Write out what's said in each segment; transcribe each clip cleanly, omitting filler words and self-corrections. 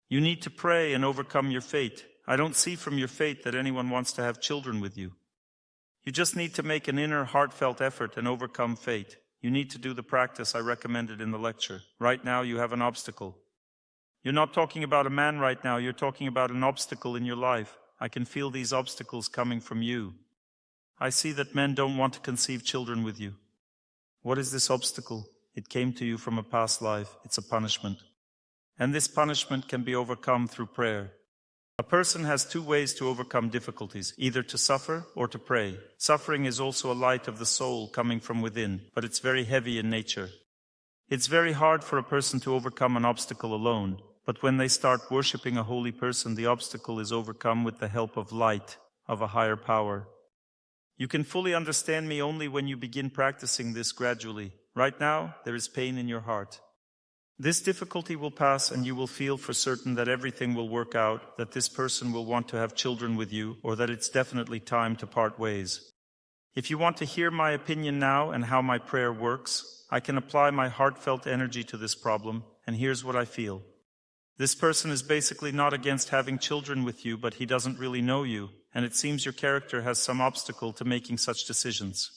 You need to pray and overcome your fate. I don't see from your fate that anyone wants to have children with you. You just need to make an inner heartfelt effort and overcome fate. You need to do the practice I recommended in the lecture. Right now you have an obstacle. You're not talking about a man right now, you're talking about an obstacle in your life. I can feel these obstacles coming from you. I see that men don't want to conceive children with you. What is this obstacle? It came to you from a past life. It's a punishment. And this punishment can be overcome through prayer. A person has two ways to overcome difficulties, either to suffer or to pray. Suffering is also a light of the soul coming from within, but it's very heavy in nature. It's very hard for a person to overcome an obstacle alone, but when they start worshipping a holy person, the obstacle is overcome with the help of light, of a higher power. You can fully understand me only when you begin practicing this gradually. Right now, there is pain in your heart. This difficulty will pass and you will feel for certain that everything will work out, that this person will want to have children with you, or that it's definitely time to part ways. If you want to hear my opinion now and how my prayer works, I can apply my heartfelt energy to this problem, and here's what I feel. This person is basically not against having children with you, but he doesn't really know you, and it seems your character has some obstacle to making such decisions.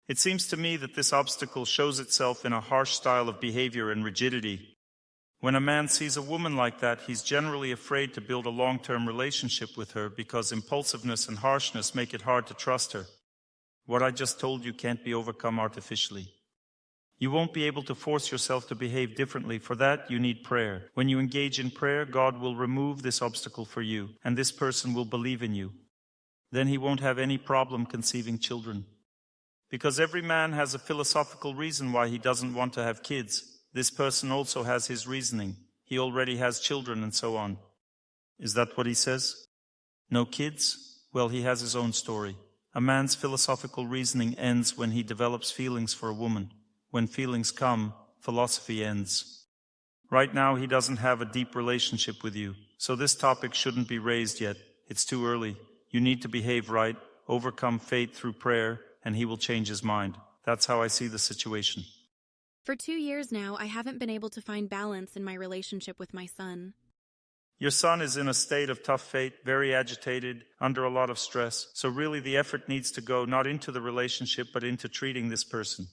It seems to me that this obstacle shows itself in a harsh style of behavior and rigidity. When a man sees a woman like that, he's generally afraid to build a long-term relationship with her because impulsiveness and harshness make it hard to trust her. What I just told you can't be overcome artificially. You won't be able to force yourself to behave differently. For that, you need prayer. When you engage in prayer, God will remove this obstacle for you, and this person will believe in you. Then he won't have any problem conceiving children. Because every man has a philosophical reason why he doesn't want to have kids. This person also has his reasoning. He already has children and so on. Is that what he says? No kids? Well, he has his own story. A man's philosophical reasoning ends when he develops feelings for a woman. When feelings come, philosophy ends. Right now, he doesn't have a deep relationship with you, so this topic shouldn't be raised yet. It's too early. You need to behave right, overcome fate through prayer, and he will change his mind. That's how I see the situation. For 2 years now, I haven't been able to find balance in my relationship with my son. Your son is in a state of tough fate, very agitated, under a lot of stress, so really the effort needs to go not into the relationship, but into treating this person.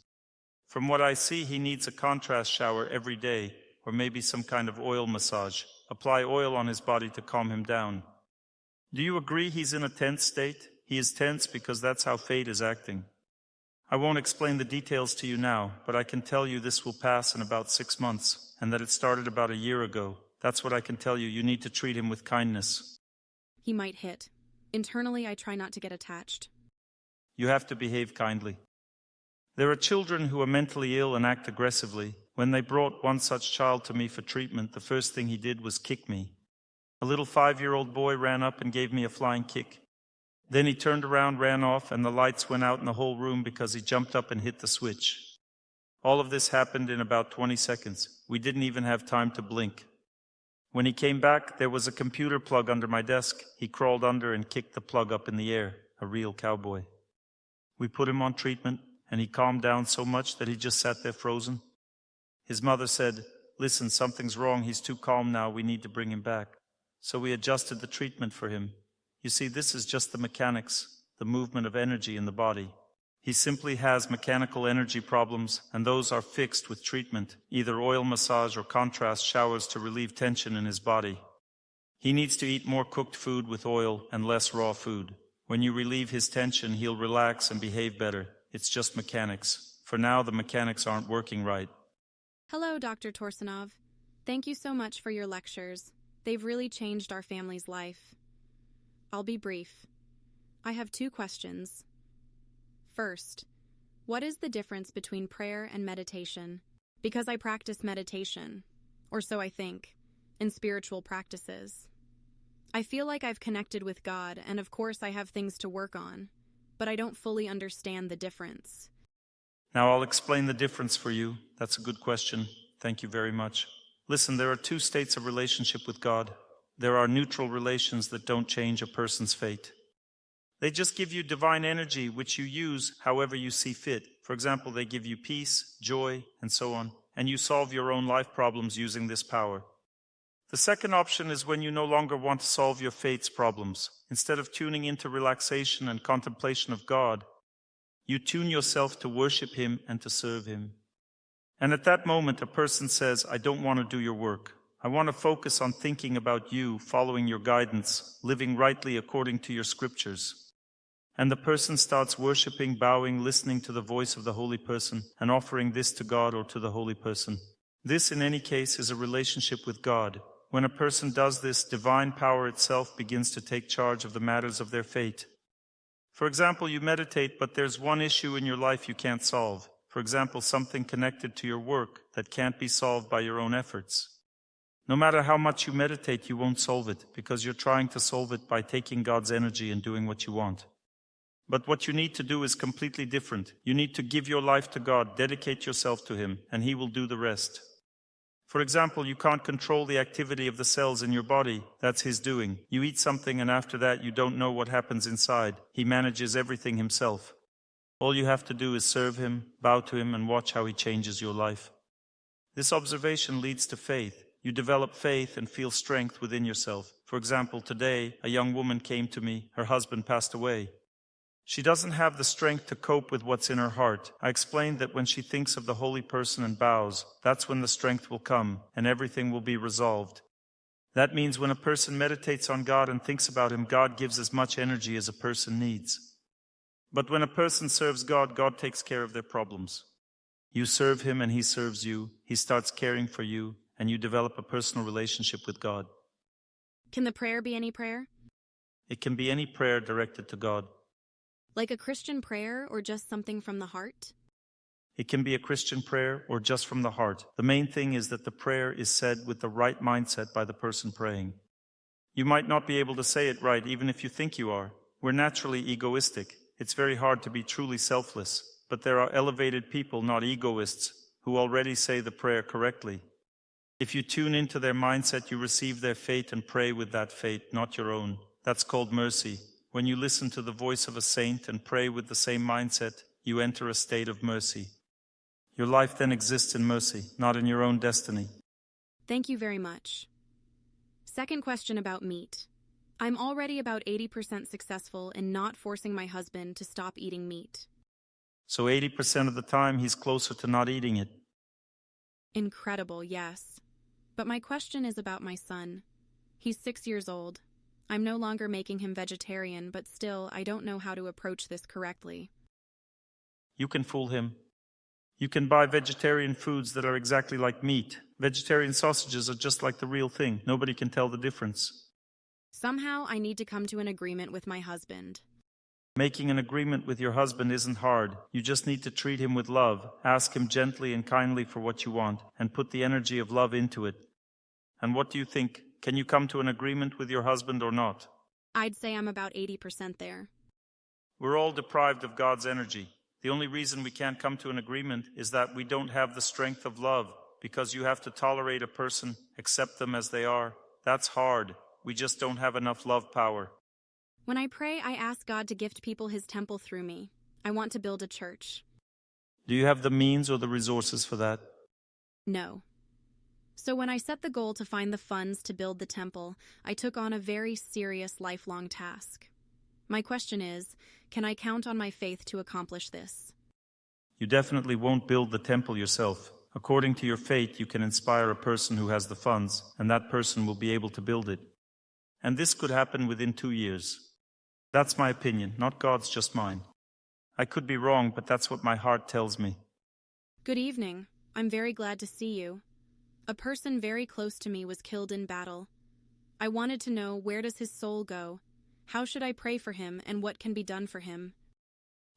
From what I see, he needs a contrast shower every day, or maybe some kind of oil massage. Apply oil on his body to calm him down. Do you agree he's in a tense state? He is tense because that's how fate is acting. I won't explain the details to you now, but I can tell you this will pass in about 6 months, and that it started about a year ago. That's what I can tell you. You need to treat him with kindness. He might hit. Internally, I try not to get attached. You have to behave kindly. There are children who are mentally ill and act aggressively. When they brought one such child to me for treatment, the first thing he did was kick me. A little 5-year-old boy ran up and gave me a flying kick. Then he turned around, ran off, and the lights went out in the whole room because he jumped up and hit the switch. All of this happened in about 20 seconds. We didn't even have time to blink. When he came back, there was a computer plug under my desk. He crawled under and kicked the plug up in the air, a real cowboy. We put him on treatment, and he calmed down so much that he just sat there frozen. His mother said, "Listen, something's wrong. He's too calm now. We need to bring him back." So we adjusted the treatment for him. You see, this is just the mechanics, the movement of energy in the body. He simply has mechanical energy problems, and those are fixed with treatment, either oil massage or contrast showers to relieve tension in his body. He needs to eat more cooked food with oil and less raw food. When you relieve his tension, he'll relax and behave better. It's just mechanics. For now, the mechanics aren't working right. Hello, Dr. Torsunov. Thank you so much for your lectures. They've really changed our family's life. I'll be brief. I have 2 questions. First, what is the difference between prayer and meditation? Because I practice meditation, or so I think, in spiritual practices. I feel like I've connected with God, and of course I have things to work on, but I don't fully understand the difference. Now I'll explain the difference for you. That's a good question. Thank you very much. Listen, there are 2 states of relationship with God. There are neutral relations that don't change a person's fate. They just give you divine energy, which you use however you see fit. For example, they give you peace, joy, and so on, and you solve your own life problems using this power. The second option is when you no longer want to solve your fate's problems. Instead of tuning into relaxation and contemplation of God, you tune yourself to worship Him and to serve Him. And at that moment, a person says, I don't want to do your work. I want to focus on thinking about you, following your guidance, living rightly according to your scriptures. And the person starts worshiping, bowing, listening to the voice of the holy person, and offering this to God or to the holy person. This, in any case, is a relationship with God. When a person does this, divine power itself begins to take charge of the matters of their fate. For example, you meditate, but there's one issue in your life you can't solve. For example, something connected to your work that can't be solved by your own efforts. No matter how much you meditate, you won't solve it, because you're trying to solve it by taking God's energy and doing what you want. But what you need to do is completely different. You need to give your life to God, dedicate yourself to Him, and He will do the rest. For example, you can't control the activity of the cells in your body. That's His doing. You eat something and after that you don't know what happens inside. He manages everything Himself. All you have to do is serve Him, bow to Him, and watch how He changes your life. This observation leads to faith. You develop faith and feel strength within yourself. For example, today, a young woman came to me. Her husband passed away. She doesn't have the strength to cope with what's in her heart. I explained that when she thinks of the holy person and bows, that's when the strength will come and everything will be resolved. That means when a person meditates on God and thinks about Him, God gives as much energy as a person needs. But when a person serves God, God takes care of their problems. You serve Him and He serves you. He starts caring for you, and you develop a personal relationship with God. Can the prayer be any prayer? It can be any prayer directed to God. Like a Christian prayer or just something from the heart? It can be a Christian prayer or just from the heart. The main thing is that the prayer is said with the right mindset by the person praying. You might not be able to say it right even if you think you are. We're naturally egoistic. It's very hard to be truly selfless. But there are elevated people, not egoists, who already say the prayer correctly. If you tune into their mindset, you receive their fate and pray with that fate, not your own. That's called mercy. When you listen to the voice of a saint and pray with the same mindset, you enter a state of mercy. Your life then exists in mercy, not in your own destiny. Thank you very much. Second question about meat. I'm already about 80% successful in not forcing my husband to stop eating meat. So 80% of the time, he's closer to not eating it. Incredible, yes. But my question is about my son. He's 6 years old. I'm no longer making him vegetarian, but still, I don't know how to approach this correctly. You can fool him. You can buy vegetarian foods that are exactly like meat. Vegetarian sausages are just like the real thing. Nobody can tell the difference. Somehow, I need to come to an agreement with my husband. Making an agreement with your husband isn't hard. You just need to treat him with love, ask him gently and kindly for what you want, and put the energy of love into it. And what do you think? Can you come to an agreement with your husband or not? I'd say I'm about 80% there. We're all deprived of God's energy. The only reason we can't come to an agreement is that we don't have the strength of love, because you have to tolerate a person, accept them as they are. That's hard. We just don't have enough love power. When I pray, I ask God to gift people His temple through me. I want to build a church. Do you have the means or the resources for that? No. So when I set the goal to find the funds to build the temple, I took on a very serious lifelong task. My question is, can I count on my faith to accomplish this? You definitely won't build the temple yourself. According to your faith, you can inspire a person who has the funds, and that person will be able to build it. And this could happen within 2 years. That's my opinion, not God's, just mine. I could be wrong, but that's what my heart tells me. Good evening. I'm very glad to see you. A person very close to me was killed in battle. I wanted to know, where does his soul go? How should I pray for him, and what can be done for him?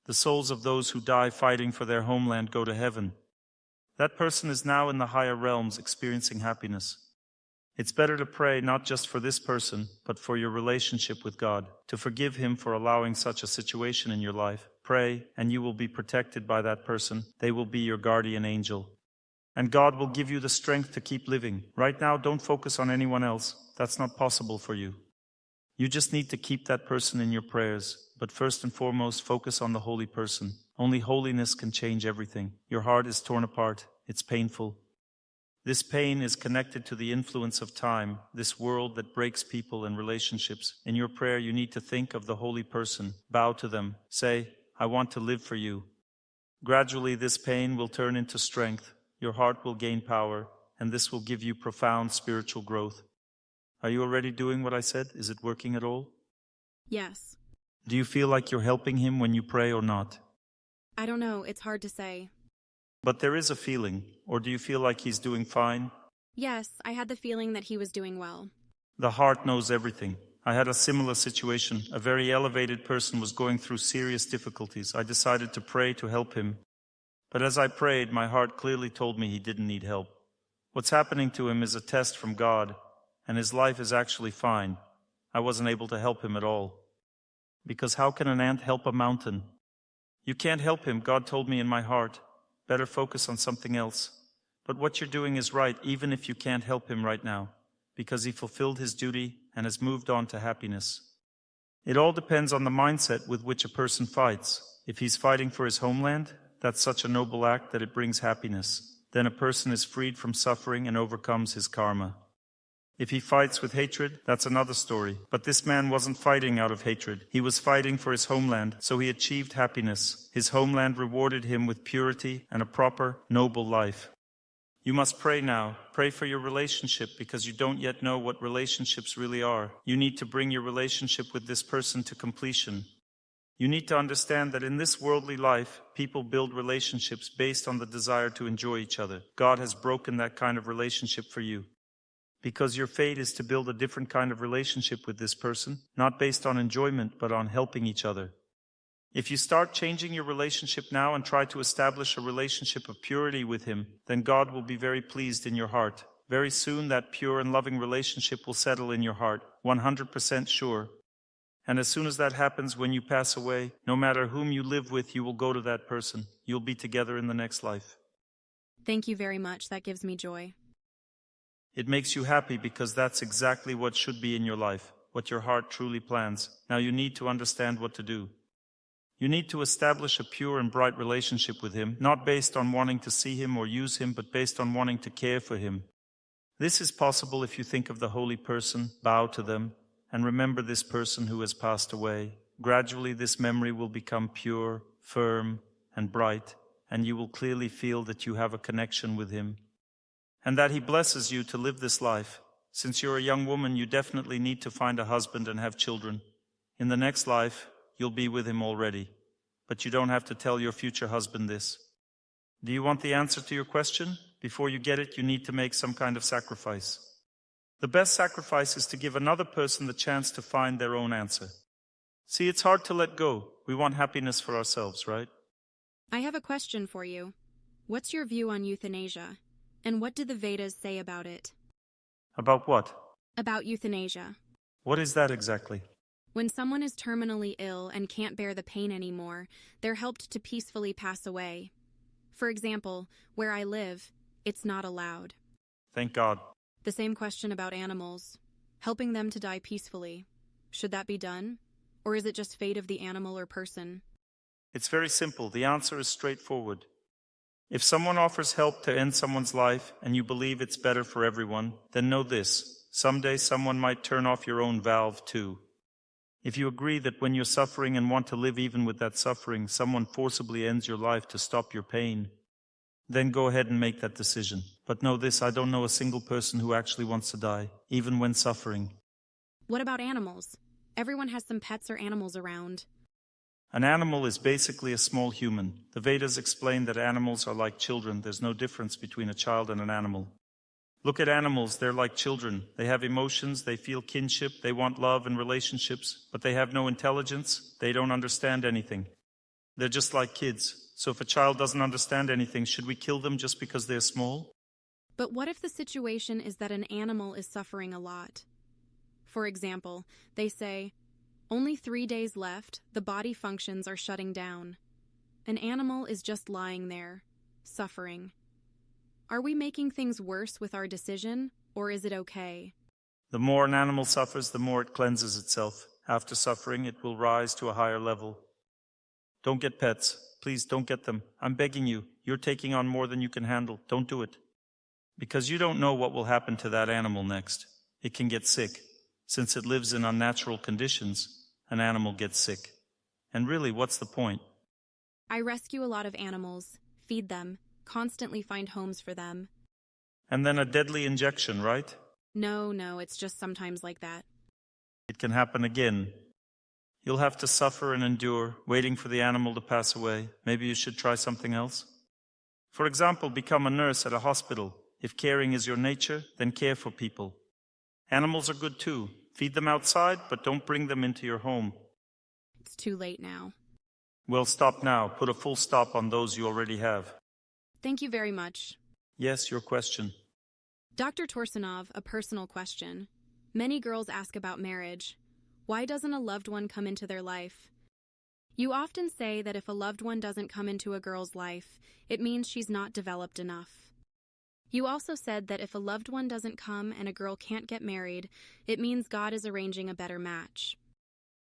The souls of those who die fighting for their homeland go to heaven. That person is now in the higher realms experiencing happiness. It's better to pray not just for this person, but for your relationship with God, to forgive him for allowing such a situation in your life. Pray, and you will be protected by that person. They will be your guardian angel. And God will give you the strength to keep living. Right now, don't focus on anyone else. That's not possible for you. You just need to keep that person in your prayers. But first and foremost, focus on the holy person. Only holiness can change everything. Your heart is torn apart. It's painful. This pain is connected to the influence of time, this world that breaks people and relationships. In your prayer, you need to think of the holy person. Bow to them. Say, I want to live for you. Gradually, this pain will turn into strength. Your heart will gain power, and this will give you profound spiritual growth. Are you already doing what I said? Is it working at all? Yes. Do you feel like you're helping him when you pray or not? I don't know, it's hard to say. But there is a feeling. Or do you feel like he's doing fine? Yes, I had the feeling that he was doing well. The heart knows everything. I had a similar situation. A very elevated person was going through serious difficulties. I decided to pray to help him. But as I prayed, my heart clearly told me he didn't need help. What's happening to him is a test from God, and his life is actually fine. I wasn't able to help him at all. Because how can an ant help a mountain? You can't help him, God told me in my heart. Better focus on something else. But what you're doing is right, even if you can't help him right now, because he fulfilled his duty and has moved on to happiness. It all depends on the mindset with which a person fights. If he's fighting for his homeland, that's such a noble act that it brings happiness. Then a person is freed from suffering and overcomes his karma. If he fights with hatred, that's another story. But this man wasn't fighting out of hatred. He was fighting for his homeland, so he achieved happiness. His homeland rewarded him with purity and a proper, noble life. You must pray now. Pray for your relationship because you don't yet know what relationships really are. You need to bring your relationship with this person to completion. You need to understand that in this worldly life, people build relationships based on the desire to enjoy each other. God has broken that kind of relationship for you. Because your fate is to build a different kind of relationship with this person, not based on enjoyment, but on helping each other. If you start changing your relationship now and try to establish a relationship of purity with him, then God will be very pleased in your heart. Very soon that pure and loving relationship will settle in your heart, 100% sure. And as soon as that happens, when you pass away, no matter whom you live with, you will go to that person. You'll be together in the next life. Thank you very much. That gives me joy. It makes you happy because that's exactly what should be in your life, what your heart truly plans. Now you need to understand what to do. You need to establish a pure and bright relationship with him, not based on wanting to see him or use him, but based on wanting to care for him. This is possible if you think of the holy person, bow to them, and remember this person who has passed away. Gradually this memory will become pure, firm, and bright, and you will clearly feel that you have a connection with him, and that he blesses you to live this life. Since you're a young woman, you definitely need to find a husband and have children. In the next life, you'll be with him already, but you don't have to tell your future husband this. Do you want the answer to your question? Before you get it, you need to make some kind of sacrifice. The best sacrifice is to give another person the chance to find their own answer. See, it's hard to let go. We want happiness for ourselves, right? I have a question for you. What's your view on euthanasia? And what do the Vedas say about it? About what? About euthanasia. What is that exactly? When someone is terminally ill and can't bear the pain anymore, they're helped to peacefully pass away. For example, where I live, it's not allowed. Thank God. The same question about animals. Helping them to die peacefully. Should that be done? Or is it just fate of the animal or person? It's very simple. The answer is straightforward. If someone offers help to end someone's life and you believe it's better for everyone, then know this. Someday someone might turn off your own valve too. If you agree that when you're suffering and want to live even with that suffering, someone forcibly ends your life to stop your pain, then go ahead and make that decision. But know this, I don't know a single person who actually wants to die, even when suffering. What about animals? Everyone has some pets or animals around. An animal is basically a small human. The Vedas explain that animals are like children. There's no difference between a child and an animal. Look at animals, they're like children. They have emotions, they feel kinship, they want love and relationships, but they have no intelligence, they don't understand anything. They're just like kids. So if a child doesn't understand anything, should we kill them just because they're small? But what if the situation is that an animal is suffering a lot? For example, they say, only 3 days left, the body functions are shutting down. An animal is just lying there, suffering. Are we making things worse with our decision, or is it okay? The more an animal suffers, the more it cleanses itself. After suffering, it will rise to a higher level. Don't get pets. Please don't get them. I'm begging you. You're taking on more than you can handle. Don't do it. Because you don't know what will happen to that animal next. It can get sick. Since it lives in unnatural conditions, an animal gets sick. And really, what's the point? I rescue a lot of animals, feed them, constantly find homes for them. And then a deadly injection, right? No, it's just sometimes like that. It can happen again. You'll have to suffer and endure, waiting for the animal to pass away. Maybe you should try something else. For example, become a nurse at a hospital. If caring is your nature, then care for people. Animals are good too. Feed them outside, but don't bring them into your home. It's too late now. Well, stop now. Put a full stop on those you already have. Thank you very much. Yes, your question. Dr. Torsunov, a personal question. Many girls ask about marriage. Why doesn't a loved one come into their life? You often say that if a loved one doesn't come into a girl's life, it means she's not developed enough. You also said that if a loved one doesn't come and a girl can't get married, it means God is arranging a better match.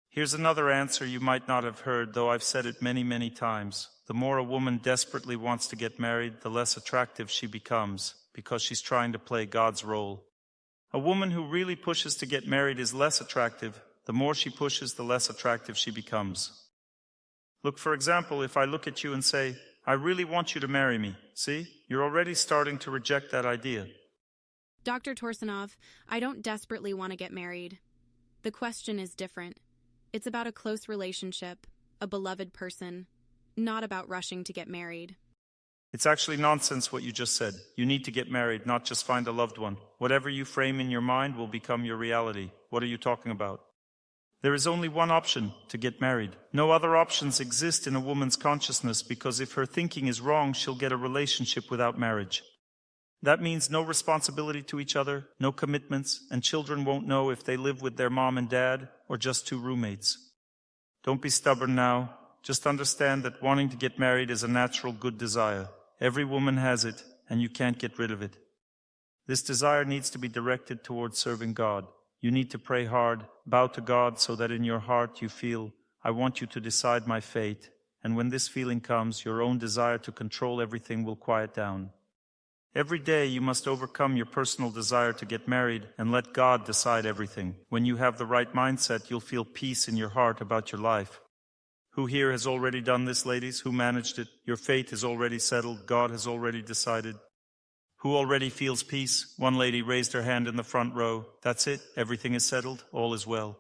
Here's another answer you might not have heard, though I've said it many, many times. The more a woman desperately wants to get married, the less attractive she becomes, because she's trying to play God's role. A woman who really pushes to get married is less attractive. The more she pushes, the less attractive she becomes. Look, for example, if I look at you and say, I really want you to marry me. See? You're already starting to reject that idea. Dr. Torsunov, I don't desperately want to get married. The question is different. It's about a close relationship, a beloved person, not about rushing to get married. It's actually nonsense what you just said. You need to get married, not just find a loved one. Whatever you frame in your mind will become your reality. What are you talking about? There is only one option, to get married. No other options exist in a woman's consciousness, because if her thinking is wrong, she'll get a relationship without marriage. That means no responsibility to each other, no commitments, and children won't know if they live with their mom and dad or just two roommates. Don't be stubborn now. Just understand that wanting to get married is a natural good desire. Every woman has it, and you can't get rid of it. This desire needs to be directed towards serving God. You need to pray hard, bow to God so that in your heart you feel, I want you to decide my fate. And when this feeling comes, your own desire to control everything will quiet down. Every day you must overcome your personal desire to get married and let God decide everything. When you have the right mindset, you'll feel peace in your heart about your life. Who here has already done this, ladies? Who managed it? Your fate is already settled. God has already decided. Who already feels peace? One lady raised her hand in the front row. That's it. Everything is settled. All is well.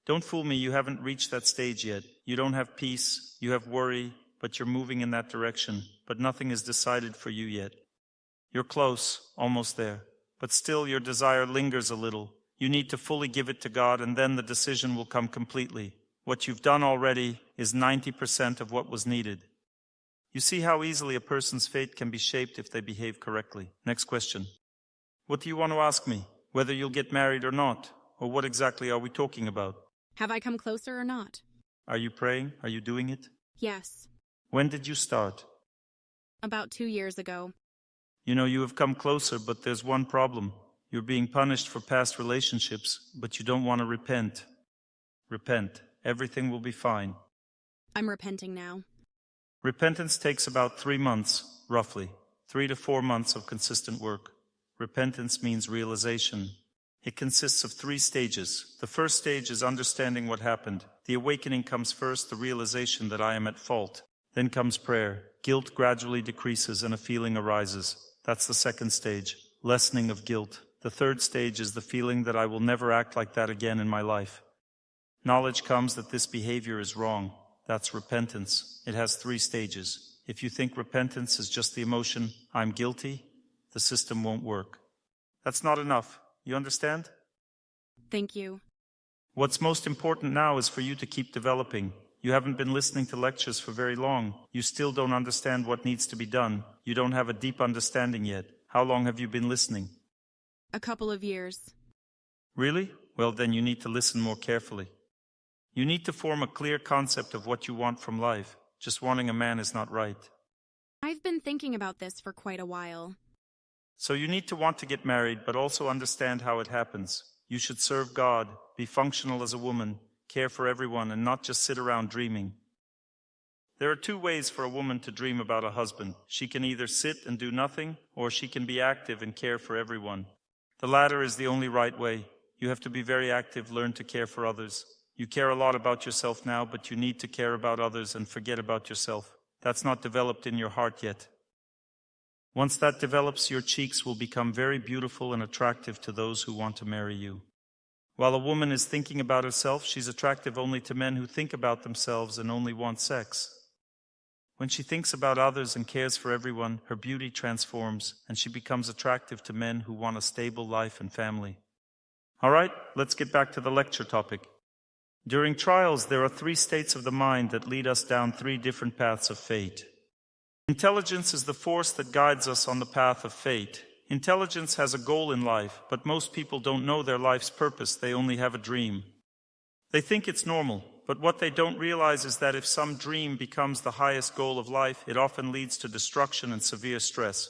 Don't fool me. You haven't reached that stage yet. You don't have peace. You have worry, but you're moving in that direction. But nothing is decided for you yet. You're close, almost there. But still your desire lingers a little. You need to fully give it to God, and then the decision will come completely. What you've done already is 90% of what was needed. You see how easily a person's fate can be shaped if they behave correctly. Next question. What do you want to ask me? Whether you'll get married or not? Or what exactly are we talking about? Have I come closer or not? Are you praying? Are you doing it? Yes. When did you start? About 2 years ago. You know, you have come closer, but there's one problem. You're being punished for past relationships, but you don't want to repent. Repent. Everything will be fine. I'm repenting now. Repentance takes about 3 months, roughly. 3 to 4 months of consistent work. Repentance means realization. It consists of 3 stages. The first stage is understanding what happened. The awakening comes first, the realization that I am at fault. Then comes prayer. Guilt gradually decreases and a feeling arises. That's the second stage, lessening of guilt. The third stage is the feeling that I will never act like that again in my life. Knowledge comes that this behavior is wrong. That's repentance. It has 3 stages. If you think repentance is just the emotion, I'm guilty, the system won't work. That's not enough. You understand? Thank you. What's most important now is for you to keep developing. You haven't been listening to lectures for very long. You still don't understand what needs to be done. You don't have a deep understanding yet. How long have you been listening? A couple of years. Really? Well, then you need to listen more carefully. You need to form a clear concept of what you want from life. Just wanting a man is not right. I've been thinking about this for quite a while. So you need to want to get married, but also understand how it happens. You should serve God, be functional as a woman, care for everyone, and not just sit around dreaming. There are two ways for a woman to dream about a husband. She can either sit and do nothing, or she can be active and care for everyone. The latter is the only right way. You have to be very active, learn to care for others. You care a lot about yourself now, but you need to care about others and forget about yourself. That's not developed in your heart yet. Once that develops, your cheeks will become very beautiful and attractive to those who want to marry you. While a woman is thinking about herself, she's attractive only to men who think about themselves and only want sex. When she thinks about others and cares for everyone, her beauty transforms, and she becomes attractive to men who want a stable life and family. All right, let's get back to the lecture topic. During trials, there are 3 states of the mind that lead us down 3 different paths of fate. Intelligence is the force that guides us on the path of fate. Intelligence has a goal in life, but most people don't know their life's purpose, they only have a dream. They think it's normal, but what they don't realize is that if some dream becomes the highest goal of life, it often leads to destruction and severe stress.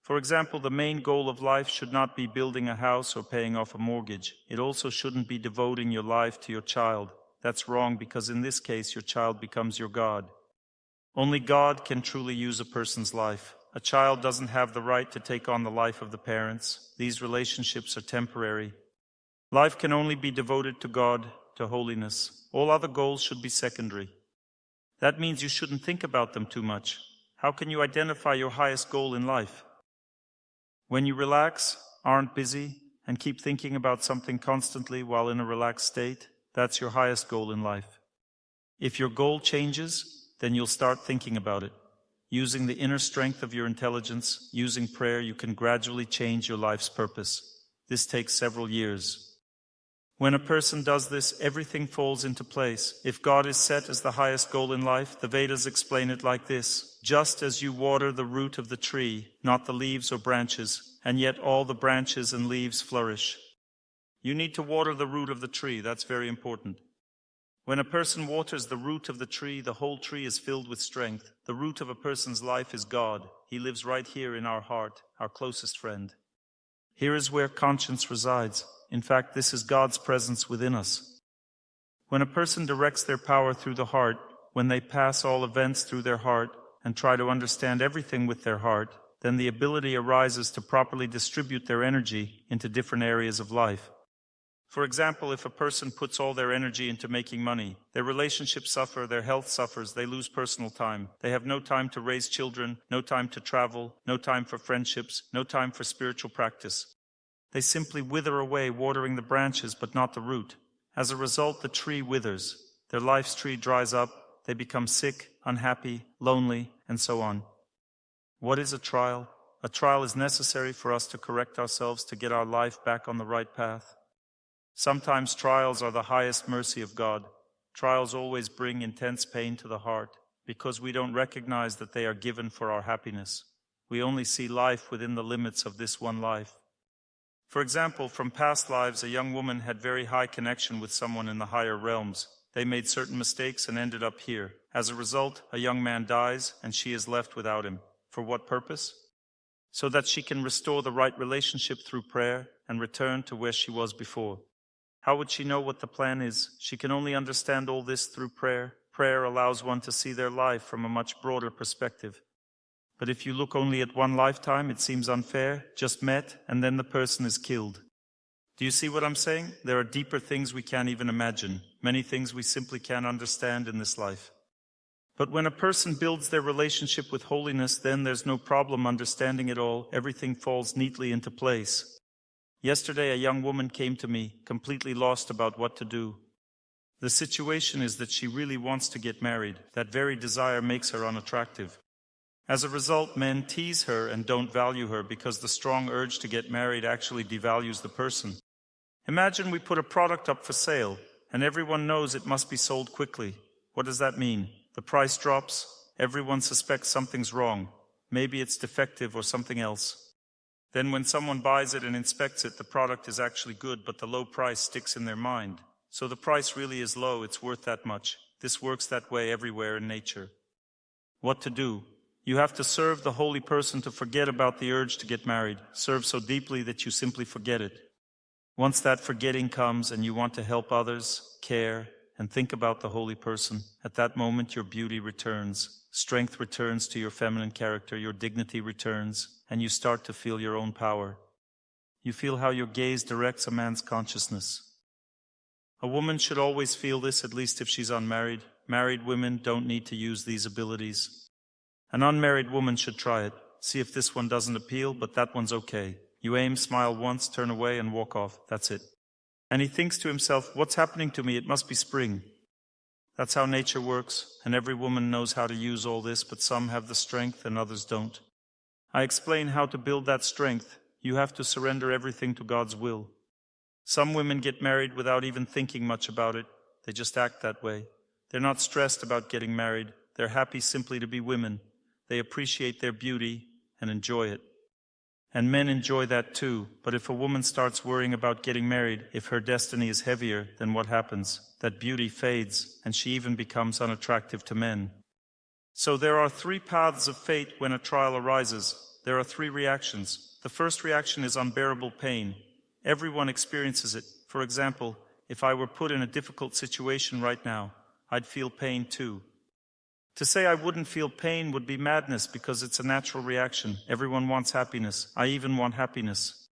For example, the main goal of life should not be building a house or paying off a mortgage. It also shouldn't be devoting your life to your child. That's wrong because in this case, your child becomes your God. Only God can truly use a person's life. A child doesn't have the right to take on the life of the parents. These relationships are temporary. Life can only be devoted to God, to holiness. All other goals should be secondary. That means you shouldn't think about them too much. How can you identify your highest goal in life? When you relax, aren't busy, and keep thinking about something constantly while in a relaxed state, that's your highest goal in life. If your goal changes, then you'll start thinking about it. Using the inner strength of your intelligence, using prayer, you can gradually change your life's purpose. This takes several years. When a person does this, everything falls into place. If God is set as the highest goal in life, the Vedas explain it like this: just as you water the root of the tree, not the leaves or branches, and yet all the branches and leaves flourish. You need to water the root of the tree. That's very important. When a person waters the root of the tree, the whole tree is filled with strength. The root of a person's life is God. He lives right here in our heart, our closest friend. Here is where conscience resides. In fact, this is God's presence within us. When a person directs their power through the heart, when they pass all events through their heart and try to understand everything with their heart, then the ability arises to properly distribute their energy into different areas of life. For example, if a person puts all their energy into making money, their relationships suffer, their health suffers, they lose personal time. They have no time to raise children, no time to travel, no time for friendships, no time for spiritual practice. They simply wither away, watering the branches but not the root. As a result, the tree withers. Their life's tree dries up. They become sick, unhappy, lonely, and so on. What is a trial? A trial is necessary for us to correct ourselves, to get our life back on the right path. Sometimes trials are the highest mercy of God. Trials always bring intense pain to the heart because we don't recognize that they are given for our happiness. We only see life within the limits of this one life. For example, from past lives, a young woman had very high connection with someone in the higher realms. They made certain mistakes and ended up here. As a result, a young man dies and she is left without him. For what purpose? So that she can restore the right relationship through prayer and return to where she was before. How would she know what the plan is? She can only understand all this through prayer. Prayer allows one to see their life from a much broader perspective. But if you look only at one lifetime, it seems unfair, just met, and then the person is killed. Do you see what I'm saying? There are deeper things we can't even imagine, many things we simply can't understand in this life. But when a person builds their relationship with holiness, then there's no problem understanding it all. Everything falls neatly into place. Yesterday, a young woman came to me, completely lost about what to do. The situation is that she really wants to get married. That very desire makes her unattractive. As a result, men tease her and don't value her because the strong urge to get married actually devalues the person. Imagine we put a product up for sale, and everyone knows it must be sold quickly. What does that mean? The price drops, everyone suspects something's wrong. Maybe it's defective or something else. Then when someone buys it and inspects it, the product is actually good, but the low price sticks in their mind. So the price really is low, it's worth that much. This works that way everywhere in nature. What to do? You have to serve the holy person to forget about the urge to get married. Serve so deeply that you simply forget it. Once that forgetting comes and you want to help others, care, and think about the holy person. At that moment, your beauty returns, strength returns to your feminine character, your dignity returns, and you start to feel your own power. You feel how your gaze directs a man's consciousness. A woman should always feel this, at least if she's unmarried. Married women don't need to use these abilities. An unmarried woman should try it. See if this one doesn't appeal, but that one's okay. You aim, smile once, turn away, and walk off. That's it. And he thinks to himself, what's happening to me? It must be spring. That's how nature works, and every woman knows how to use all this, but some have the strength and others don't. I explain how to build that strength. You have to surrender everything to God's will. Some women get married without even thinking much about it. They just act that way. They're not stressed about getting married. They're happy simply to be women. They appreciate their beauty and enjoy it. And men enjoy that too. But if a woman starts worrying about getting married, if her destiny is heavier, then what happens? That beauty fades, and she even becomes unattractive to men. So there are 3 paths of fate when a trial arises. There are 3 reactions. The first reaction is unbearable pain. Everyone experiences it. For example, if I were put in a difficult situation right now, I'd feel pain too. To say I wouldn't feel pain would be madness because it's a natural reaction. Everyone wants happiness. I even want happiness.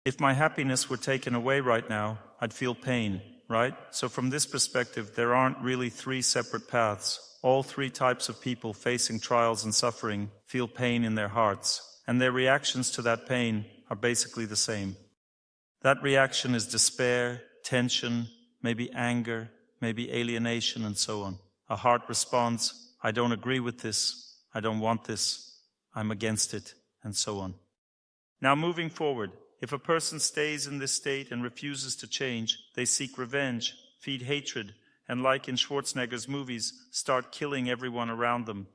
If my happiness were taken away right now, I'd feel pain, right? So from this perspective, there aren't really 3 separate paths. All 3 types of people facing trials and suffering feel pain in their hearts, and their reactions to that pain are basically the same. That reaction is despair, tension, maybe anger, maybe alienation, and so on. A heart responds, I don't agree with this, I don't want this, I'm against it, and so on. Now moving forward, if a person stays in this state and refuses to change, they seek revenge, feed hatred, and like in Schwarzenegger's movies, start killing everyone around them.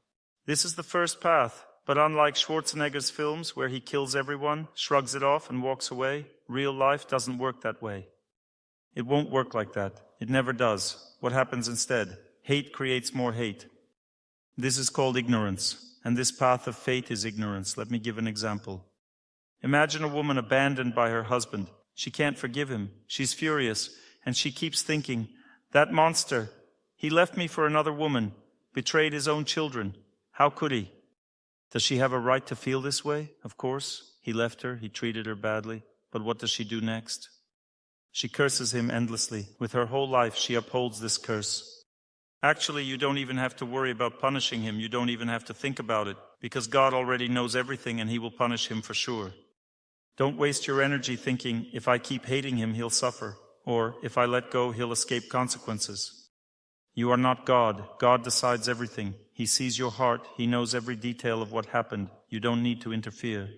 This is the first path, but unlike Schwarzenegger's films where he kills everyone, shrugs it off and walks away, real life doesn't work that way. It won't work like that. It never does. What happens instead? Hate creates more hate. This is called ignorance, and this path of fate is ignorance. Let me give an example. Imagine a woman abandoned by her husband. She can't forgive him. She's furious, and she keeps thinking, that monster, he left me for another woman, betrayed his own children. How could he? Does she have a right to feel this way? Of course. He left her, he treated her badly. But what does she do next? She curses him endlessly. With her whole life, she upholds this curse. Actually, you don't even have to worry about punishing him. You don't even have to think about it, because God already knows everything and he will punish him for sure. Don't waste your energy thinking, if I keep hating him, he'll suffer, or if I let go, he'll escape consequences. You are not God. God decides everything. He sees your heart. He knows every detail of what happened. You don't need to interfere.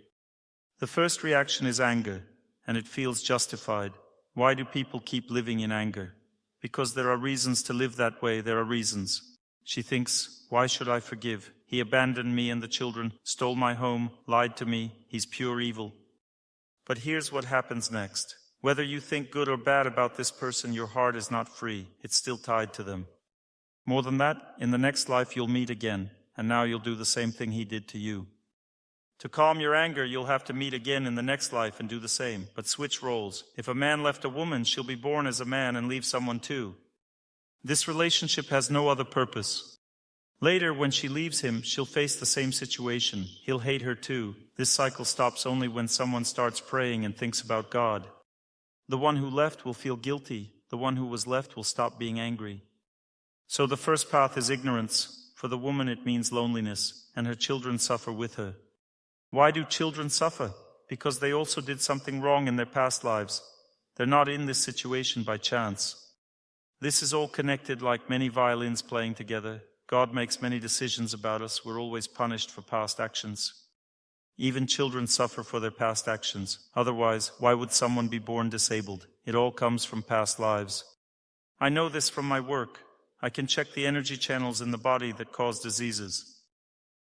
The first reaction is anger, and it feels justified. Why do people keep living in anger? Because there are reasons to live that way, there are reasons. She thinks, why should I forgive? He abandoned me and the children, stole my home, lied to me, he's pure evil. But here's what happens next. Whether you think good or bad about this person, your heart is not free. It's still tied to them. More than that, in the next life you'll meet again, and now you'll do the same thing he did to you. To calm your anger, you'll have to meet again in the next life and do the same, but switch roles. If a man left a woman, she'll be born as a man and leave someone too. This relationship has no other purpose. Later, when she leaves him, she'll face the same situation. He'll hate her too. This cycle stops only when someone starts praying and thinks about God. The one who left will feel guilty. The one who was left will stop being angry. So the first path is ignorance. For the woman, it means loneliness, and her children suffer with her. Why do children suffer? Because they also did something wrong in their past lives. They're not in this situation by chance. This is all connected like many violins playing together. God makes many decisions about us. We're always punished for past actions. Even children suffer for their past actions. Otherwise, why would someone be born disabled? It all comes from past lives. I know this from my work. I can check the energy channels in the body that cause diseases.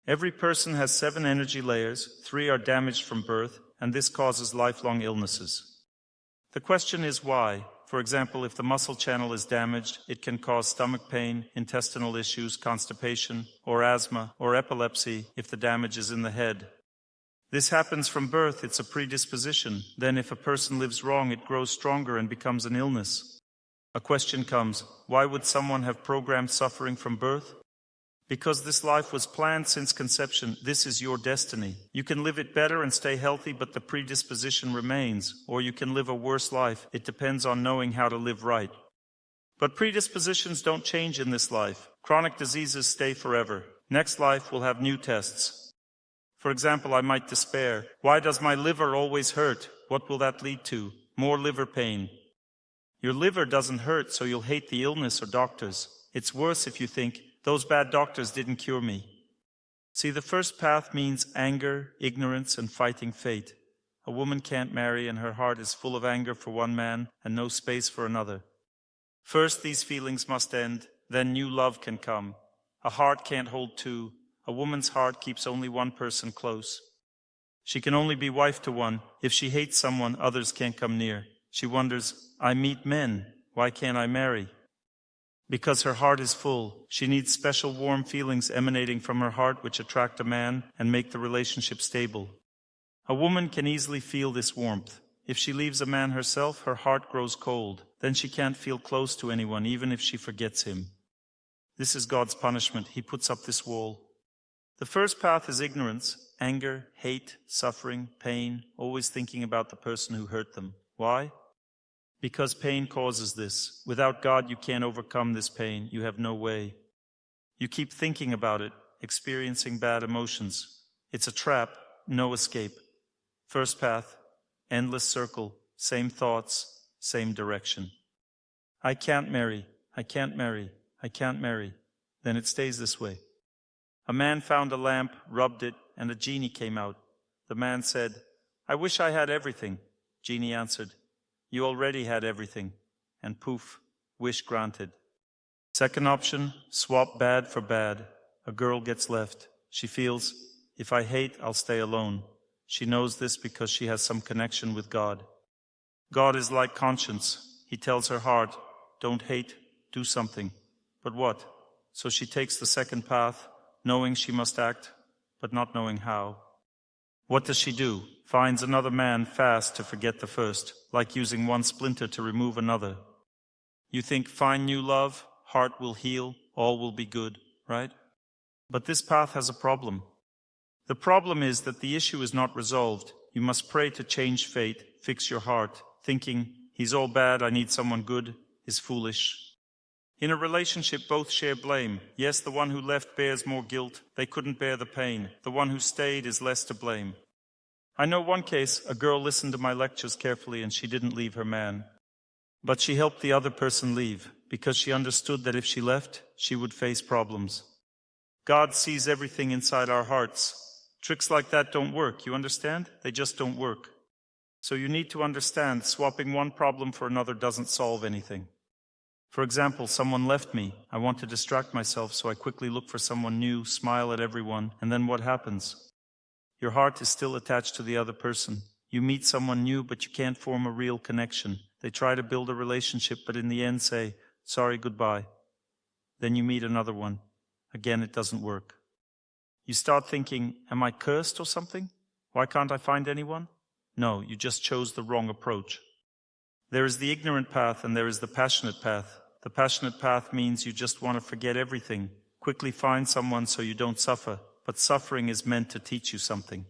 Every person has 7 energy layers, 3 are damaged from birth, and this causes lifelong illnesses. The question is why. For example, if the muscle channel is damaged, it can cause stomach pain, intestinal issues, constipation, or asthma, or epilepsy if the damage is in the head. This happens from birth, it's a predisposition. Then if a person lives wrong, it grows stronger and becomes an illness. A question comes, why would someone have programmed suffering from birth? Because this life was planned since conception. This is your destiny. You can live it better and stay healthy, but the predisposition remains. Or you can live a worse life. It depends on knowing how to live right. But predispositions don't change in this life. Chronic diseases stay forever. Next life will have new tests. For example, I might despair. Why does my liver always hurt? What will that lead to? More liver pain. Your liver doesn't hurt, so you'll hate the illness or doctors. It's worse if you think, those bad doctors didn't cure me. See, the first path means anger, ignorance, and fighting fate. A woman can't marry and her heart is full of anger for one man and no space for another. First, these feelings must end, then new love can come. A heart can't hold two. A woman's heart keeps only one person close. She can only be wife to one. If she hates someone, others can't come near. She wonders, I meet men. Why can't I marry? Because her heart is full. She needs special warm feelings emanating from her heart which attract a man and make the relationship stable. A woman can easily feel this warmth. If she leaves a man herself, her heart grows cold. Then she can't feel close to anyone, even if she forgets him. This is God's punishment. He puts up this wall. The first path is ignorance, anger, hate, suffering, pain, always thinking about the person who hurt them. Why? Because pain causes this. Without God, you can't overcome this pain. You have no way. You keep thinking about it, experiencing bad emotions. It's a trap, no escape. First path, endless circle, same thoughts, same direction. I can't marry, I can't marry, I can't marry. Then it stays this way. A man found a lamp, rubbed it, and a genie came out. The man said, I wish I had everything. Genie answered, you already had everything. And poof, wish granted. Second option, swap bad for bad. A girl gets left. She feels, if I hate, I'll stay alone. She knows this because she has some connection with God. God is like conscience. He tells her heart, don't hate, do something. But what? So she takes the second path, knowing she must act, but not knowing how. What does she do? Finds another man fast to forget the first, like using one splinter to remove another. You think, find new love, heart will heal, all will be good, right? But this path has a problem. The problem is that the issue is not resolved. You must pray to change fate, fix your heart. Thinking, he's all bad, I need someone good, is foolish. In a relationship, both share blame. Yes, the one who left bears more guilt. They couldn't bear the pain. The one who stayed is less to blame. I know one case, a girl listened to my lectures carefully and she didn't leave her man. But she helped the other person leave, because she understood that if she left, she would face problems. God sees everything inside our hearts. Tricks like that don't work, you understand? They just don't work. So you need to understand, swapping one problem for another doesn't solve anything. For example, someone left me. I want to distract myself, so I quickly look for someone new, smile at everyone, and then what happens? Your heart is still attached to the other person. You meet someone new, but you can't form a real connection. They try to build a relationship, but in the end say, sorry, goodbye. Then you meet another one. Again, it doesn't work. You start thinking, am I cursed or something? Why can't I find anyone? No, you just chose the wrong approach. There is the ignorant path and there is the passionate path. The passionate path means you just want to forget everything, quickly find someone so you don't suffer. But suffering is meant to teach you something.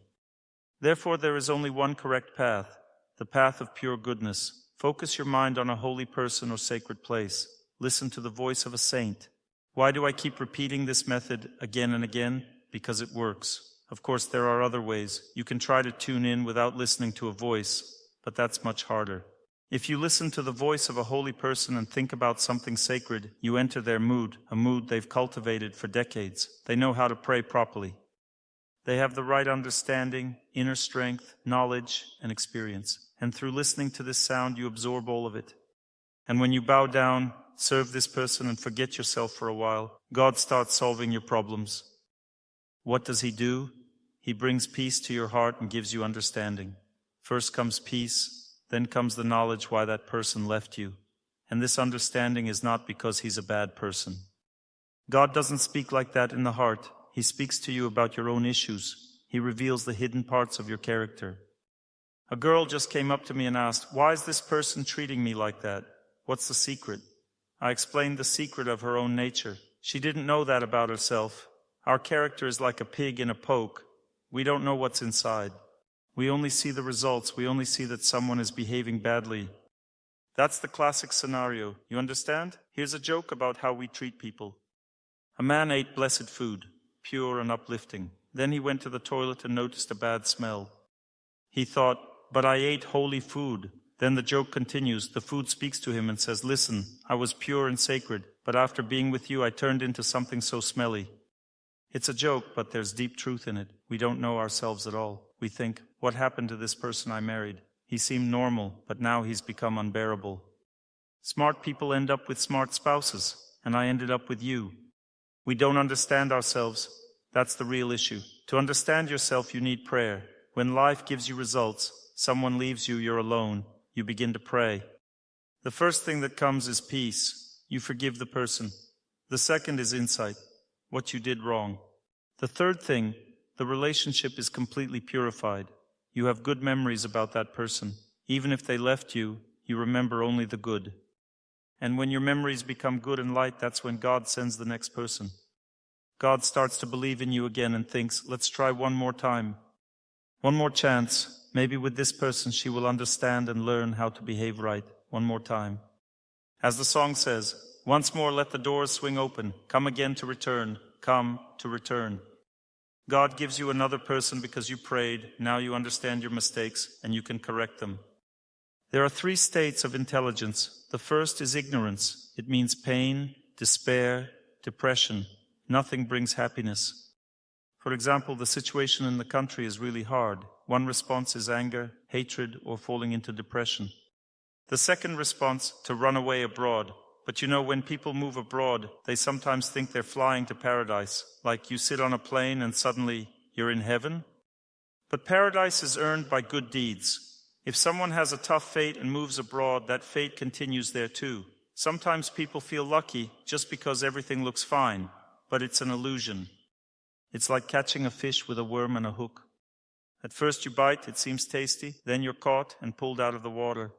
Therefore, there is only one correct path, the path of pure goodness. Focus your mind on a holy person or sacred place. Listen to the voice of a saint. Why do I keep repeating this method again and again? Because it works. Of course, there are other ways. You can try to tune in without listening to a voice, but that's much harder. If you listen to the voice of a holy person and think about something sacred, you enter their mood, a mood they've cultivated for decades. They know how to pray properly. They have the right understanding, inner strength, knowledge, and experience. And through listening to this sound, you absorb all of it. And when you bow down, serve this person, and forget yourself for a while, God starts solving your problems. What does He do? He brings peace to your heart and gives you understanding. First comes peace. Then comes the knowledge why that person left you. And this understanding is not because he's a bad person. God doesn't speak like that in the heart. He speaks to you about your own issues. He reveals the hidden parts of your character. A girl just came up to me and asked, why is this person treating me like that? What's the secret? I explained the secret of her own nature. She didn't know that about herself. Our character is like a pig in a poke. We don't know what's inside. We only see the results. We only see that someone is behaving badly. That's the classic scenario. You understand? Here's a joke about how we treat people. A man ate blessed food, pure and uplifting. Then he went to the toilet and noticed a bad smell. He thought, but I ate holy food. Then the joke continues. The food speaks to him and says, listen, I was pure and sacred, but after being with you, I turned into something so smelly. It's a joke, but there's deep truth in it. We don't know ourselves at all. We think, what happened to this person I married? He seemed normal, but now he's become unbearable. Smart people end up with smart spouses, and I ended up with you. We don't understand ourselves. That's the real issue. To understand yourself, you need prayer. When life gives you results, someone leaves you, you're alone. You begin to pray. The first thing that comes is peace. You forgive the person. The second is insight, what you did wrong. The third thing, the relationship is completely purified. You have good memories about that person. Even if they left you, you remember only the good. And when your memories become good and light, that's when God sends the next person. God starts to believe in you again and thinks, let's try one more time. One more chance. Maybe with this person she will understand and learn how to behave right. One more time. As the song says, once more let the doors swing open. Come again to return. Come to return. God gives you another person because you prayed. Now you understand your mistakes and you can correct them. There are 3 states of intelligence. The first is ignorance. It means pain, despair, depression. Nothing brings happiness. For example, the situation in the country is really hard. One response is anger, hatred, or falling into depression. The second response, to run away abroad. But you know, when people move abroad, they sometimes think they're flying to paradise. Like you sit on a plane and suddenly you're in heaven. But paradise is earned by good deeds. If someone has a tough fate and moves abroad, that fate continues there too. Sometimes people feel lucky just because everything looks fine, but it's an illusion. It's like catching a fish with a worm and a hook. At first you bite, it seems tasty, then you're caught and pulled out of the water.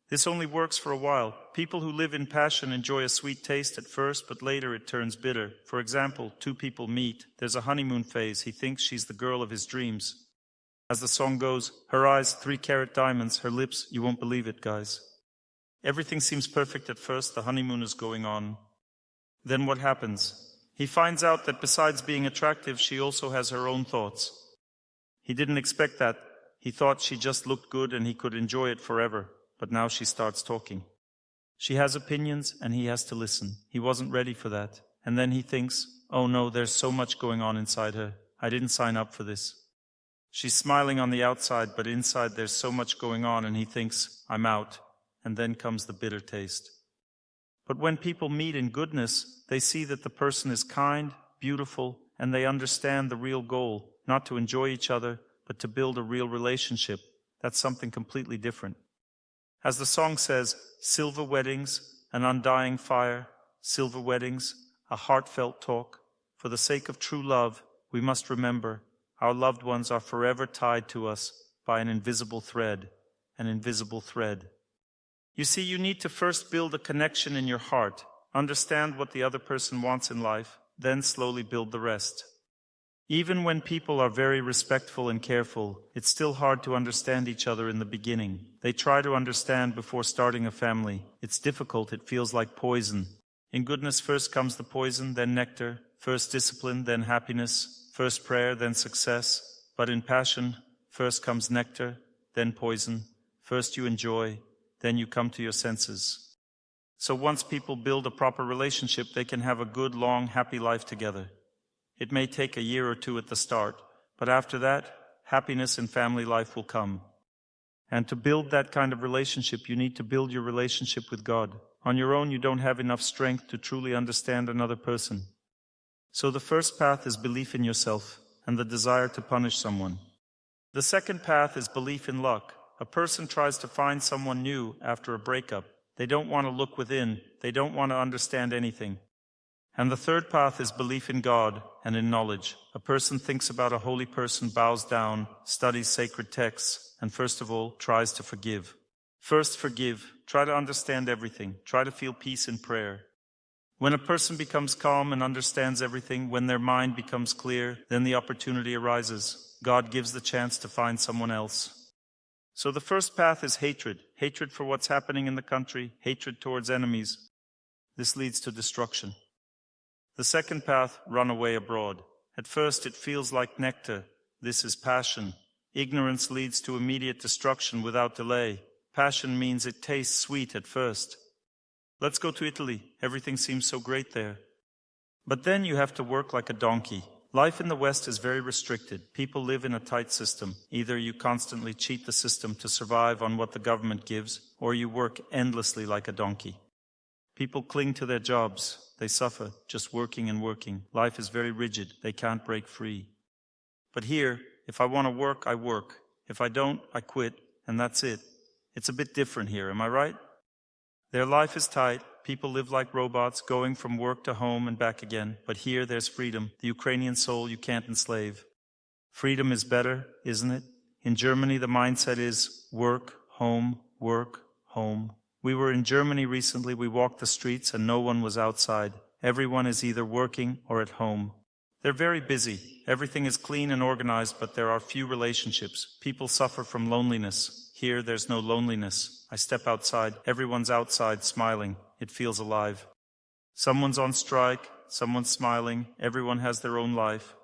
This only works for a while. People who live in passion enjoy a sweet taste at first, but later it turns bitter. For example, 2 people meet. There's a honeymoon phase. He thinks she's the girl of his dreams. As the song goes, her eyes, 3-carat diamonds, her lips, you won't believe it, guys. Everything seems perfect at first. The honeymoon is going on. Then what happens? He finds out that besides being attractive, she also has her own thoughts. He didn't expect that. He thought she just looked good and he could enjoy it forever. But now she starts talking. She has opinions and he has to listen. He wasn't ready for that. And then he thinks, oh no, there's so much going on inside her. I didn't sign up for this. She's smiling on the outside, but inside there's so much going on, and he thinks, I'm out. And then comes the bitter taste. But when people meet in goodness, they see that the person is kind, beautiful, and they understand the real goal, not to enjoy each other, but to build a real relationship. That's something completely different. As the song says, silver weddings, an undying fire, silver weddings, a heartfelt talk. For the sake of true love, we must remember our loved ones are forever tied to us by an invisible thread, an invisible thread. You see, you need to first build a connection in your heart, understand what the other person wants in life, then slowly build the rest. Even when people are very respectful and careful, it's still hard to understand each other in the beginning. They try to understand before starting a family. It's difficult, it feels like poison. In goodness, first comes the poison, then nectar, first discipline, then happiness, first prayer, then success. But in passion, first comes nectar, then poison. First you enjoy, then you come to your senses. So once people build a proper relationship, they can have a good, long, happy life together. It may take a year or 2 at the start, but after that, happiness in family life will come. And to build that kind of relationship, you need to build your relationship with God. On your own, you don't have enough strength to truly understand another person. So the first path is belief in yourself and the desire to punish someone. The second path is belief in luck. A person tries to find someone new after a breakup. They don't want to look within. They don't want to understand anything. And the third path is belief in God and in knowledge. A person thinks about a holy person, bows down, studies sacred texts, and first of all, tries to forgive. First forgive, Try to understand everything. Try to feel peace in prayer. When a person becomes calm and understands everything, when their mind becomes clear, then the opportunity arises. God gives the chance to find someone else. So the first path is hatred. Hatred for what's happening in the country, hatred towards enemies. This leads to destruction. The second path, run away abroad. At first it feels like nectar. This is passion. Ignorance leads to immediate destruction without delay. Passion means it tastes sweet at first. Let's go to Italy. Everything seems so great there. But then you have to work like a donkey. Life in the West is very restricted. People live in a tight system. Either you constantly cheat the system to survive on what the government gives, or you work endlessly like a donkey. People cling to their jobs. They suffer, just working and working. Life is very rigid. They can't break free. But here, if I want to work, I work. If I don't, I quit, and that's it. It's a bit different here, am I right? Their life is tight. People live like robots, going from work to home and back again. But here there's freedom. The Ukrainian soul you can't enslave. Freedom is better, isn't it? In Germany, the mindset is work, home, work, home. We were in Germany recently. We walked the streets and no one was outside. Everyone is either working or at home. They're very busy. Everything is clean and organized, but there are few relationships. People suffer from loneliness. Here, there's no loneliness. I step outside. Everyone's outside smiling. It feels alive. Someone's on strike. Someone's smiling. Everyone has their own life.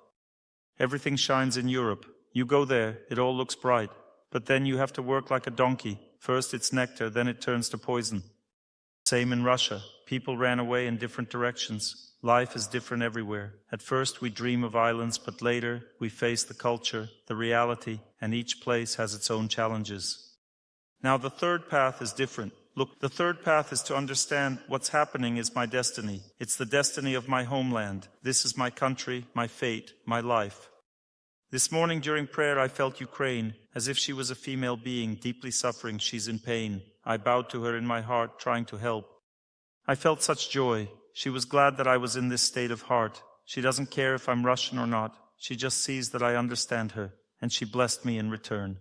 Everything shines in Europe. You go there, it all looks bright. But then you have to work like a donkey. First it's nectar, then it turns to poison. Same in Russia. People ran away in different directions. Life is different everywhere. At first we dream of islands, but later we face the culture, the reality, and each place has its own challenges. Now the third path is different. Look, the third path is to understand what's happening is my destiny. It's the destiny of my homeland. This is my country, my fate, my life. This morning during prayer I felt Ukraine, as if she was a female being, deeply suffering. She's in pain. I bowed to her in my heart, trying to help. I felt such joy. She was glad that I was in this state of heart. She doesn't care if I'm Russian or not. She just sees that I understand her, and she blessed me in return.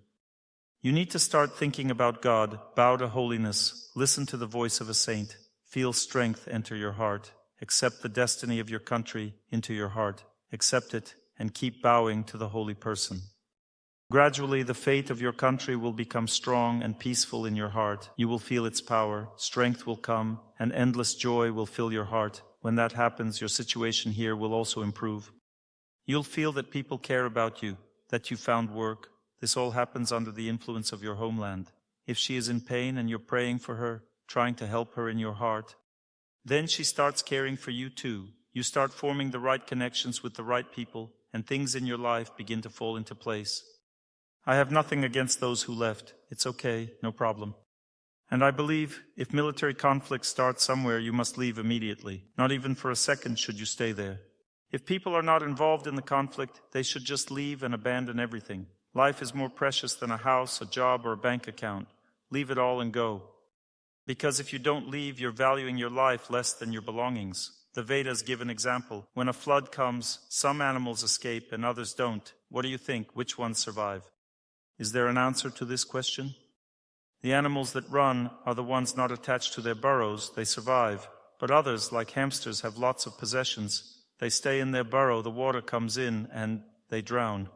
You need to start thinking about God. Bow to holiness. Listen to the voice of a saint. Feel strength enter your heart. Accept the destiny of your country into your heart. Accept it and keep bowing to the holy person. Gradually, the fate of your country will become strong and peaceful in your heart. You will feel its power. Strength will come, and endless joy will fill your heart. When that happens, your situation here will also improve. You'll feel that people care about you, that you found work. This all happens under the influence of your homeland. If she is in pain and you're praying for her, trying to help her in your heart, then she starts caring for you too. You start forming the right connections with the right people, and things in your life begin to fall into place. I have nothing against those who left. It's okay, no problem. And I believe if military conflict starts somewhere, you must leave immediately. Not even for a second should you stay there. If people are not involved in the conflict, they should just leave and abandon everything. Life is more precious than a house, a job, or a bank account. Leave it all and go. Because if you don't leave, you're valuing your life less than your belongings. The Vedas give an example. When a flood comes, some animals escape and others don't. What do you think? Which ones survive? Is there an answer to this question? The animals that run are the ones not attached to their burrows. They survive. But others, like hamsters, have lots of possessions. They stay in their burrow, the water comes in, and they drown.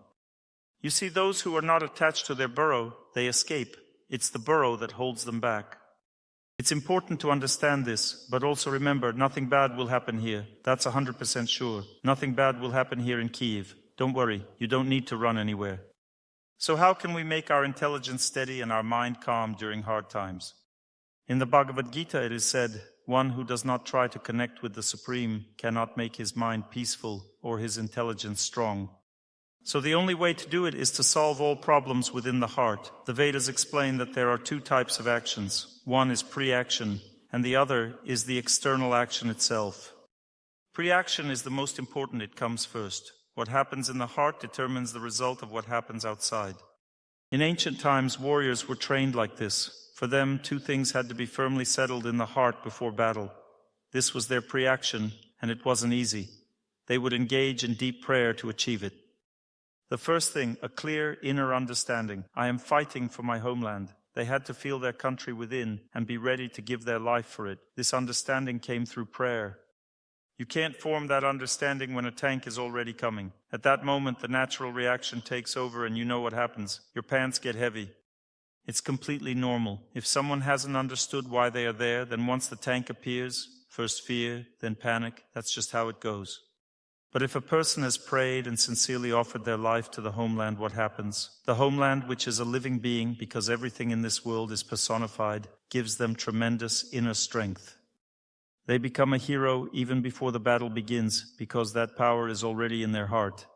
You see, those who are not attached to their burrow, they escape. It's the burrow that holds them back. It's important to understand this, but also remember, nothing bad will happen here. That's 100% sure. Nothing bad will happen here in Kyiv. Don't worry, you don't need to run anywhere. So how can we make our intelligence steady and our mind calm during hard times? In the Bhagavad Gita it is said, one who does not try to connect with the Supreme cannot make his mind peaceful or his intelligence strong. So the only way to do it is to solve all problems within the heart. The Vedas explain that there are two types of actions. One is pre-action, and the other is the external action itself. Pre-action is the most important. It comes first. What happens in the heart determines the result of what happens outside. In ancient times, warriors were trained like this. For them, two things had to be firmly settled in the heart before battle. This was their pre-action, and it wasn't easy. They would engage in deep prayer to achieve it. The first thing, a clear inner understanding. I am fighting for my homeland. They had to feel their country within and be ready to give their life for it. This understanding came through prayer. You can't form that understanding when a tank is already coming. At that moment, the natural reaction takes over and you know what happens. Your pants get heavy. It's completely normal. If someone hasn't understood why they are there, then once the tank appears, first fear, then panic. That's just how it goes. But if a person has prayed and sincerely offered their life to the homeland, what happens? The homeland, which is a living being, because everything in this world is personified, gives them tremendous inner strength. They become a hero even before the battle begins, because that power is already in their heart.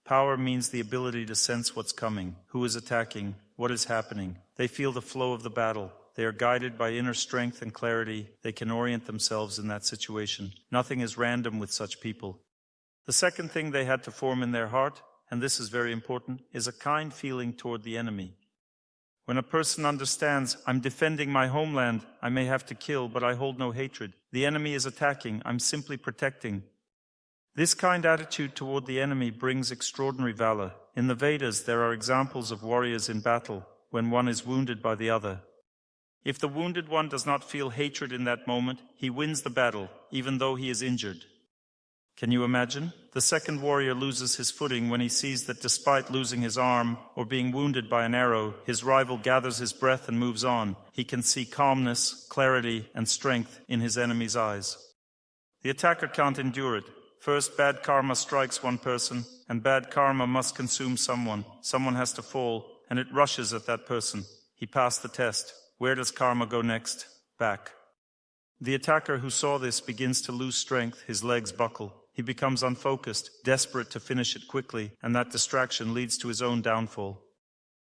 Power means the ability to sense what's coming, who is attacking, what is happening. They feel the flow of the battle. They are guided by inner strength and clarity. They can orient themselves in that situation. Nothing is random with such people. The second thing they had to form in their heart, and this is very important, is a kind feeling toward the enemy. When a person understands, I'm defending my homeland, I may have to kill, but I hold no hatred. The enemy is attacking, I'm simply protecting. This kind attitude toward the enemy brings extraordinary valor. In the Vedas, there are examples of warriors in battle when one is wounded by the other. If the wounded one does not feel hatred in that moment, he wins the battle, even though he is injured. Can you imagine? The second warrior loses his footing when he sees that despite losing his arm or being wounded by an arrow, his rival gathers his breath and moves on. He can see calmness, clarity, and strength in his enemy's eyes. The attacker can't endure it. First, bad karma strikes one person, and bad karma must consume someone. Someone has to fall, and it rushes at that person. He passed the test. Where does karma go next? Back. The attacker who saw this begins to lose strength, his legs buckle. He becomes unfocused, desperate to finish it quickly, and that distraction leads to his own downfall.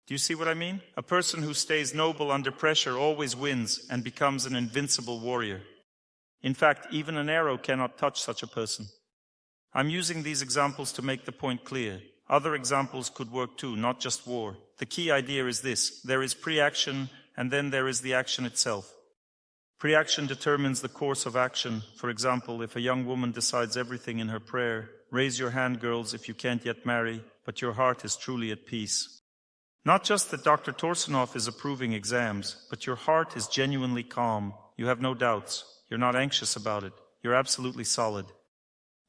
Do you see what I mean? A person who stays noble under pressure always wins and becomes an invincible warrior. In fact, even an arrow cannot touch such a person. I'm using these examples to make the point clear. Other examples could work too, not just war. The key idea is this: there is pre-action, and then there is the action itself. Pre-action determines the course of action. For example, if a young woman decides everything in her prayer, raise your hand, girls, if you can't yet marry, but your heart is truly at peace. Not just that Dr. Torsunov is approving exams, but your heart is genuinely calm. You have no doubts. You're not anxious about it. You're absolutely solid.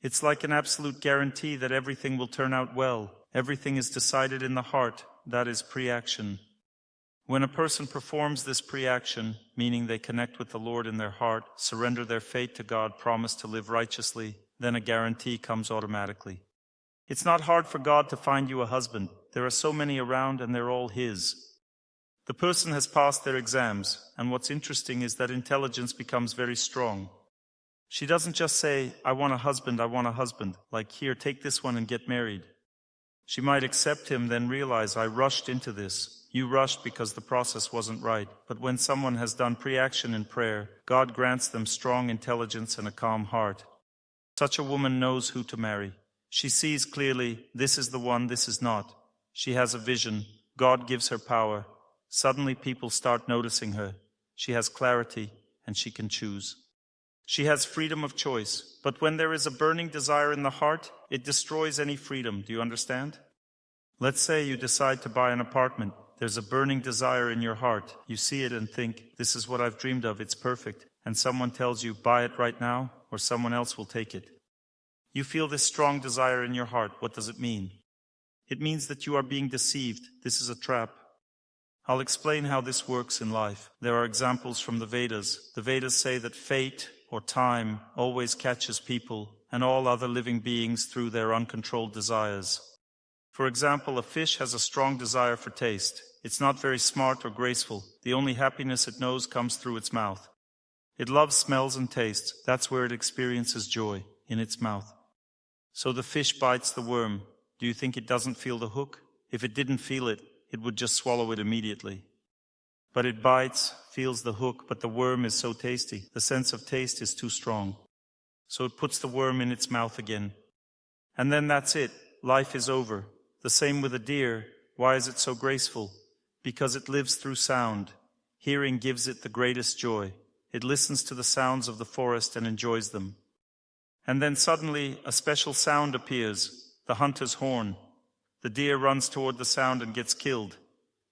It's like an absolute guarantee that everything will turn out well. Everything is decided in the heart. That is pre-action. When a person performs this pre-action, meaning they connect with the Lord in their heart, surrender their fate to God, promise to live righteously, then a guarantee comes automatically. It's not hard for God to find you a husband. There are so many around and they're all His. The person has passed their exams, and what's interesting is that intelligence becomes very strong. She doesn't just say, I want a husband, like, here, take this one and get married. She might accept him, then realize, I rushed into this. You rushed because the process wasn't right. But when someone has done pre-action in prayer, God grants them strong intelligence and a calm heart. Such a woman knows who to marry. She sees clearly, this is the one, this is not. She has a vision. God gives her power. Suddenly people start noticing her. She has clarity, and she can choose. She has freedom of choice. But when there is a burning desire in the heart, it destroys any freedom. Do you understand? Let's say you decide to buy an apartment. There's a burning desire in your heart. You see it and think, this is what I've dreamed of, it's perfect. And someone tells you, buy it right now, or someone else will take it. You feel this strong desire in your heart. What does it mean? It means that you are being deceived. This is a trap. I'll explain how this works in life. There are examples from the Vedas. The Vedas say that fate, or time, always catches people and all other living beings through their uncontrolled desires. For example, a fish has a strong desire for taste. It's not very smart or graceful. The only happiness it knows comes through its mouth. It loves smells and tastes. That's where it experiences joy, in its mouth. So the fish bites the worm. Do you think it doesn't feel the hook? If it didn't feel it, it would just swallow it immediately. But it bites, feels the hook, but the worm is so tasty. The sense of taste is too strong. So it puts the worm in its mouth again. And then that's it. Life is over. The same with a deer. Why is it so graceful? Because it lives through sound. Hearing gives it the greatest joy. It listens to the sounds of the forest and enjoys them. And then suddenly a special sound appears, the hunter's horn. The deer runs toward the sound and gets killed.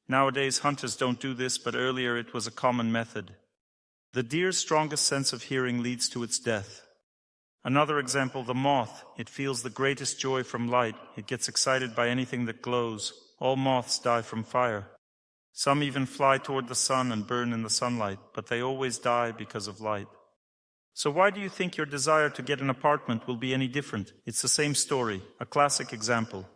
Nowadays, hunters don't do this, but earlier it was a common method. The deer's strongest sense of hearing leads to its death. Another example, the moth. It feels the greatest joy from light. It gets excited by anything that glows. All moths die from fire. Some even fly toward the sun and burn in the sunlight, but they always die because of light. So why do you think your desire to get an apartment will be any different? It's the same story, a classic example.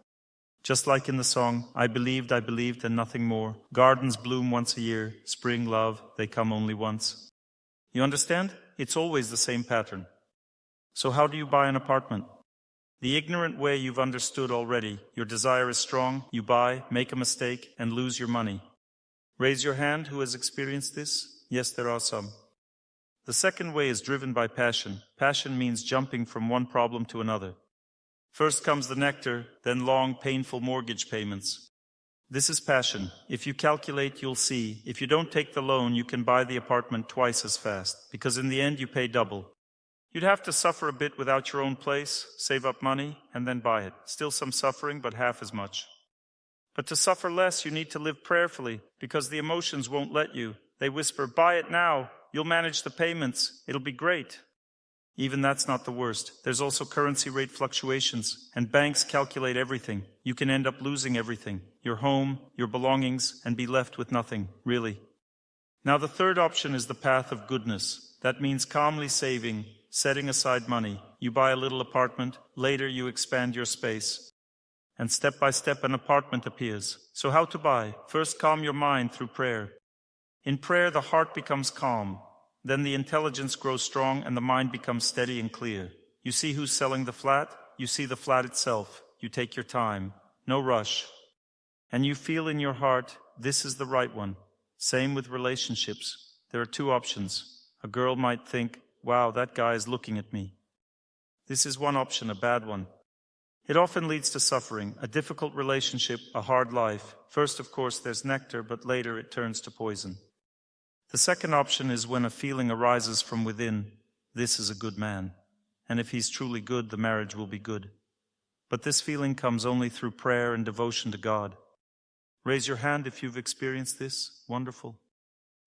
Just like in the song, I believed, and nothing more. Gardens bloom once a year. Spring, love, they come only once. You understand? It's always the same pattern. So how do you buy an apartment? The ignorant way you've understood already. Your desire is strong, you buy, make a mistake, and lose your money. Raise your hand who has experienced this. Yes, there are some. The second way is driven by passion. Passion means jumping from one problem to another. First comes the nectar, then long, painful mortgage payments. This is passion. If you calculate, you'll see. If you don't take the loan, you can buy the apartment twice as fast, because in the end you pay double. You'd have to suffer a bit without your own place, save up money, and then buy it. Still some suffering, but half as much. But to suffer less, you need to live prayerfully, because the emotions won't let you. They whisper, buy it now. You'll manage the payments. It'll be great. Even that's not the worst. There's also currency rate fluctuations, and banks calculate everything. You can end up losing everything, your home, your belongings, and be left with nothing, really. Now the third option is the path of goodness. That means calmly saving, setting aside money. You buy a little apartment, later you expand your space. And step by step an apartment appears. So how to buy? First, calm your mind through prayer. In prayer, the heart becomes calm. Then the intelligence grows strong and the mind becomes steady and clear. You see who's selling the flat? You see the flat itself. You take your time. No rush. And you feel in your heart, this is the right one. Same with relationships. There are two options. A girl might think, wow, that guy is looking at me. This is one option, a bad one. It often leads to suffering, a difficult relationship, a hard life. First, of course, there's nectar, but later it turns to poison. The second option is when a feeling arises from within, this is a good man. And if he's truly good, the marriage will be good. But this feeling comes only through prayer and devotion to God. Raise your hand if you've experienced this. Wonderful.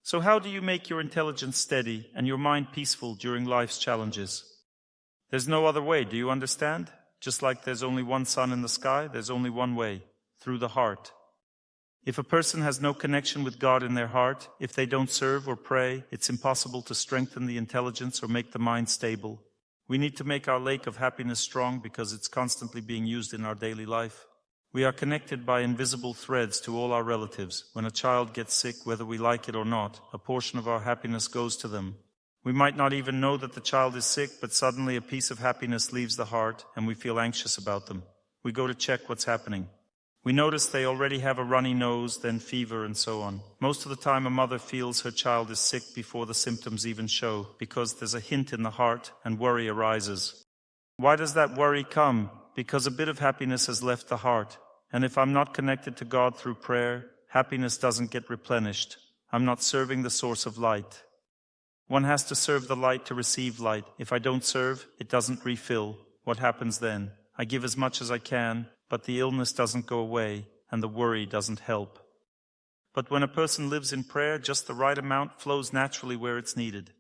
So how do you make your intelligence steady and your mind peaceful during life's challenges? There's no other way, do you understand? Just like there's only one sun in the sky, there's only one way, through the heart. If a person has no connection with God in their heart, if they don't serve or pray, it's impossible to strengthen the intelligence or make the mind stable. We need to make our lake of happiness strong because it's constantly being used in our daily life. We are connected by invisible threads to all our relatives. When a child gets sick, whether we like it or not, a portion of our happiness goes to them. We might not even know that the child is sick, but suddenly a piece of happiness leaves the heart and we feel anxious about them. We go to check what's happening. We notice they already have a runny nose, then fever, and so on. Most of the time a mother feels her child is sick before the symptoms even show, because there's a hint in the heart and worry arises. Why does that worry come? Because a bit of happiness has left the heart. And if I'm not connected to God through prayer, happiness doesn't get replenished. I'm not serving the source of light. One has to serve the light to receive light. If I don't serve, it doesn't refill. What happens then? I give as much as I can, but the illness doesn't go away, and the worry doesn't help. But when a person lives in prayer, just the right amount flows naturally where it's needed.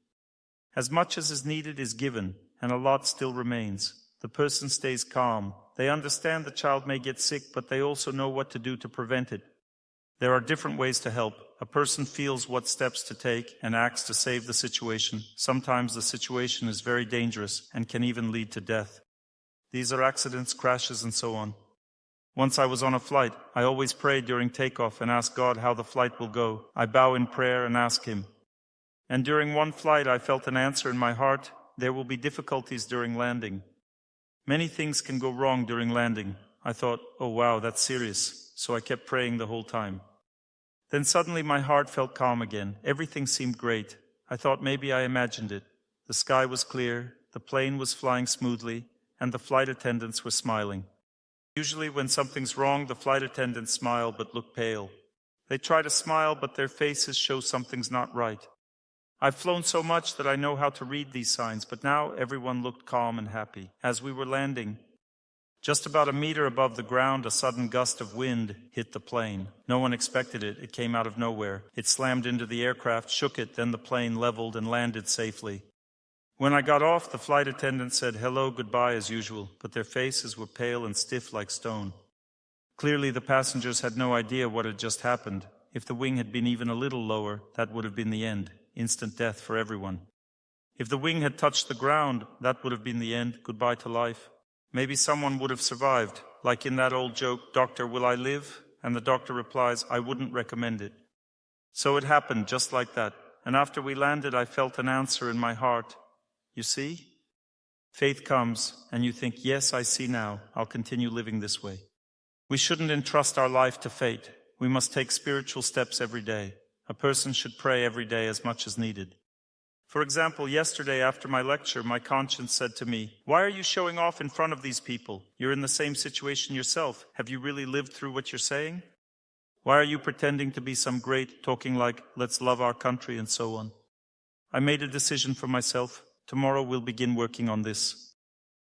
As much as is needed is given, and a lot still remains. The person stays calm. They understand the child may get sick, but they also know what to do to prevent it. There are different ways to help. A person feels what steps to take and acts to save the situation. Sometimes the situation is very dangerous and can even lead to death. These are accidents, crashes, and so on. Once I was on a flight. I always pray during takeoff and ask God how the flight will go. I bow in prayer and ask Him. And during one flight I felt an answer in my heart. There will be difficulties during landing. Many things can go wrong during landing. I thought, oh wow, that's serious. So I kept praying the whole time. Then suddenly my heart felt calm again. Everything seemed great. I thought maybe I imagined it. The sky was clear, the plane was flying smoothly, and the flight attendants were smiling. Usually when something's wrong, the flight attendants smile but look pale. They try to smile, but their faces show something's not right. I've flown so much that I know how to read these signs, but now everyone looked calm and happy. As we were landing, Just about a meter above the ground, a sudden gust of wind hit the plane. No one expected it. It came out of nowhere. It slammed into the aircraft, shook it, then the plane leveled and landed safely. When I got off, the flight attendant said hello, goodbye as usual, but their faces were pale and stiff like stone. Clearly, the passengers had no idea what had just happened. If the wing had been even a little lower, that would have been the end. Instant death for everyone. If the wing had touched the ground, that would have been the end. Goodbye to life. Maybe someone would have survived, like in that old joke, "Doctor, will I live?" And the doctor replies, "I wouldn't recommend it." So it happened just like that. And after we landed, I felt an answer in my heart. You see? Faith comes, and you think, yes, I see now. I'll continue living this way. We shouldn't entrust our life to fate. We must take spiritual steps every day. A person should pray every day as much as needed. For example, yesterday after my lecture, my conscience said to me, "Why are you showing off in front of these people? You're in the same situation yourself. Have you really lived through what you're saying? Why are you pretending to be some great, talking like, let's love our country and so on?" I made a decision for myself. Tomorrow we'll begin working on this.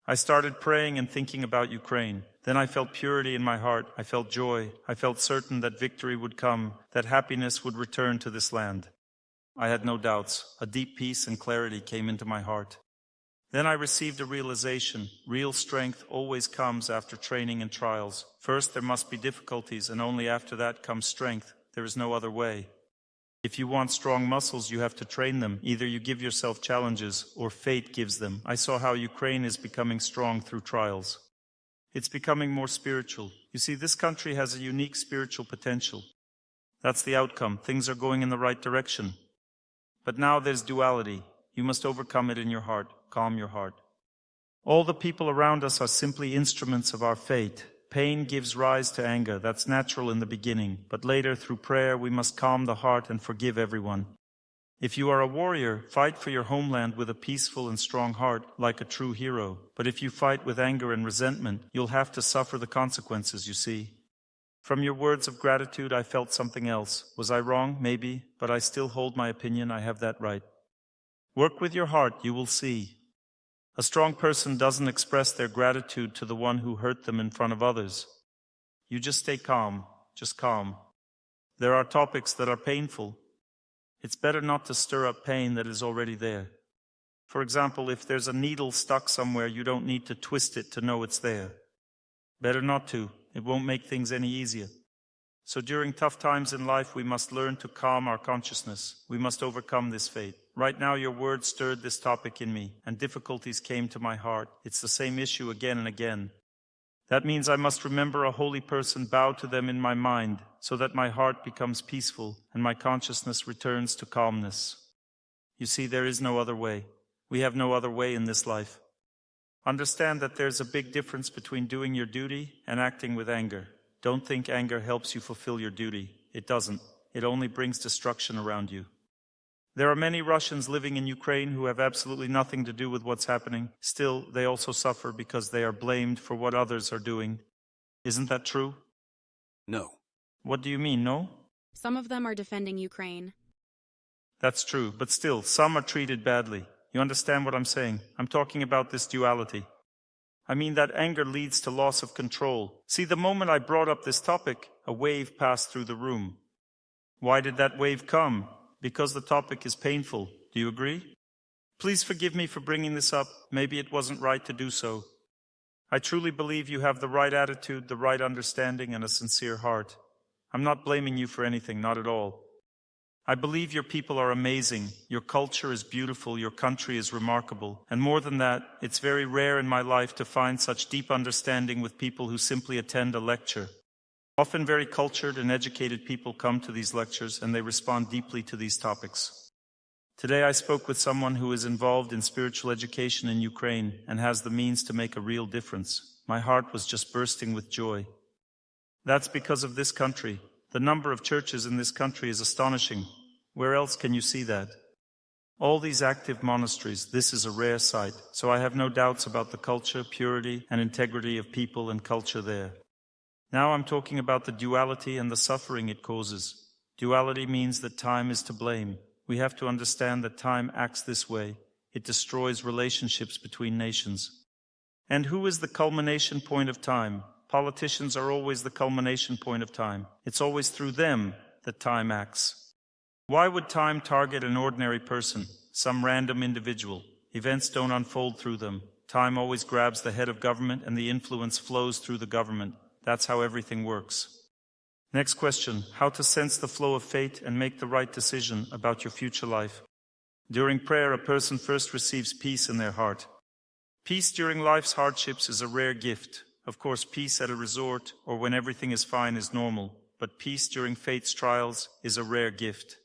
I started praying and thinking about Ukraine. Then I felt purity in my heart. I felt joy. I felt certain that victory would come, that happiness would return to this land. I had no doubts. A deep peace and clarity came into my heart. Then I received a realization. Real strength always comes after training and trials. First there must be difficulties, and only after that comes strength. There is no other way. If you want strong muscles, you have to train them. Either you give yourself challenges, or fate gives them. I saw how Ukraine is becoming strong through trials. It's becoming more spiritual. You see, this country has a unique spiritual potential. That's the outcome. Things are going in the right direction. But now there's duality. You must overcome it in your heart. Calm your heart. All the people around us are simply instruments of our fate. Pain gives rise to anger. That's natural in the beginning. But later, through prayer, we must calm the heart and forgive everyone. If you are a warrior, fight for your homeland with a peaceful and strong heart, like a true hero. But if you fight with anger and resentment, you'll have to suffer the consequences, you see. From your words of gratitude, I felt something else. Was I wrong? Maybe, but I still hold my opinion. I have that right. Work with your heart, you will see. A strong person doesn't express their gratitude to the one who hurt them in front of others. You just stay calm, just calm. There are topics that are painful. It's better not to stir up pain that is already there. For example, if there's a needle stuck somewhere, you don't need to twist it to know it's there. Better not to. It won't make things any easier. So during tough times in life, we must learn to calm our consciousness. We must overcome this fate. Right now, your words stirred this topic in me, and difficulties came to my heart. It's the same issue again and again. That means I must remember a holy person, bow to them in my mind, so that my heart becomes peaceful and my consciousness returns to calmness. You see, there is no other way. We have no other way in this life. Understand that there's a big difference between doing your duty and acting with anger. Don't think anger helps you fulfill your duty. It doesn't. It only brings destruction around you. There are many Russians living in Ukraine who have absolutely nothing to do with what's happening. Still, they also suffer because they are blamed for what others are doing. Isn't that true? No. What do you mean, no? Some of them are defending Ukraine. That's true, but still, some are treated badly. You understand what I'm saying? I'm talking about this duality. I mean that anger leads to loss of control. See, the moment I brought up this topic, a wave passed through the room. Why did that wave come? Because the topic is painful. Do you agree? Please forgive me for bringing this up. Maybe it wasn't right to do so. I truly believe you have the right attitude, the right understanding, and a sincere heart. I'm not blaming you for anything, not at all. I believe your people are amazing. Your culture is beautiful. Your country is remarkable. And more than that, it's very rare in my life to find such deep understanding with people who simply attend a lecture. Often very cultured and educated people come to these lectures and they respond deeply to these topics. Today I spoke with someone who is involved in spiritual education in Ukraine and has the means to make a real difference. My heart was just bursting with joy. That's because of this country. The number of churches in this country is astonishing. Where else can you see that? All these active monasteries, this is a rare sight, so I have no doubts about the culture, purity, and integrity of people and culture there. Now I'm talking about the duality and the suffering it causes. Duality means that time is to blame. We have to understand that time acts this way. It destroys relationships between nations. And who is the culmination point of time? Politicians are always the culmination point of time. It's always through them that time acts. Why would time target an ordinary person, some random individual? Events don't unfold through them. Time always grabs the head of government and the influence flows through the government. That's how everything works. Next question, how to sense the flow of fate and make the right decision about your future life. During prayer, a person first receives peace in their heart. Peace during life's hardships is a rare gift. Of course, peace at a resort or when everything is fine is normal, but peace during fate's trials is a rare gift.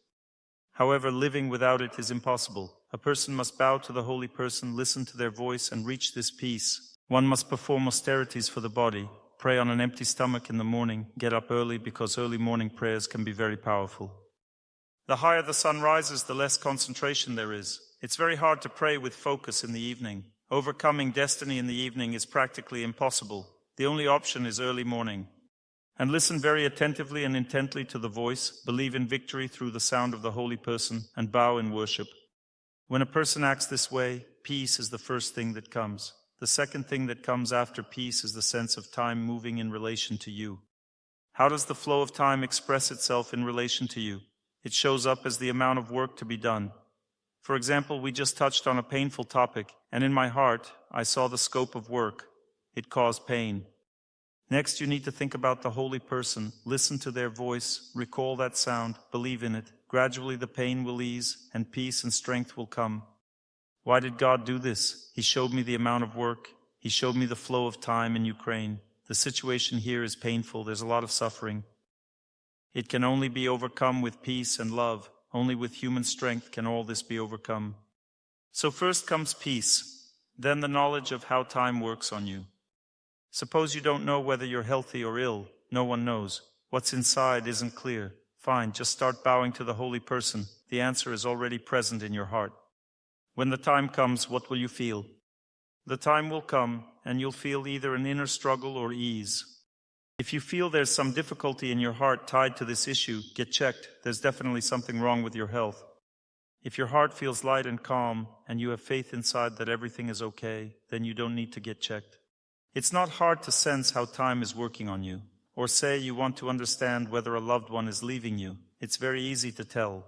However, living without it is impossible. A person must bow to the holy person, listen to their voice, and reach this peace. One must perform austerities for the body, pray on an empty stomach in the morning, get up early because early morning prayers can be very powerful. The higher the sun rises, the less concentration there is. It's very hard to pray with focus in the evening. Overcoming destiny in the evening is practically impossible. The only option is early morning. And listen very attentively and intently to the voice, believe in victory through the sound of the holy person, and bow in worship. When a person acts this way, peace is the first thing that comes. The second thing that comes after peace is the sense of time moving in relation to you. How does the flow of time express itself in relation to you? It shows up as the amount of work to be done. For example, we just touched on a painful topic, and in my heart, I saw the scope of work. It caused pain. Next, you need to think about the holy person, listen to their voice, recall that sound, believe in it. Gradually the pain will ease, and peace and strength will come. Why did God do this? He showed me the amount of work. He showed me the flow of time in Ukraine. The situation here is painful. There's a lot of suffering. It can only be overcome with peace and love. Only with human strength can all this be overcome. So first comes peace, then the knowledge of how time works on you. Suppose you don't know whether you're healthy or ill. No one knows. What's inside isn't clear. Fine, just start bowing to the holy person. The answer is already present in your heart. When the time comes, what will you feel? The time will come, and you'll feel either an inner struggle or ease. If you feel there's some difficulty in your heart tied to this issue, get checked. There's definitely something wrong with your health. If your heart feels light and calm, and you have faith inside that everything is okay, then you don't need to get checked. It's not hard to sense how time is working on you, or say you want to understand whether a loved one is leaving you. It's very easy to tell.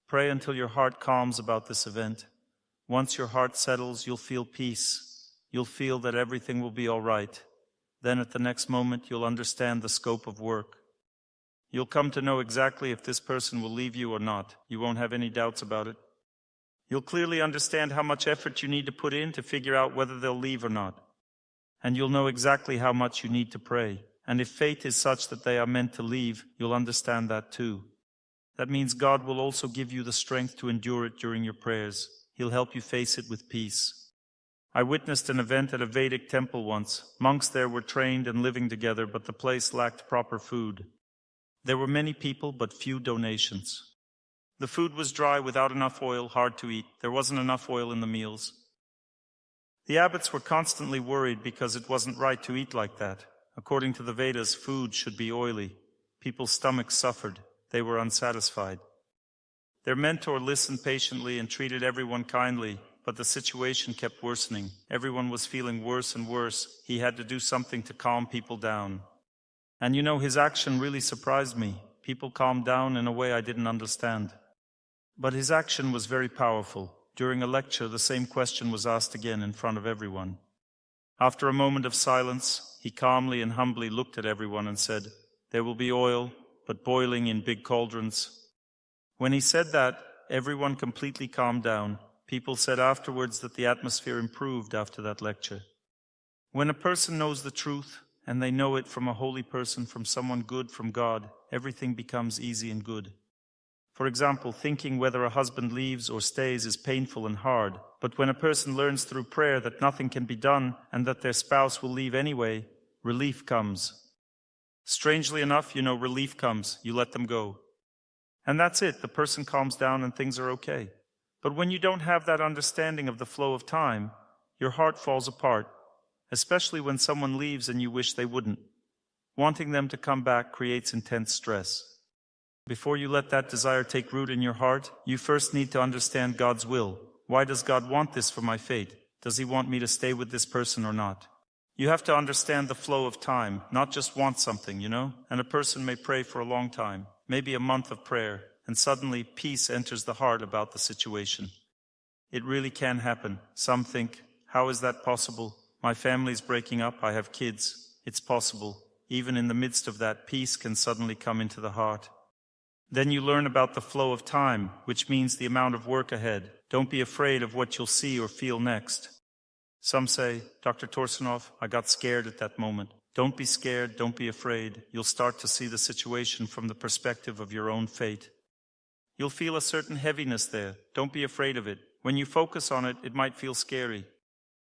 Pray until your heart calms about this event. Once your heart settles, you'll feel peace. You'll feel that everything will be all right. Then at the next moment, you'll understand the scope of work. You'll come to know exactly if this person will leave you or not. You won't have any doubts about it. You'll clearly understand how much effort you need to put in to figure out whether they'll leave or not. And you'll know exactly how much you need to pray. And if fate is such that they are meant to leave, you'll understand that too. That means God will also give you the strength to endure it during your prayers. He'll help you face it with peace. I witnessed an event at a Vedic temple once. Monks there were trained and living together, but the place lacked proper food. There were many people, but few donations. The food was dry, without enough oil, hard to eat. There wasn't enough oil in the meals. The abbots were constantly worried because it wasn't right to eat like that. According to the Vedas, food should be oily. People's stomachs suffered. They were unsatisfied. Their mentor listened patiently and treated everyone kindly, but the situation kept worsening. Everyone was feeling worse and worse. He had to do something to calm people down. And his action really surprised me. People calmed down in a way I didn't understand. But his action was very powerful. During a lecture, the same question was asked again in front of everyone. After a moment of silence, he calmly and humbly looked at everyone and said, "There will be oil, but boiling in big cauldrons." When he said that, everyone completely calmed down. People said afterwards that the atmosphere improved after that lecture. When a person knows the truth, and they know it from a holy person, from someone good, from God, everything becomes easy and good. For example, thinking whether a husband leaves or stays is painful and hard, but when a person learns through prayer that nothing can be done and that their spouse will leave anyway, relief comes. Strangely enough, relief comes. You let them go. And that's it. The person calms down and things are okay. But when you don't have that understanding of the flow of time, your heart falls apart, especially when someone leaves and you wish they wouldn't. Wanting them to come back creates intense stress. Before you let that desire take root in your heart, you first need to understand God's will. Why does God want this for my fate? Does he want me to stay with this person or not? You have to understand the flow of time, not just want something, And a person may pray for a long time, maybe a month of prayer, and suddenly peace enters the heart about the situation. It really can happen. Some think, how is that possible? My family's breaking up, I have kids. It's possible. Even in the midst of that, peace can suddenly come into the heart. Then you learn about the flow of time, which means the amount of work ahead. Don't be afraid of what you'll see or feel next. Some say, Dr. Torsunov, I got scared at that moment. Don't be scared, don't be afraid. You'll start to see the situation from the perspective of your own fate. You'll feel a certain heaviness there. Don't be afraid of it. When you focus on it, it might feel scary.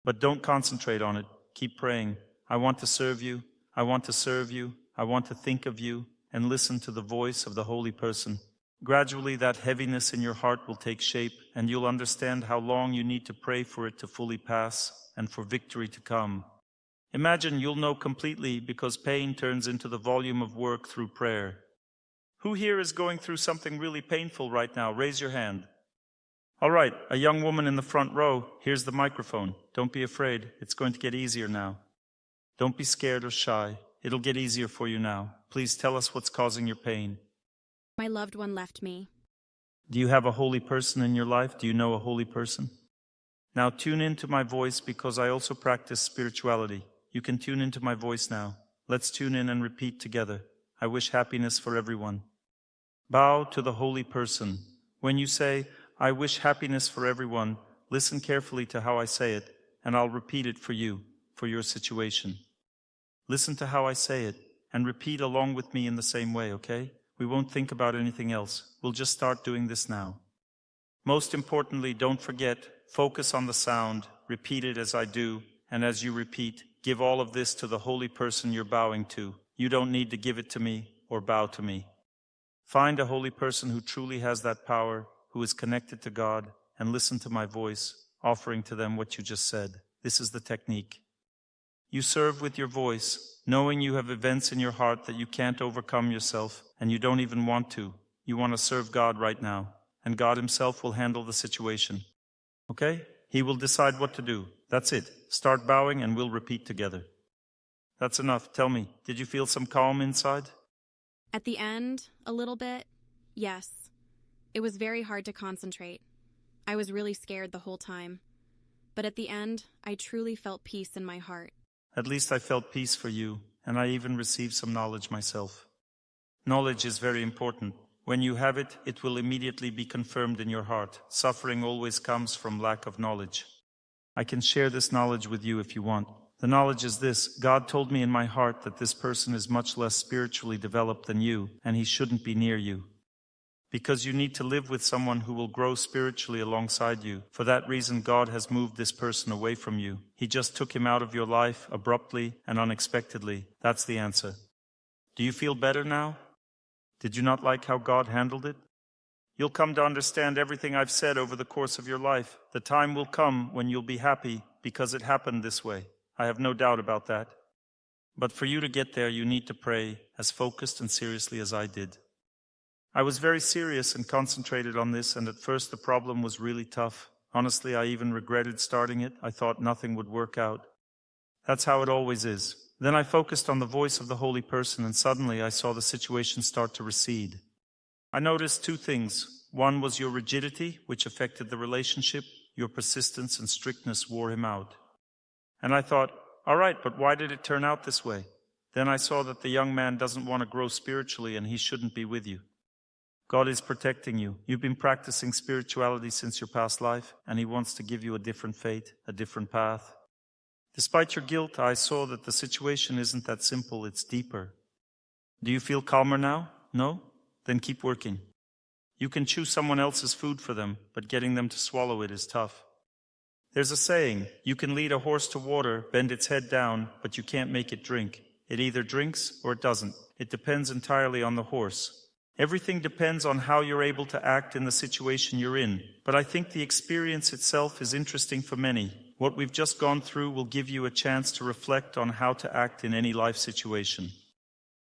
But don't concentrate on it. Keep praying. I want to serve you. I want to serve you. I want to think of you and listen to the voice of the holy person. Gradually, that heaviness in your heart will take shape, and you'll understand how long you need to pray for it to fully pass and for victory to come. Imagine you'll know completely because pain turns into the volume of work through prayer. Who here is going through something really painful right now? Raise your hand. All right, a young woman in the front row. Here's the microphone. Don't be afraid. It's going to get easier now. Don't be scared or shy. It'll get easier for you now. Please tell us what's causing your pain. My loved one left me. Do you have a holy person in your life? Do you know a holy person? Now tune into my voice because I also practice spirituality. You can tune into my voice now. Let's tune in and repeat together. I wish happiness for everyone. Bow to the holy person. When you say, I wish happiness for everyone, listen carefully to how I say it, and I'll repeat it for you, for your situation. Listen to how I say it, and repeat along with me in the same way, okay? We won't think about anything else. We'll just start doing this now. Most importantly, don't forget, focus on the sound, repeat it as I do, and as you repeat, give all of this to the holy person you're bowing to. You don't need to give it to me or bow to me. Find a holy person who truly has that power, who is connected to God, and listen to my voice, offering to them what you just said. This is the technique. You serve with your voice, knowing you have events in your heart that you can't overcome yourself, and you don't even want to. You want to serve God right now, and God Himself will handle the situation. Okay? He will decide what to do. That's it. Start bowing and we'll repeat together. That's enough. Tell me, did you feel some calm inside? At the end, a little bit, yes. It was very hard to concentrate. I was really scared the whole time. But at the end, I truly felt peace in my heart. At least I felt peace for you, and I even received some knowledge myself. Knowledge is very important. When you have it, it will immediately be confirmed in your heart. Suffering always comes from lack of knowledge. I can share this knowledge with you if you want. The knowledge is this: God told me in my heart that this person is much less spiritually developed than you, and he shouldn't be near you. Because you need to live with someone who will grow spiritually alongside you. For that reason, God has moved this person away from you. He just took him out of your life abruptly and unexpectedly. That's the answer. Do you feel better now? Did you not like how God handled it? You'll come to understand everything I've said over the course of your life. The time will come when you'll be happy because it happened this way. I have no doubt about that. But for you to get there, you need to pray as focused and seriously as I did. I was very serious and concentrated on this, and at first the problem was really tough. Honestly, I even regretted starting it. I thought nothing would work out. That's how it always is. Then I focused on the voice of the holy person, and suddenly I saw the situation start to recede. I noticed two things. One was your rigidity, which affected the relationship. Your persistence and strictness wore him out. And I thought, all right, but why did it turn out this way? Then I saw that the young man doesn't want to grow spiritually, and he shouldn't be with you. God is protecting you. You've been practicing spirituality since your past life, and He wants to give you a different fate, a different path. Despite your guilt, I saw that the situation isn't that simple, it's deeper. Do you feel calmer now? No? Then keep working. You can choose someone else's food for them, but getting them to swallow it is tough. There's a saying, you can lead a horse to water, bend its head down, but you can't make it drink. It either drinks or it doesn't. It depends entirely on the horse. Everything depends on how you're able to act in the situation you're in. But I think the experience itself is interesting for many. What we've just gone through will give you a chance to reflect on how to act in any life situation.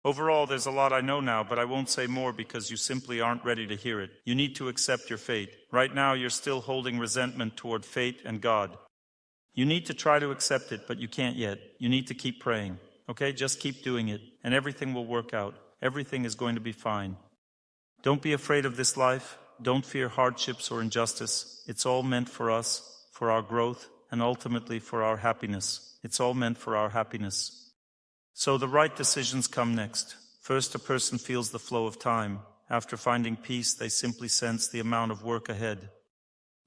Overall, there's a lot I know now, but I won't say more because you simply aren't ready to hear it. You need to accept your fate. Right now, you're still holding resentment toward fate and God. You need to try to accept it, but you can't yet. You need to keep praying. Okay, just keep doing it, and everything will work out. Everything is going to be fine. Don't be afraid of this life. Don't fear hardships or injustice. It's all meant for us, for our growth, and ultimately for our happiness. It's all meant for our happiness. So the right decisions come next. First, a person feels the flow of time. After finding peace, they simply sense the amount of work ahead.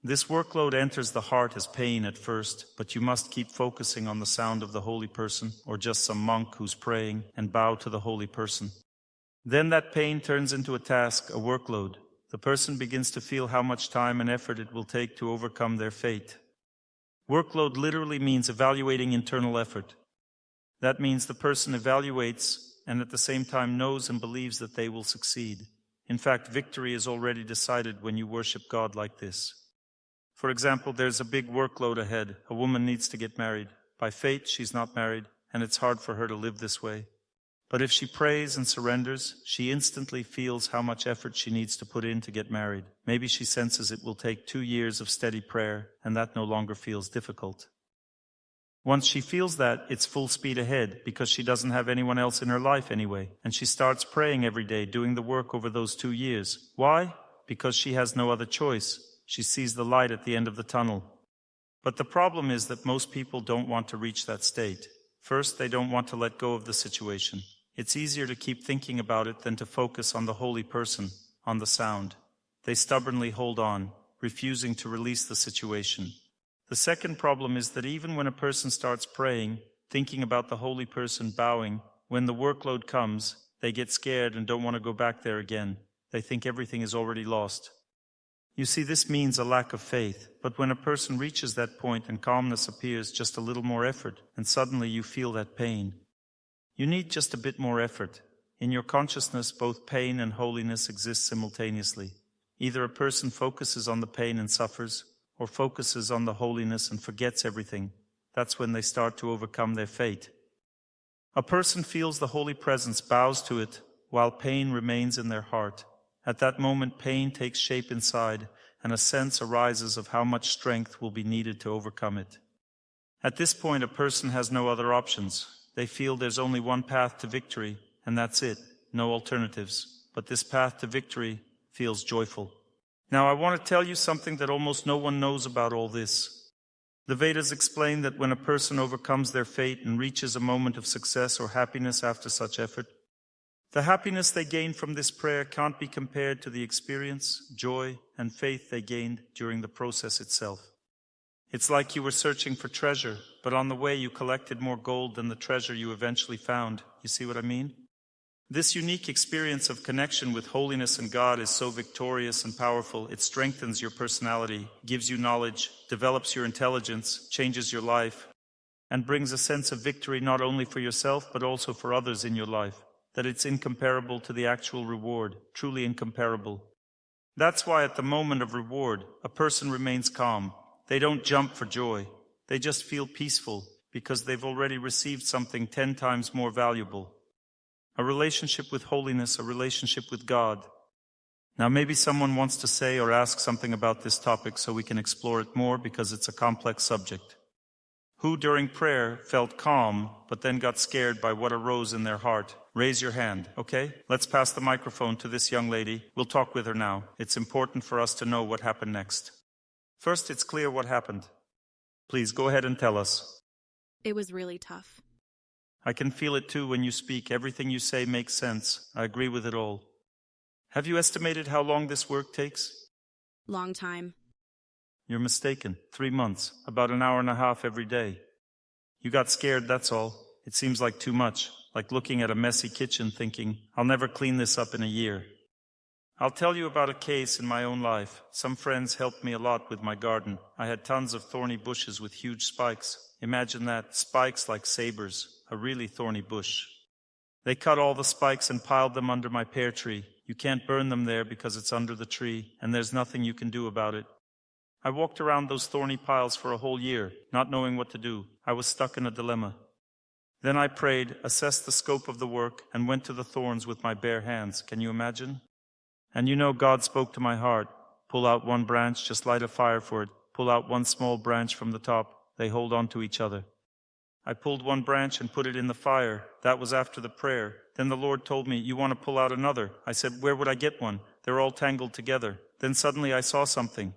This workload enters the heart as pain at first, but you must keep focusing on the sound of the holy person, or just some monk who's praying, and bow to the holy person. Then that pain turns into a task, a workload. The person begins to feel how much time and effort it will take to overcome their fate. Workload literally means evaluating internal effort. That means the person evaluates and at the same time knows and believes that they will succeed. In fact, victory is already decided when you worship God like this. For example, there's a big workload ahead. A woman needs to get married. By fate, she's not married, and it's hard for her to live this way. But if she prays and surrenders, she instantly feels how much effort she needs to put in to get married. Maybe she senses it will take 2 years of steady prayer, and that no longer feels difficult. Once she feels that, it's full speed ahead, because she doesn't have anyone else in her life anyway, and she starts praying every day, doing the work over those 2 years. Why? Because she has no other choice. She sees the light at the end of the tunnel. But the problem is that most people don't want to reach that state. First, they don't want to let go of the situation. It's easier to keep thinking about it than to focus on the holy person, on the sound. They stubbornly hold on, refusing to release the situation. The second problem is that even when a person starts praying, thinking about the holy person, bowing, when the workload comes, they get scared and don't want to go back there again. They think everything is already lost. You see, this means a lack of faith, but when a person reaches that point and calmness appears, just a little more effort, and suddenly you feel that pain. You need just a bit more effort. In your consciousness, both pain and holiness exist simultaneously. Either a person focuses on the pain and suffers, or focuses on the holiness and forgets everything. That's when they start to overcome their fate. A person feels the holy presence, bows to it, while pain remains in their heart. At that moment, pain takes shape inside, and a sense arises of how much strength will be needed to overcome it. At this point, a person has no other options. They feel there's only one path to victory, and that's it, no alternatives. But this path to victory feels joyful. Now, I want to tell you something that almost no one knows about all this. The Vedas explain that when a person overcomes their fate and reaches a moment of success or happiness after such effort, the happiness they gain from this prayer can't be compared to the experience, joy, and faith they gained during the process itself. It's like you were searching for treasure, but on the way you collected more gold than the treasure you eventually found. You see what I mean? This unique experience of connection with holiness and God is so victorious and powerful. It strengthens your personality, gives you knowledge, develops your intelligence, changes your life, and brings a sense of victory not only for yourself but also for others in your life. That it's incomparable to the actual reward, truly incomparable. That's why at the moment of reward, a person remains calm. They don't jump for joy. They just feel peaceful because they've already received something 10 times more valuable. A relationship with holiness, a relationship with God. Now maybe someone wants to say or ask something about this topic so we can explore it more because it's a complex subject. Who during prayer felt calm but then got scared by what arose in their heart? Raise your hand, okay? Let's pass the microphone to this young lady. We'll talk with her now. It's important for us to know what happened next. First, it's clear what happened. Please go ahead and tell us. It was really tough. I can feel it too when you speak. Everything you say makes sense. I agree with it all. Have you estimated how long this work takes? Long time. You're mistaken. 3 months. About an hour and a half every day. You got scared, that's all. It seems like too much. Like looking at a messy kitchen thinking, I'll never clean this up in a year. I'll tell you about a case in my own life. Some friends helped me a lot with my garden. I had tons of thorny bushes with huge spikes. Imagine that, spikes like sabers, a really thorny bush. They cut all the spikes and piled them under my pear tree. You can't burn them there because it's under the tree, and there's nothing you can do about it. I walked around those thorny piles for a whole year, not knowing what to do. I was stuck in a dilemma. Then I prayed, assessed the scope of the work, and went to the thorns with my bare hands. Can you imagine? And you know, God spoke to my heart. Pull out one branch, just light a fire for it. Pull out one small branch from the top. They hold on to each other. I pulled one branch and put it in the fire. That was after the prayer. Then the Lord told me, "You want to pull out another?" I said, "Where would I get one? They're all tangled together." Then suddenly I saw something.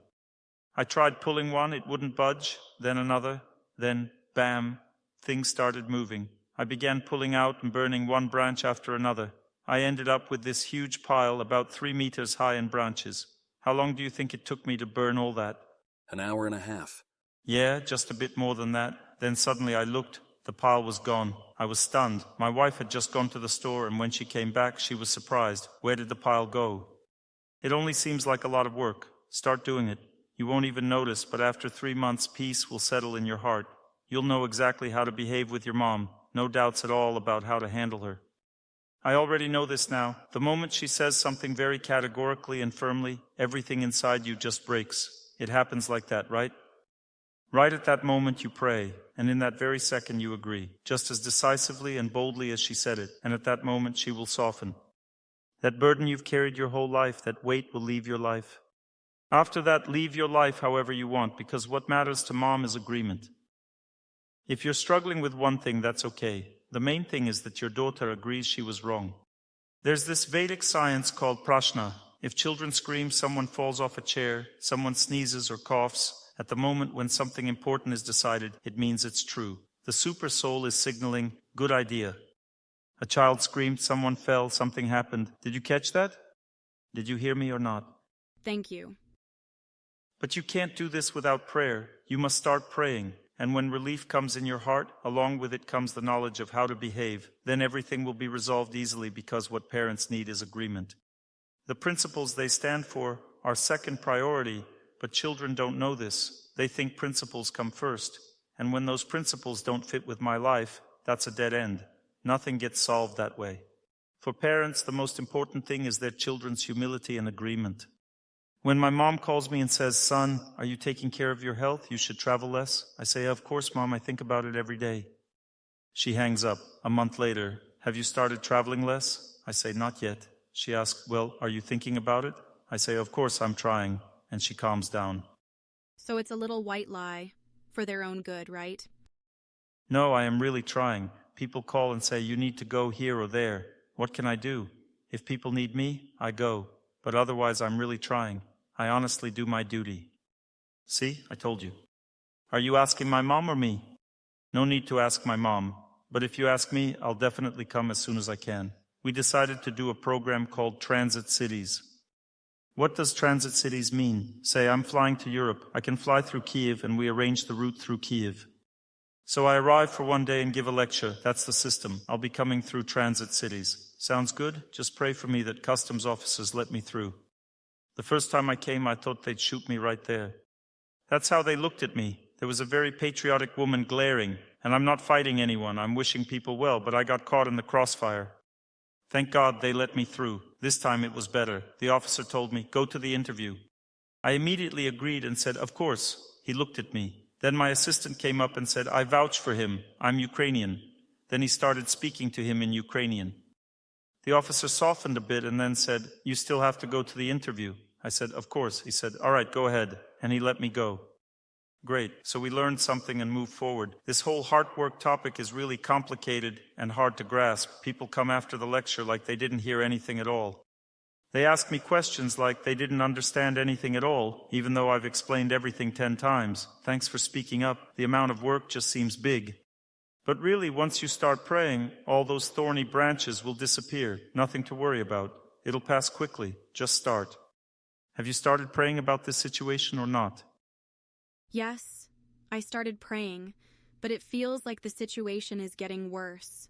I tried pulling one, it wouldn't budge. Then another. Then, bam, things started moving. I began pulling out and burning one branch after another. I ended up with this huge pile about 3 meters high in branches. How long do you think it took me to burn all that? An hour and a half. Yeah, just a bit more than that. Then suddenly I looked. The pile was gone. I was stunned. My wife had just gone to the store, and when she came back, she was surprised. Where did the pile go? It only seems like a lot of work. Start doing it. You won't even notice, but after 3 months, peace will settle in your heart. You'll know exactly how to behave with your mom. No doubts at all about how to handle her. I already know this now. The moment she says something very categorically and firmly, everything inside you just breaks. It happens like that, right? Right at that moment you pray, and in that very second you agree, just as decisively and boldly as she said it, and at that moment she will soften. That burden you've carried your whole life, that weight will leave your life. After that, leave your life however you want, because what matters to Mom is agreement. If you're struggling with one thing, that's okay. The main thing is that your daughter agrees she was wrong. There's this Vedic science called prashna. If children scream, someone falls off a chair, someone sneezes or coughs, at the moment when something important is decided, it means it's true. The super soul is signaling, good idea. A child screamed, someone fell, something happened. Did you catch that? Did you hear me or not? Thank you. But you can't do this without prayer. You must start praying. And when relief comes in your heart, along with it comes the knowledge of how to behave. Then everything will be resolved easily, because what parents need is agreement. The principles they stand for are second priority, but children don't know this. They think principles come first. And when those principles don't fit with my life, that's a dead end. Nothing gets solved that way. For parents, the most important thing is their children's humility and agreement. When my mom calls me and says, "Son, are you taking care of your health? You should travel less." I say, "Of course, Mom, I think about it every day." She hangs up. A month later, "Have you started traveling less?" I say, "Not yet." She asks, "Well, are you thinking about it?" I say, "Of course, I'm trying." And she calms down. So it's a little white lie for their own good, right? No, I am really trying. People call and say, "You need to go here or there." What can I do? If people need me, I go. But otherwise, I'm really trying. I honestly do my duty. See, I told you. Are you asking my mom or me? No need to ask my mom. But if you ask me, I'll definitely come as soon as I can. We decided to do a program called Transit Cities. What does Transit Cities mean? Say, I'm flying to Europe. I can fly through Kiev, and we arrange the route through Kiev. So I arrive for one day and give a lecture. That's the system. I'll be coming through Transit Cities. Sounds good? Just pray for me that customs officers let me through. The first time I came, I thought they'd shoot me right there. That's how they looked at me. There was a very patriotic woman glaring, and I'm not fighting anyone. I'm wishing people well, but I got caught in the crossfire. Thank God they let me through. This time it was better. The officer told me, "Go to the interview." I immediately agreed and said, "Of course." He looked at me. Then my assistant came up and said, "I vouch for him. I'm Ukrainian." Then he started speaking to him in Ukrainian. The officer softened a bit and then said, "You still have to go to the interview." I said, "Of course." He said, "All right, go ahead." And he let me go. Great. So we learned something and moved forward. This whole heart work topic is really complicated and hard to grasp. People come after the lecture like they didn't hear anything at all. They ask me questions like they didn't understand anything at all, even though I've explained everything 10 times. Thanks for speaking up. The amount of work just seems big. But really, once you start praying, all those thorny branches will disappear. Nothing to worry about. It'll pass quickly. Just start. Have you started praying about this situation or not? Yes, I started praying, but it feels like the situation is getting worse.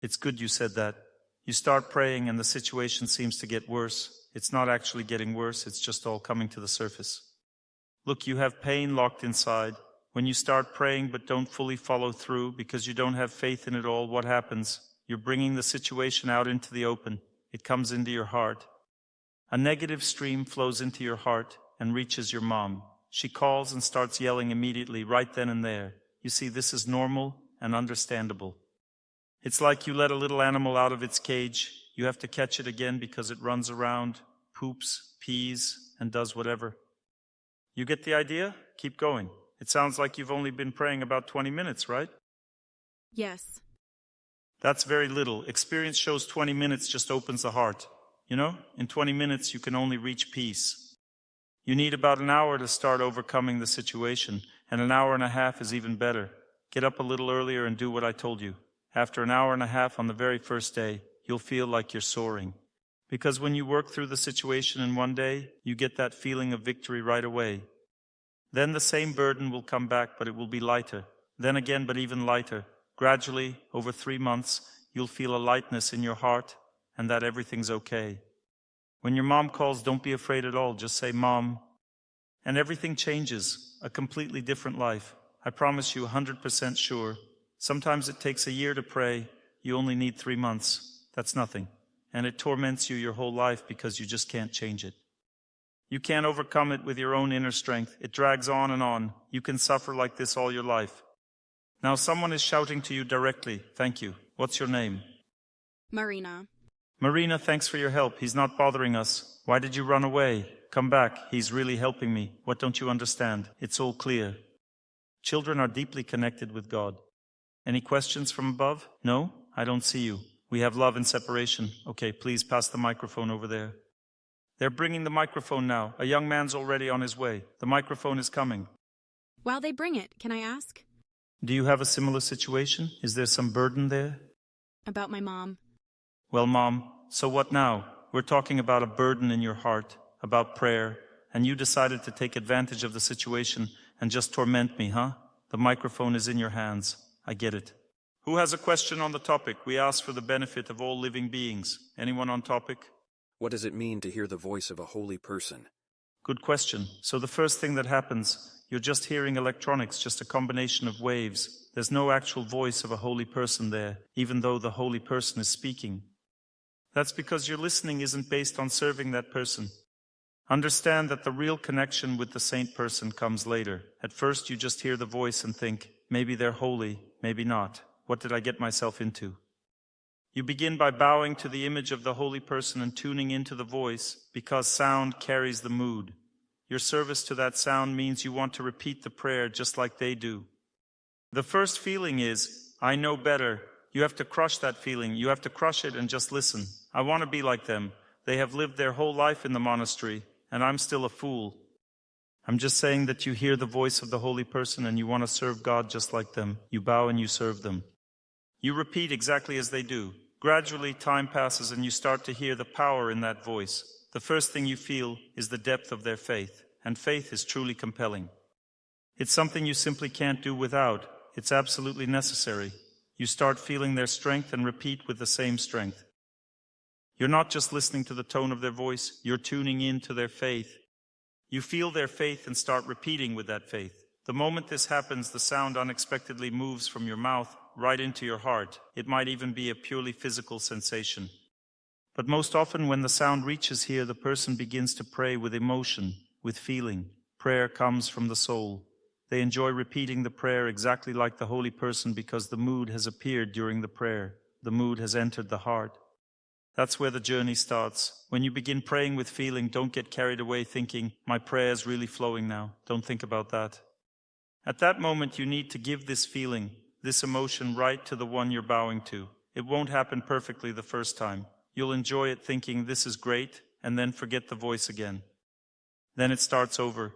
It's good you said that. You start praying and the situation seems to get worse. It's not actually getting worse, it's just all coming to the surface. Look, you have pain locked inside. When you start praying but don't fully follow through because you don't have faith in it all, what happens? You're bringing the situation out into the open. It comes into your heart. A negative stream flows into your heart and reaches your mom. She calls and starts yelling immediately, right then and there. You see, this is normal and understandable. It's like you let a little animal out of its cage. You have to catch it again because it runs around, poops, pees, and does whatever. You get the idea? Keep going. It sounds like you've only been praying about 20 minutes, right? Yes. That's very little. Experience shows 20 minutes just opens the heart. You know, in 20 minutes you can only reach peace. You need about an hour to start overcoming the situation, and an hour and a half is even better. Get up a little earlier and do what I told you. After an hour and a half on the very first day, you'll feel like you're soaring. Because when you work through the situation in one day, you get that feeling of victory right away. Then the same burden will come back, but it will be lighter. Then again, but even lighter. Gradually, over 3 months, you'll feel a lightness in your heart and that everything's okay. When your mom calls, don't be afraid at all. Just say, Mom. And everything changes, a completely different life. I promise you, 100% sure. Sometimes it takes a year to pray. You only need 3 months. That's nothing. And it torments you your whole life because you just can't change it. You can't overcome it with your own inner strength. It drags on and on. You can suffer like this all your life. Now someone is shouting to you directly. Thank you. What's your name? Marina. Marina, thanks for your help. He's not bothering us. Why did you run away? Come back. He's really helping me. What don't you understand? It's all clear. Children are deeply connected with God. Any questions from above? No? I don't see you. We have love and separation. Okay, please pass the microphone over there. They're bringing the microphone now. A young man's already on his way. The microphone is coming. While they bring it, can I ask? Do you have a similar situation? Is there some burden there? About my mom. Well, Mom, so what now? We're talking about a burden in your heart, about prayer, and you decided to take advantage of the situation and just torment me, huh? The microphone is in your hands. I get it. Who has a question on the topic? We ask for the benefit of all living beings. Anyone on topic? What does it mean to hear the voice of a holy person? Good question. So the first thing that happens, you're just hearing electronics, just a combination of waves. There's no actual voice of a holy person there, even though the holy person is speaking. That's because your listening isn't based on serving that person. Understand that the real connection with the saint person comes later. At first you just hear the voice and think, maybe they're holy, maybe not. What did I get myself into? You begin by bowing to the image of the holy person and tuning into the voice, because sound carries the mood. Your service to that sound means you want to repeat the prayer just like they do. The first feeling is, I know better. You have to crush that feeling. You have to crush it and just listen. I want to be like them. They have lived their whole life in the monastery, and I'm still a fool. I'm just saying that you hear the voice of the holy person and you want to serve God just like them. You bow and you serve them. You repeat exactly as they do. Gradually, time passes and you start to hear the power in that voice. The first thing you feel is the depth of their faith, and faith is truly compelling. It's something you simply can't do without. It's absolutely necessary. You start feeling their strength and repeat with the same strength. You're not just listening to the tone of their voice, you're tuning in to their faith. You feel their faith and start repeating with that faith. The moment this happens, the sound unexpectedly moves from your mouth right into your heart. It might even be a purely physical sensation. But most often when the sound reaches here, the person begins to pray with emotion, with feeling. Prayer comes from the soul. They enjoy repeating the prayer exactly like the holy person because the mood has appeared during the prayer. The mood has entered the heart. That's where the journey starts. When you begin praying with feeling, don't get carried away thinking, my prayer is really flowing now. Don't think about that. At that moment, you need to give this feeling, this emotion right to the one you're bowing to. It won't happen perfectly the first time. You'll enjoy it thinking this is great, and then forget the voice again. Then it starts over.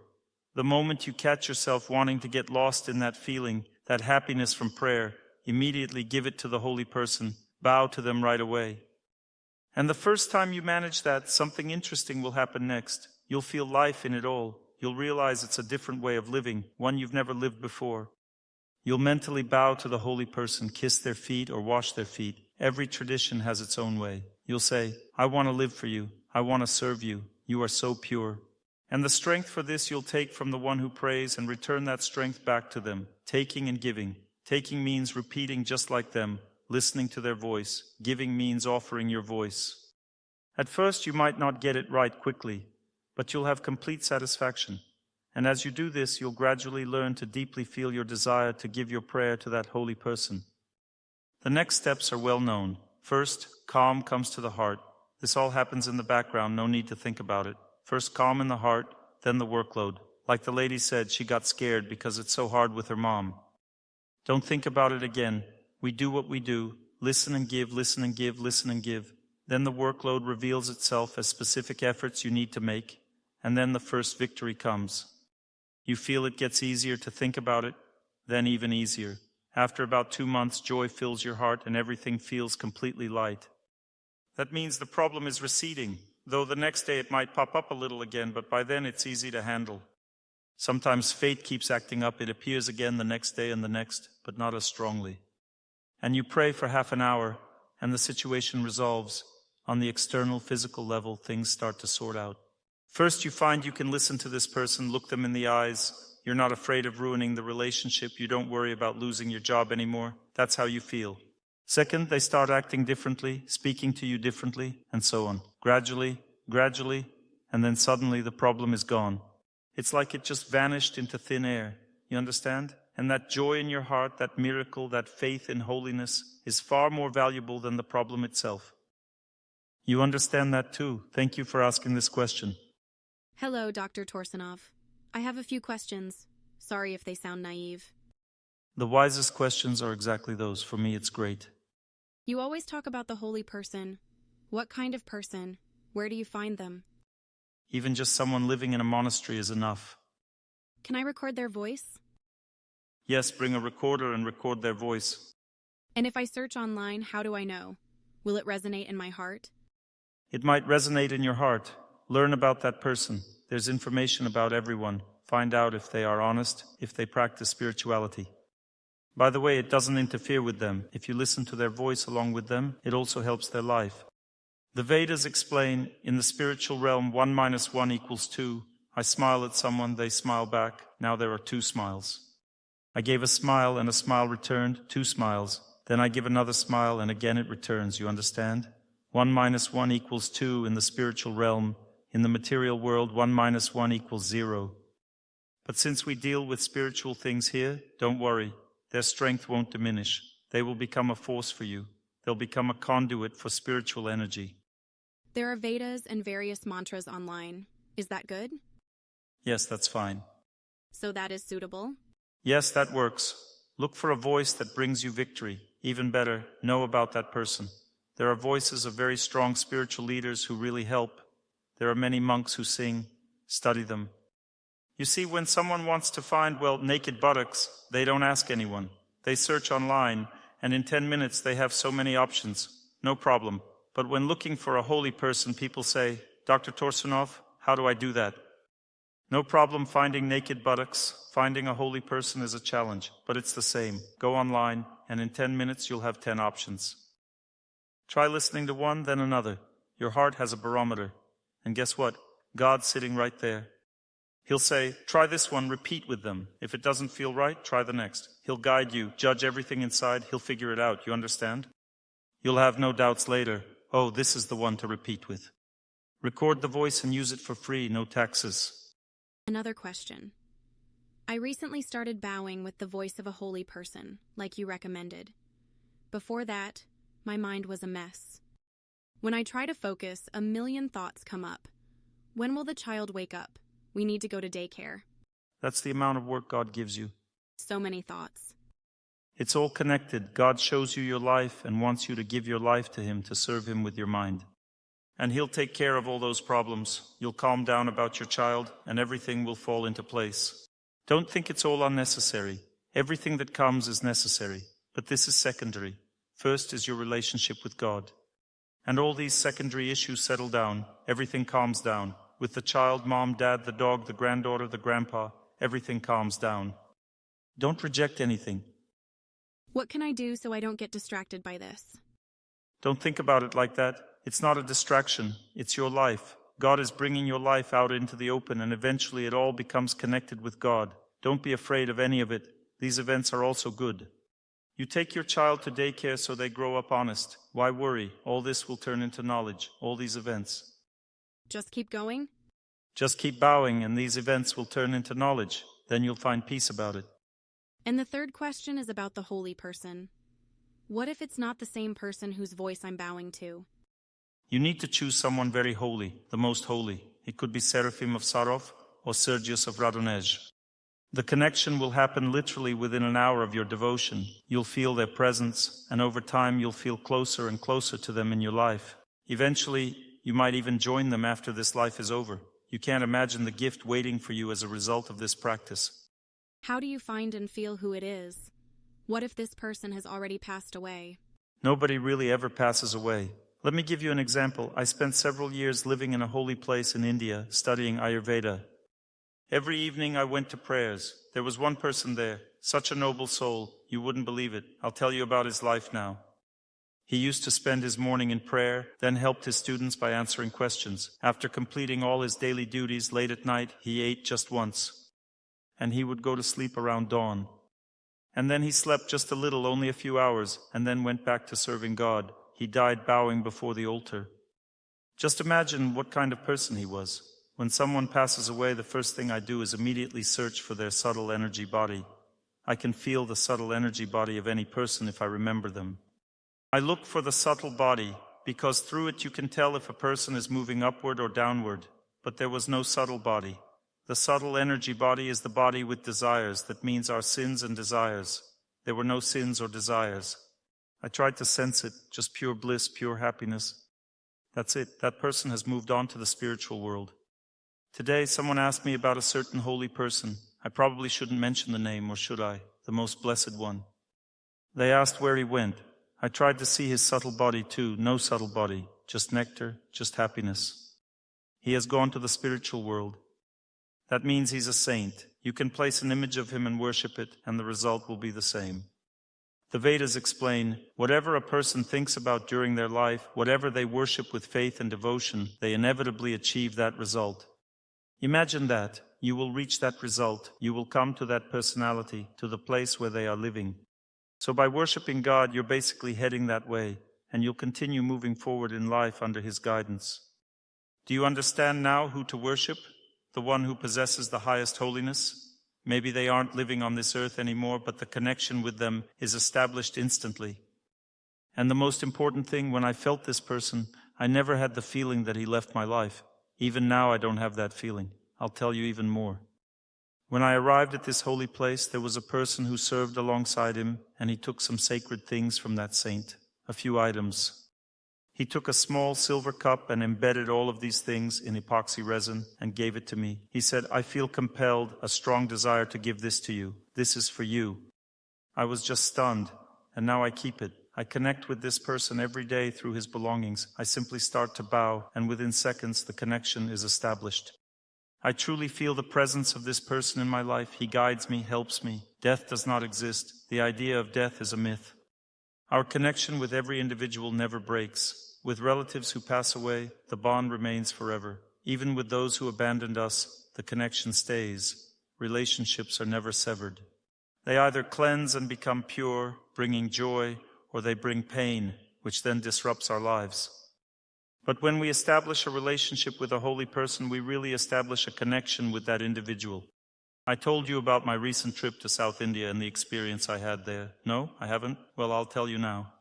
The moment you catch yourself wanting to get lost in that feeling, that happiness from prayer, immediately give it to the holy person. Bow to them right away. And the first time you manage that, something interesting will happen next. You'll feel life in it all. You'll realize it's a different way of living, one you've never lived before. You'll mentally bow to the holy person, kiss their feet or wash their feet. Every tradition has its own way. You'll say, I want to live for you. I want to serve you. You are so pure. And the strength for this you'll take from the one who prays and return that strength back to them. Taking and giving. Taking means repeating just like them, listening to their voice. Giving means offering your voice. At first you might not get it right quickly, but you'll have complete satisfaction. And as you do this, you'll gradually learn to deeply feel your desire to give your prayer to that holy person. The next steps are well known. First, calm comes to the heart. This all happens in the background, no need to think about it. First calm in the heart, then the workload. Like the lady said, she got scared because it's so hard with her mom. Don't think about it again. We do what we do. Listen and give, listen and give, listen and give. Then the workload reveals itself as specific efforts you need to make, and then the first victory comes. You feel it gets easier to think about it, then even easier. After about 2 months, joy fills your heart and everything feels completely light. That means the problem is receding, though the next day it might pop up a little again, but by then it's easy to handle. Sometimes fate keeps acting up. It appears again the next day and the next, but not as strongly. And you pray for half an hour, and the situation resolves. On the external physical level, things start to sort out. First, you find you can listen to this person, look them in the eyes. You're not afraid of ruining the relationship. You don't worry about losing your job anymore. That's how you feel. Second, they start acting differently, speaking to you differently, and so on. Gradually, and then suddenly the problem is gone. It's like it just vanished into thin air. You understand? And that joy in your heart, that miracle, that faith in holiness is far more valuable than the problem itself. You understand that too. Thank you for asking this question. Hello, Dr. Torsunov. I have a few questions. Sorry if they sound naive. The wisest questions are exactly those. For me, it's great. You always talk about the holy person. What kind of person? Where do you find them? Even just someone living in a monastery is enough. Can I record their voice? Yes, bring a recorder and record their voice. And if I search online, how do I know? Will it resonate in my heart? It might resonate in your heart. Learn about that person. There's information about everyone. Find out if they are honest, if they practice spirituality. By the way, it doesn't interfere with them. If you listen to their voice along with them, it also helps their life. The Vedas explain, in the spiritual realm, 1 minus 1 equals 2. I smile at someone, they smile back. Now there are 2 smiles. I gave a smile and a smile returned, 2 smiles. Then I give another smile and again it returns. You understand? 1 minus 1 equals 2 in the spiritual realm. In the material world, 1 minus 1 equals 0. But since we deal with spiritual things here, don't worry. Their strength won't diminish. They will become a force for you. They'll become a conduit for spiritual energy. There are Vedas and various mantras online. Is that good? Yes, that's fine. So that is suitable? Yes, that works. Look for a voice that brings you victory. Even better, know about that person. There are voices of very strong spiritual leaders who really help. There are many monks who sing. Study them. You see, when someone wants to find, naked buttocks, they don't ask anyone. They search online, and in 10 minutes they have so many options. No problem. But when looking for a holy person, people say, Dr. Torsunov, how do I do that? No problem finding naked buttocks. Finding a holy person is a challenge, but it's the same. Go online, and in 10 minutes you'll have 10 options. Try listening to one, then another. Your heart has a barometer. And guess what? God's sitting right there. He'll say, try this one, repeat with them. If it doesn't feel right, try the next. He'll guide you, judge everything inside, he'll figure it out. You understand? You'll have no doubts later. Oh, this is the one to repeat with. Record the voice and use it for free, no taxes. Another question. I recently started bowing with the voice of a holy person, like you recommended. Before that, my mind was a mess. When I try to focus, a million thoughts come up. When will the child wake up? We need to go to daycare. That's the amount of work God gives you. So many thoughts. It's all connected. God shows you your life and wants you to give your life to Him, to serve Him with your mind. And He'll take care of all those problems. You'll calm down about your child, and everything will fall into place. Don't think it's all unnecessary. Everything that comes is necessary, but this is secondary. First is your relationship with God. And all these secondary issues settle down. Everything calms down. With the child, mom, dad, the dog, the granddaughter, the grandpa, everything calms down. Don't reject anything. What can I do so I don't get distracted by this? Don't think about it like that. It's not a distraction. It's your life. God is bringing your life out into the open, and eventually it all becomes connected with God. Don't be afraid of any of it. These events are also good. You take your child to daycare so they grow up honest. Why worry? All this will turn into knowledge, all these events. Just keep going? Just keep bowing, and these events will turn into knowledge. Then you'll find peace about it. And the third question is about the holy person. What if it's not the same person whose voice I'm bowing to? You need to choose someone very holy, the most holy. It could be Seraphim of Sarov, or Sergius of Radonej. The connection will happen literally within an hour of your devotion. You'll feel their presence, and over time you'll feel closer and closer to them in your life. Eventually, you might even join them after this life is over. You can't imagine the gift waiting for you as a result of this practice. How do you find and feel who it is? What if this person has already passed away? Nobody really ever passes away. Let me give you an example. I spent several years living in a holy place in India, studying Ayurveda. Every evening I went to prayers. There was one person there, such a noble soul, you wouldn't believe it. I'll tell you about his life now. He used to spend his morning in prayer, then helped his students by answering questions. After completing all his daily duties late at night, he ate just once. And he would go to sleep around dawn. And then he slept just a little, only a few hours, and then went back to serving God. He died bowing before the altar. Just imagine what kind of person he was. When someone passes away, the first thing I do is immediately search for their subtle energy body. I can feel the subtle energy body of any person if I remember them. I look for the subtle body because through it you can tell if a person is moving upward or downward, but there was no subtle body. The subtle energy body is the body with desires. That means our sins and desires. There were no sins or desires. I tried to sense it, just pure bliss, pure happiness. That's it. That person has moved on to the spiritual world. Today, someone asked me about a certain holy person. I probably shouldn't mention the name, or should I? The most blessed one. They asked where he went. I tried to see his subtle body too. No subtle body. Just nectar, just happiness. He has gone to the spiritual world. That means he's a saint. You can place an image of him and worship it, and the result will be the same. The Vedas explain, whatever a person thinks about during their life, whatever they worship with faith and devotion, they inevitably achieve that result. Imagine that. You will reach that result. You will come to that personality, to the place where they are living. So by worshiping God, you're basically heading that way, and you'll continue moving forward in life under His guidance. Do you understand now who to worship? The one who possesses the highest holiness? Maybe they aren't living on this earth anymore, but the connection with them is established instantly. And the most important thing, when I felt this person, I never had the feeling that he left my life. Even now I don't have that feeling. I'll tell you even more. When I arrived at this holy place, there was a person who served alongside him, and he took some sacred things from that saint, a few items. He took a small silver cup and embedded all of these things in epoxy resin and gave it to me. He said, I feel compelled, a strong desire to give this to you. This is for you. I was just stunned, and now I keep it. I connect with this person every day through his belongings. I simply start to bow, and within seconds the connection is established. I truly feel the presence of this person in my life. He guides me, helps me. Death does not exist. The idea of death is a myth. Our connection with every individual never breaks. With relatives who pass away, the bond remains forever. Even with those who abandoned us, the connection stays. Relationships are never severed. They either cleanse and become pure, bringing joy, or they bring pain, which then disrupts our lives. But when we establish a relationship with a holy person, we really establish a connection with that individual. I told you about my recent trip to South India and the experience I had there. No, I haven't? Well, I'll tell you now.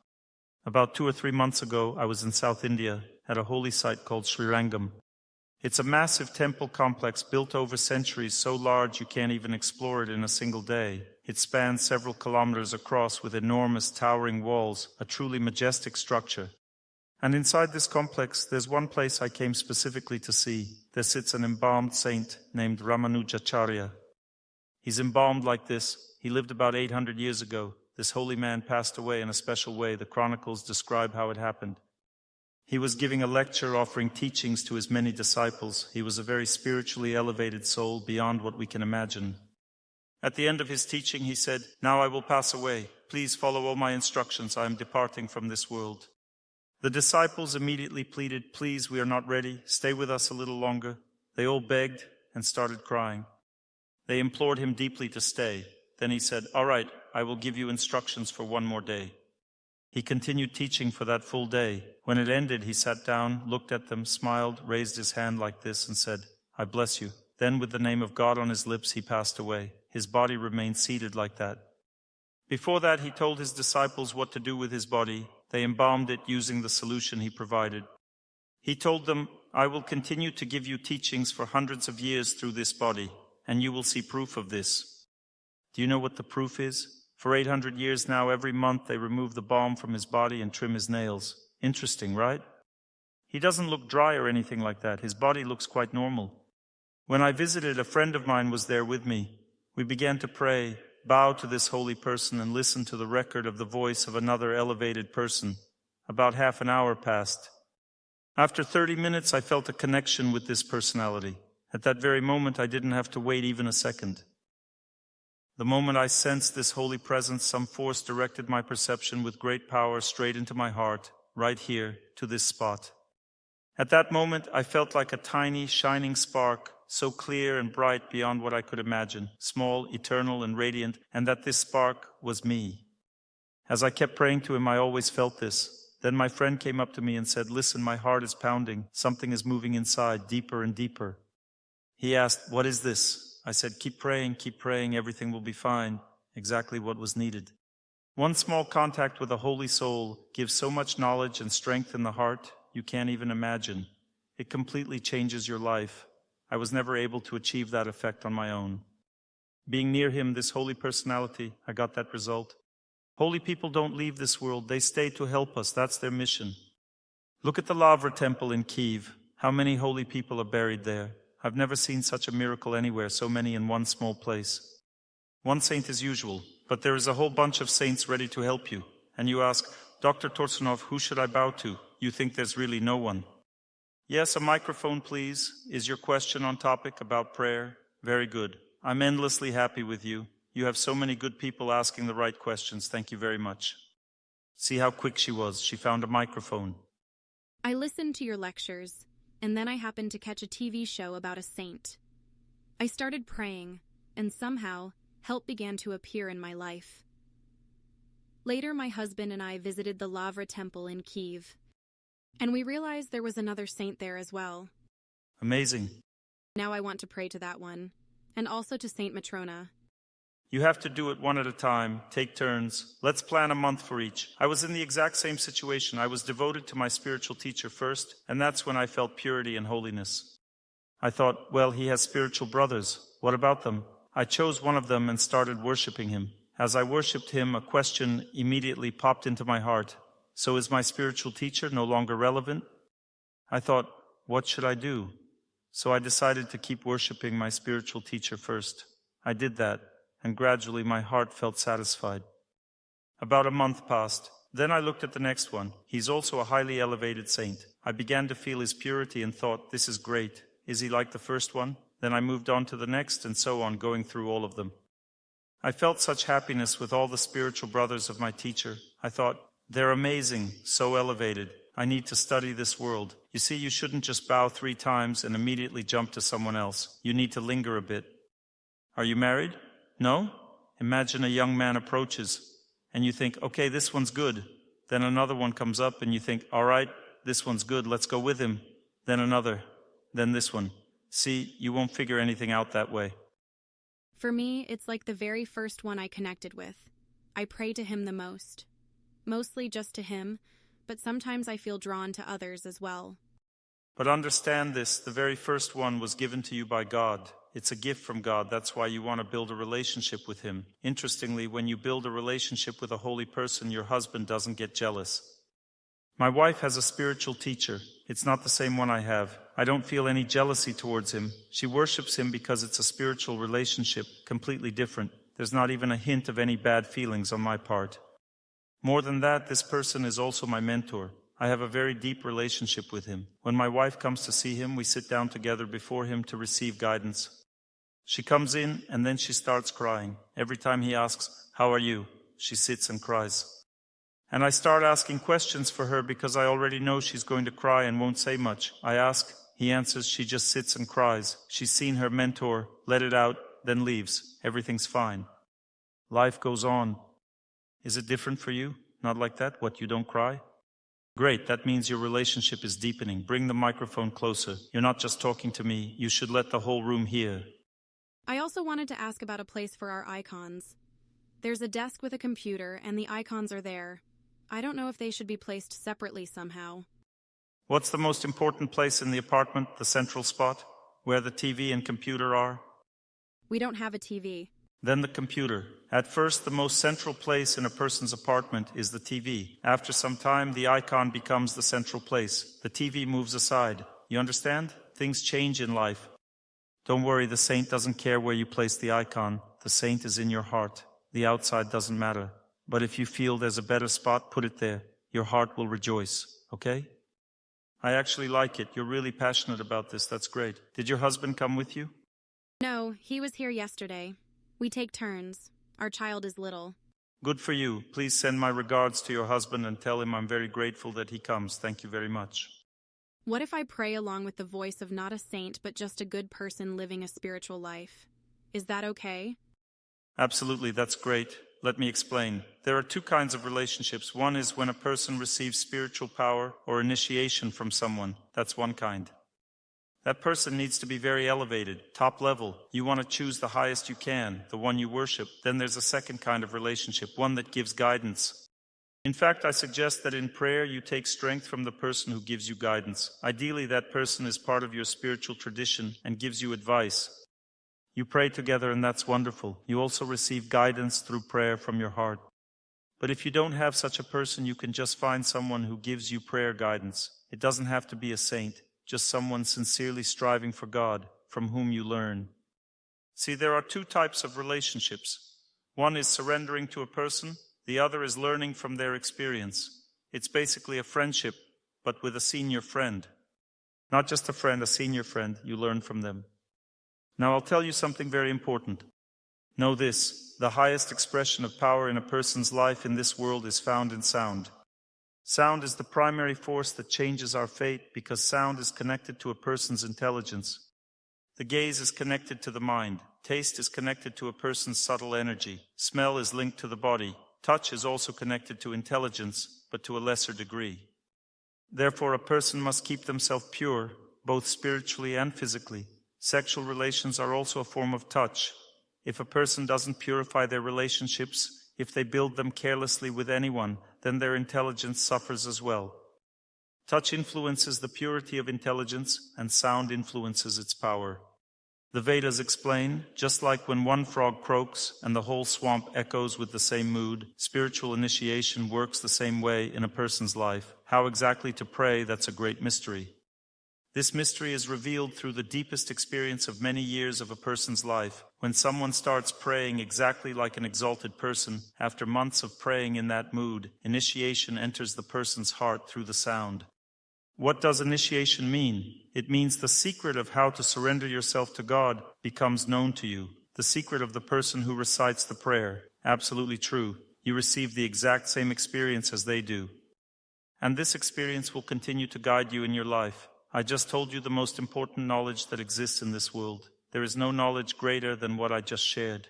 About 2 or 3 months ago, I was in South India at a holy site called Srirangam. It's a massive temple complex built over centuries, so large you can't even explore it in a single day. It spans several kilometers across with enormous towering walls, a truly majestic structure. And inside this complex, there's one place I came specifically to see. There sits an embalmed saint named Ramanujacharya. He's embalmed like this. He lived about 800 years ago. This holy man passed away in a special way. The chronicles describe how it happened. He was giving a lecture offering teachings to his many disciples. He was a very spiritually elevated soul beyond what we can imagine. At the end of his teaching, he said, "Now I will pass away. Please follow all my instructions. I am departing from this world." The disciples immediately pleaded, "Please, we are not ready. Stay with us a little longer." They all begged and started crying. They implored him deeply to stay. Then he said, "All right, I will give you instructions for 1 more day." He continued teaching for that full day. When it ended, he sat down, looked at them, smiled, raised his hand like this and said, "I bless you." Then with the name of God on his lips, he passed away. His body remained seated like that. Before that, he told his disciples what to do with his body. They embalmed it using the solution he provided. He told them, I will continue to give you teachings for hundreds of years through this body, and you will see proof of this. Do you know what the proof is? For 800 years now, every month they remove the balm from his body and trim his nails. Interesting, right? He doesn't look dry or anything like that. His body looks quite normal. When I visited, a friend of mine was there with me. We began to pray, bow to this holy person, and listen to the record of the voice of another elevated person. About half an hour passed. After 30 minutes, I felt a connection with this personality. At that very moment, I didn't have to wait even a second. The moment I sensed this holy presence, some force directed my perception with great power straight into my heart, right here, to this spot. At that moment, I felt like a tiny, shining spark, so clear and bright beyond what I could imagine, small, eternal, and radiant, and that this spark was me. As I kept praying to him, I always felt this. Then my friend came up to me and said, "Listen, my heart is pounding. Something is moving inside, deeper and deeper." He asked, "What is this?" I said, keep praying, everything will be fine." Exactly what was needed. One small contact with a holy soul gives so much knowledge and strength in the heart, you can't even imagine. It completely changes your life. I was never able to achieve that effect on my own. Being near him, this holy personality, I got that result. Holy people don't leave this world, they stay to help us, that's their mission. Look at the Lavra temple in Kiev. How many holy people are buried there? I've never seen such a miracle anywhere, so many in one small place. One saint is usual, but there is a whole bunch of saints ready to help you. And you ask, "Dr. Torsunov, who should I bow to?" You think there's really no one. Yes, a microphone, please. Is your question on topic about prayer? Very good. I'm endlessly happy with you. You have so many good people asking the right questions. Thank you very much. See how quick she was. She found a microphone. I listened to your lectures, and then I happened to catch a TV show about a saint. I started praying, and somehow, help began to appear in my life. Later, my husband and I visited the Lavra temple in Kiev, and we realized there was another saint there as well. Amazing. Now I want to pray to that one, and also to Saint Matrona. You have to do it one at a time. Take turns. Let's plan a month for each. I was in the exact same situation. I was devoted to my spiritual teacher first, and that's when I felt purity and holiness. I thought, well, he has spiritual brothers. What about them? I chose one of them and started worshiping him. As I worshipped him, a question immediately popped into my heart. So is my spiritual teacher no longer relevant? I thought, what should I do? So I decided to keep worshiping my spiritual teacher first. I did that, and gradually my heart felt satisfied. About a month passed. Then I looked at the next one. He's also a highly elevated saint. I began to feel his purity and thought, this is great. Is he like the first one? Then I moved on to the next, and so on, going through all of them. I felt such happiness with all the spiritual brothers of my teacher. I thought, they're amazing, so elevated. I need to study this world. You see, you shouldn't just bow 3 times and immediately jump to someone else. You need to linger a bit. Are you married? No? Imagine a young man approaches, and you think, okay, this one's good. Then another one comes up, and you think, all right, this one's good, let's go with him. Then another, then this one. See, you won't figure anything out that way. For me, it's like the very first one I connected with. I pray to him the most. Mostly just to him, but sometimes I feel drawn to others as well. But understand this, the very first one was given to you by God. It's a gift from God. That's why you want to build a relationship with him. Interestingly, when you build a relationship with a holy person, your husband doesn't get jealous. My wife has a spiritual teacher. It's not the same one I have. I don't feel any jealousy towards him. She worships him because it's a spiritual relationship, completely different. There's not even a hint of any bad feelings on my part. More than that, this person is also my mentor. I have a very deep relationship with him. When my wife comes to see him, we sit down together before him to receive guidance. She comes in, and then she starts crying. Every time he asks, "How are you?" she sits and cries. And I start asking questions for her because I already know she's going to cry and won't say much. I ask, he answers, she just sits and cries. She's seen her mentor, let it out, then leaves. Everything's fine. Life goes on. Is it different for you? Not like that? What, you don't cry? Great, that means your relationship is deepening. Bring the microphone closer. You're not just talking to me. You should let the whole room hear. I also wanted to ask about a place for our icons. There's a desk with a computer, and the icons are there. I don't know if they should be placed separately somehow. What's the most important place in the apartment, the central spot, where the TV and computer are? We don't have a TV. Then the computer. At first, the most central place in a person's apartment is the TV. After some time, the icon becomes the central place. The TV moves aside. You understand? Things change in life. Don't worry, the saint doesn't care where you place the icon. The saint is in your heart. The outside doesn't matter. But if you feel there's a better spot, put it there. Your heart will rejoice. Okay? I actually like it. You're really passionate about this. That's great. Did your husband come with you? No, he was here yesterday. We take turns. Our child is little. Good for you. Please send my regards to your husband and tell him I'm very grateful that he comes. Thank you very much. What if I pray along with the voice of not a saint, but just a good person living a spiritual life? Is that okay? Absolutely, that's great. Let me explain. There are two kinds of relationships. One is when a person receives spiritual power or initiation from someone. That's one kind. That person needs to be very elevated, top level. You want to choose the highest you can, the one you worship. Then there's a second kind of relationship, one that gives guidance. In fact, I suggest that in prayer you take strength from the person who gives you guidance. Ideally, that person is part of your spiritual tradition and gives you advice. You pray together and that's wonderful. You also receive guidance through prayer from your heart. But if you don't have such a person, you can just find someone who gives you prayer guidance. It doesn't have to be a saint. Just someone sincerely striving for God, from whom you learn. See, there are two types of relationships. One is surrendering to a person, the other is learning from their experience. It's basically a friendship, but with a senior friend. Not just a friend, a senior friend, you learn from them. Now I'll tell you something very important. Know this, the highest expression of power in a person's life in this world is found in sound. Sound is the primary force that changes our fate because sound is connected to a person's intelligence. The gaze is connected to the mind. Taste is connected to a person's subtle energy. Smell is linked to the body. Touch is also connected to intelligence, but to a lesser degree. Therefore, a person must keep themselves pure, both spiritually and physically. Sexual relations are also a form of touch. If a person doesn't purify their relationships, if they build them carelessly with anyone, then their intelligence suffers as well. Touch influences the purity of intelligence, and sound influences its power. The Vedas explain, just like when one frog croaks and the whole swamp echoes with the same mood, spiritual initiation works the same way in a person's life. How exactly to pray, that's a great mystery. This mystery is revealed through the deepest experience of many years of a person's life. When someone starts praying exactly like an exalted person, after months of praying in that mood, initiation enters the person's heart through the sound. What does initiation mean? It means the secret of how to surrender yourself to God becomes known to you. The secret of the person who recites the prayer. Absolutely true. You receive the exact same experience as they do. And this experience will continue to guide you in your life. I just told you the most important knowledge that exists in this world. There is no knowledge greater than what I just shared.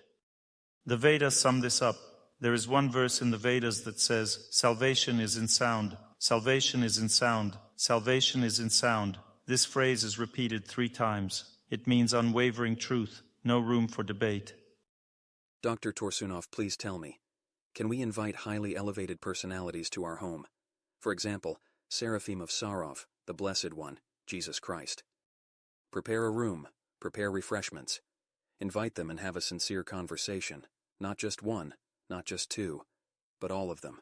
The Vedas sum this up. There is one verse in the Vedas that says, salvation is in sound, salvation is in sound, salvation is in sound. This phrase is repeated 3 times. It means unwavering truth, no room for debate. Dr. Torsunov, please tell me, can we invite highly elevated personalities to our home? For example, Seraphim of Sarov, the Blessed One, Jesus Christ. Prepare a room, prepare refreshments. Invite them and have a sincere conversation. Not just one, not just 2, but all of them.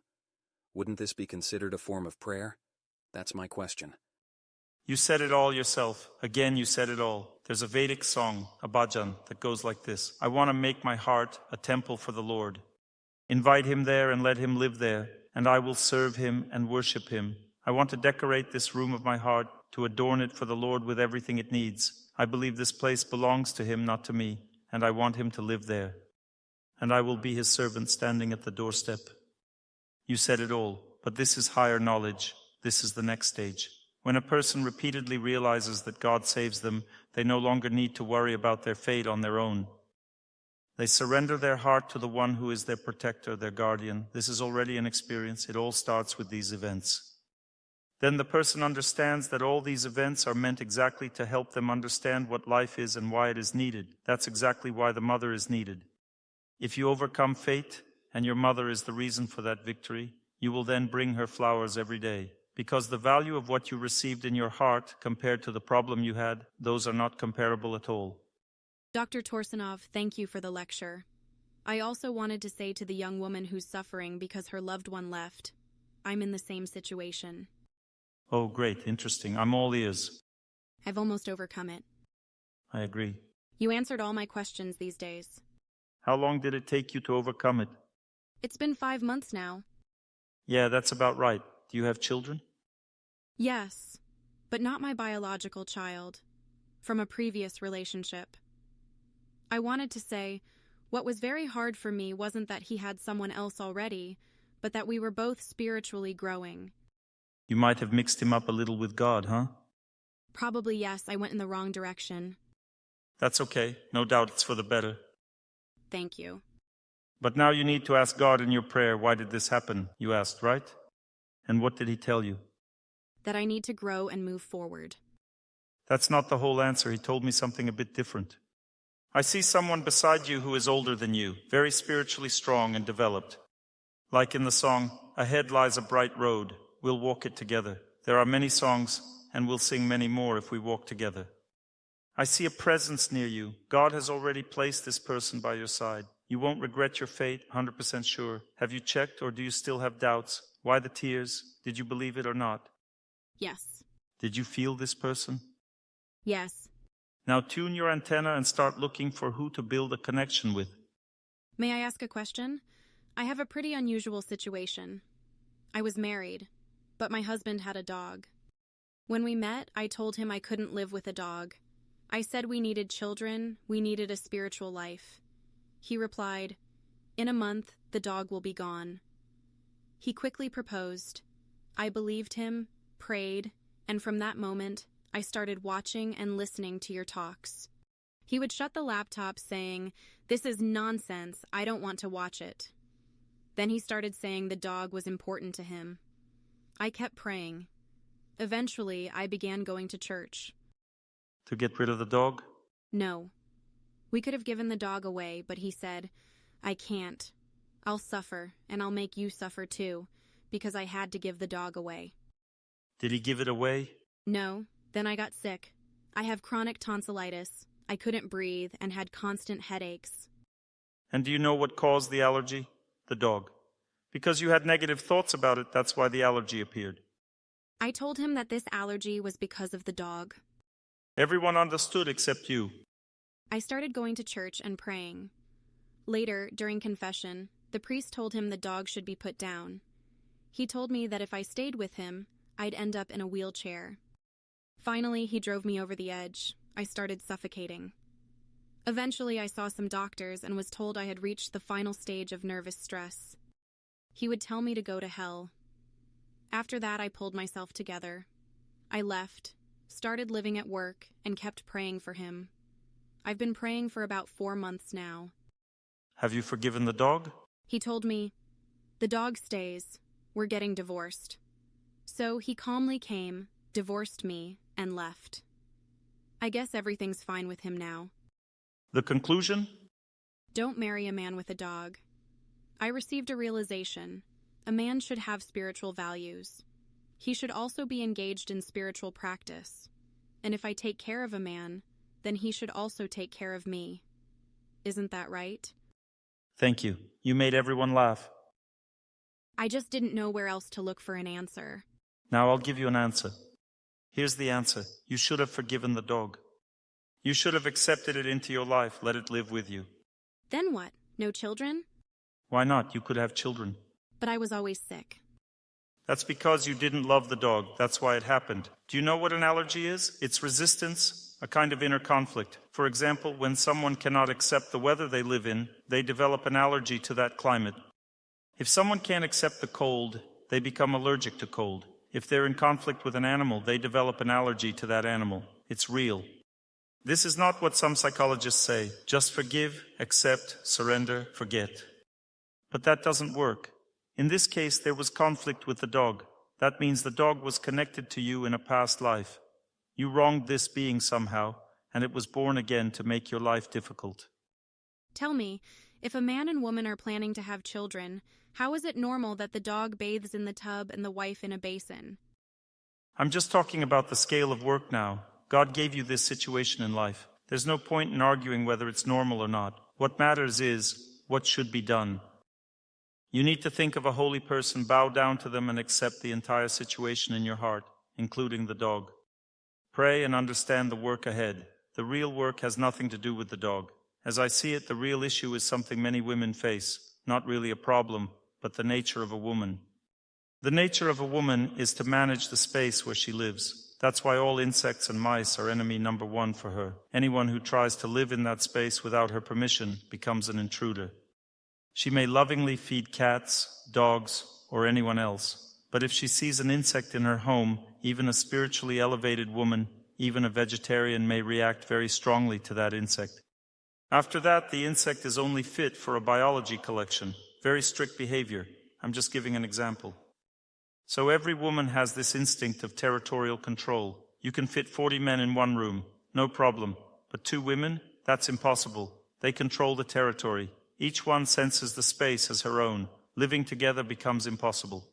Wouldn't this be considered a form of prayer? That's my question. You said it all yourself. Again, you said it all. There's a Vedic song, a bhajan, that goes like this. I want to make my heart a temple for the Lord. Invite him there and let him live there, and I will serve him and worship him. I want to decorate this room of my heart, to adorn it for the Lord with everything it needs. I believe this place belongs to him, not to me, and I want him to live there. And I will be his servant standing at the doorstep. You said it all, but this is higher knowledge. This is the next stage. When a person repeatedly realizes that God saves them, they no longer need to worry about their fate on their own. They surrender their heart to the one who is their protector, their guardian. This is already an experience. It all starts with these events. Then the person understands that all these events are meant exactly to help them understand what life is and why it is needed. That's exactly why the mother is needed. If you overcome fate, and your mother is the reason for that victory, you will then bring her flowers every day, Because the value of what you received in your heart compared to the problem you had, those are not comparable at all. Dr. Torsunov, thank you for the lecture. I also wanted to say to the young woman who's suffering because her loved one left, I'm in the same situation. Oh, great, interesting. I'm all ears. I've almost overcome it. I agree. You answered all my questions these days. How long did it take you to overcome it? It's been 5 months now. Yeah, that's about right. Do you have children? Yes, but not my biological child, from a previous relationship. I wanted to say, what was very hard for me wasn't that he had someone else already, but that we were both spiritually growing. You might have mixed him up a little with God, huh? Probably yes, I went in the wrong direction. That's okay. No doubt it's for the better. Thank you. But now you need to ask God in your prayer, why did this happen? You asked, right? And what did he tell you? That I need to grow and move forward. That's not the whole answer. He told me something a bit different. I see someone beside you who is older than you, very spiritually strong and developed. Like in the song, Ahead Lies a Bright Road, we'll walk it together. There are many songs, and we'll sing many more if we walk together. I see a presence near you. God has already placed this person by your side. You won't regret your fate, 100% sure. Have you checked, or do you still have doubts? Why the tears? Did you believe it or not? Yes. Did you feel this person? Yes. Now tune your antenna and start looking for who to build a connection with. May I ask a question? I have a pretty unusual situation. I was married, but my husband had a dog. When we met, I told him I couldn't live with a dog. I said we needed children, we needed a spiritual life. He replied, in a month, the dog will be gone. He quickly proposed. I believed him, prayed, and from that moment, I started watching and listening to your talks. He would shut the laptop saying, "This is nonsense, I don't want to watch it." Then he started saying the dog was important to him. I kept praying. Eventually, I began going to church. To get rid of the dog? No. We could have given the dog away, but he said, I can't. I'll suffer, and I'll make you suffer too, because I had to give the dog away. Did he give it away? No. Then I got sick. I have chronic tonsillitis. I couldn't breathe and had constant headaches. And do you know what caused the allergy? The dog. Because you had negative thoughts about it, that's why the allergy appeared. I told him that this allergy was because of the dog. Everyone understood except you. I started going to church and praying. Later, during confession, the priest told him the dog should be put down. He told me that if I stayed with him, I'd end up in a wheelchair. Finally, he drove me over the edge. I started suffocating. Eventually, I saw some doctors and was told I had reached the final stage of nervous stress. He would tell me to go to hell. After that, I pulled myself together. I left, started living at work, and kept praying for him. I've been praying for about 4 months now. Have you forgiven the dog? He told me, the dog stays. We're getting divorced. So he calmly came, divorced me, and left. I guess everything's fine with him now. The conclusion? Don't marry a man with a dog. I received a realization. A man should have spiritual values. He should also be engaged in spiritual practice. And if I take care of a man, then he should also take care of me. Isn't that right? Thank you. You made everyone laugh. I just didn't know where else to look for an answer. Now I'll give you an answer. Here's the answer. You should have forgiven the dog. You should have accepted it into your life, let it live with you. Then what? No children? Why not? You could have children. But I was always sick. That's because you didn't love the dog. That's why it happened. Do you know what an allergy is? It's resistance, a kind of inner conflict. For example, when someone cannot accept the weather they live in, they develop an allergy to that climate. If someone can't accept the cold, they become allergic to cold. If they're in conflict with an animal, they develop an allergy to that animal. It's real. This is not what some psychologists say. Just forgive, accept, surrender, forget. But that doesn't work. In this case, there was conflict with the dog. That means the dog was connected to you in a past life. You wronged this being somehow, and it was born again to make your life difficult. Tell me, if a man and woman are planning to have children, how is it normal that the dog bathes in the tub and the wife in a basin? I'm just talking about the scale of work now. God gave you this situation in life. There's no point in arguing whether it's normal or not. What matters is what should be done. You need to think of a holy person, bow down to them, and accept the entire situation in your heart, including the dog. Pray and understand the work ahead. The real work has nothing to do with the dog. As I see it, the real issue is something many women face, not really a problem, but the nature of a woman. The nature of a woman is to manage the space where she lives. That's why all insects and mice are enemy number one for her. Anyone who tries to live in that space without her permission becomes an intruder. She may lovingly feed cats, dogs, or anyone else, but if she sees an insect in her home, even a spiritually elevated woman, even a vegetarian, may react very strongly to that insect. After that, the insect is only fit for a biology collection. Very strict behavior. I'm just giving an example. So every woman has this instinct of territorial control. You can fit 40 men in one room, no problem. But 2 women? That's impossible. They control the territory. Each one senses the space as her own. Living together becomes impossible.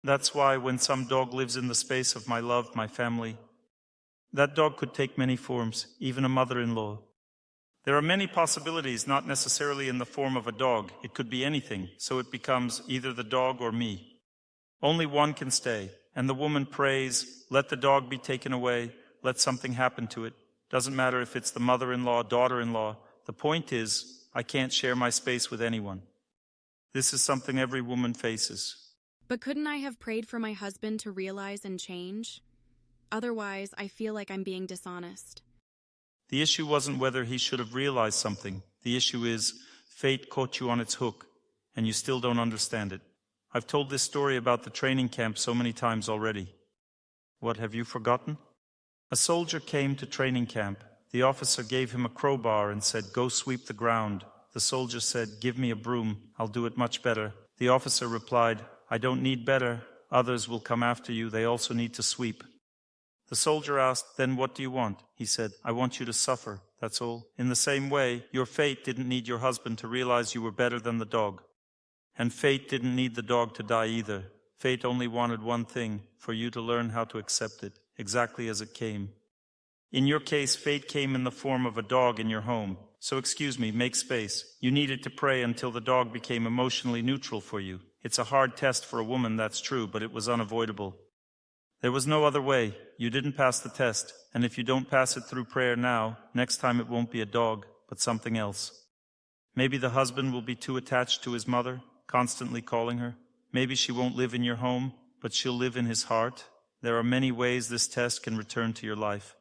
That's why when some dog lives in the space of my love, my family, that dog could take many forms, even a mother-in-law. There are many possibilities, not necessarily in the form of a dog. It could be anything, so it becomes either the dog or me. Only one can stay, and the woman prays, let the dog be taken away, let something happen to it. Doesn't matter if it's the mother-in-law, daughter-in-law. The point is, I can't share my space with anyone. This is something every woman faces. But couldn't I have prayed for my husband to realize and change? Otherwise, I feel like I'm being dishonest. The issue wasn't whether he should have realized something. The issue is, fate caught you on its hook, and you still don't understand it. I've told this story about the training camp so many times already. What, have you forgotten? A soldier came to training camp. The officer gave him a crowbar and said, go sweep the ground. The soldier said, give me a broom, I'll do it much better. The officer replied, I don't need better. Others will come after you, they also need to sweep. The soldier asked, then what do you want? He said, I want you to suffer, that's all. In the same way, your fate didn't need your husband to realize you were better than the dog. And fate didn't need the dog to die either. Fate only wanted one thing, for you to learn how to accept it, exactly as it came. In your case, fate came in the form of a dog in your home. So excuse me, make space. You needed to pray until the dog became emotionally neutral for you. It's a hard test for a woman, that's true, but it was unavoidable. There was no other way. You didn't pass the test, and if you don't pass it through prayer now, next time it won't be a dog, but something else. Maybe the husband will be too attached to his mother, constantly calling her. Maybe she won't live in your home, but she'll live in his heart. There are many ways this test can return to your life.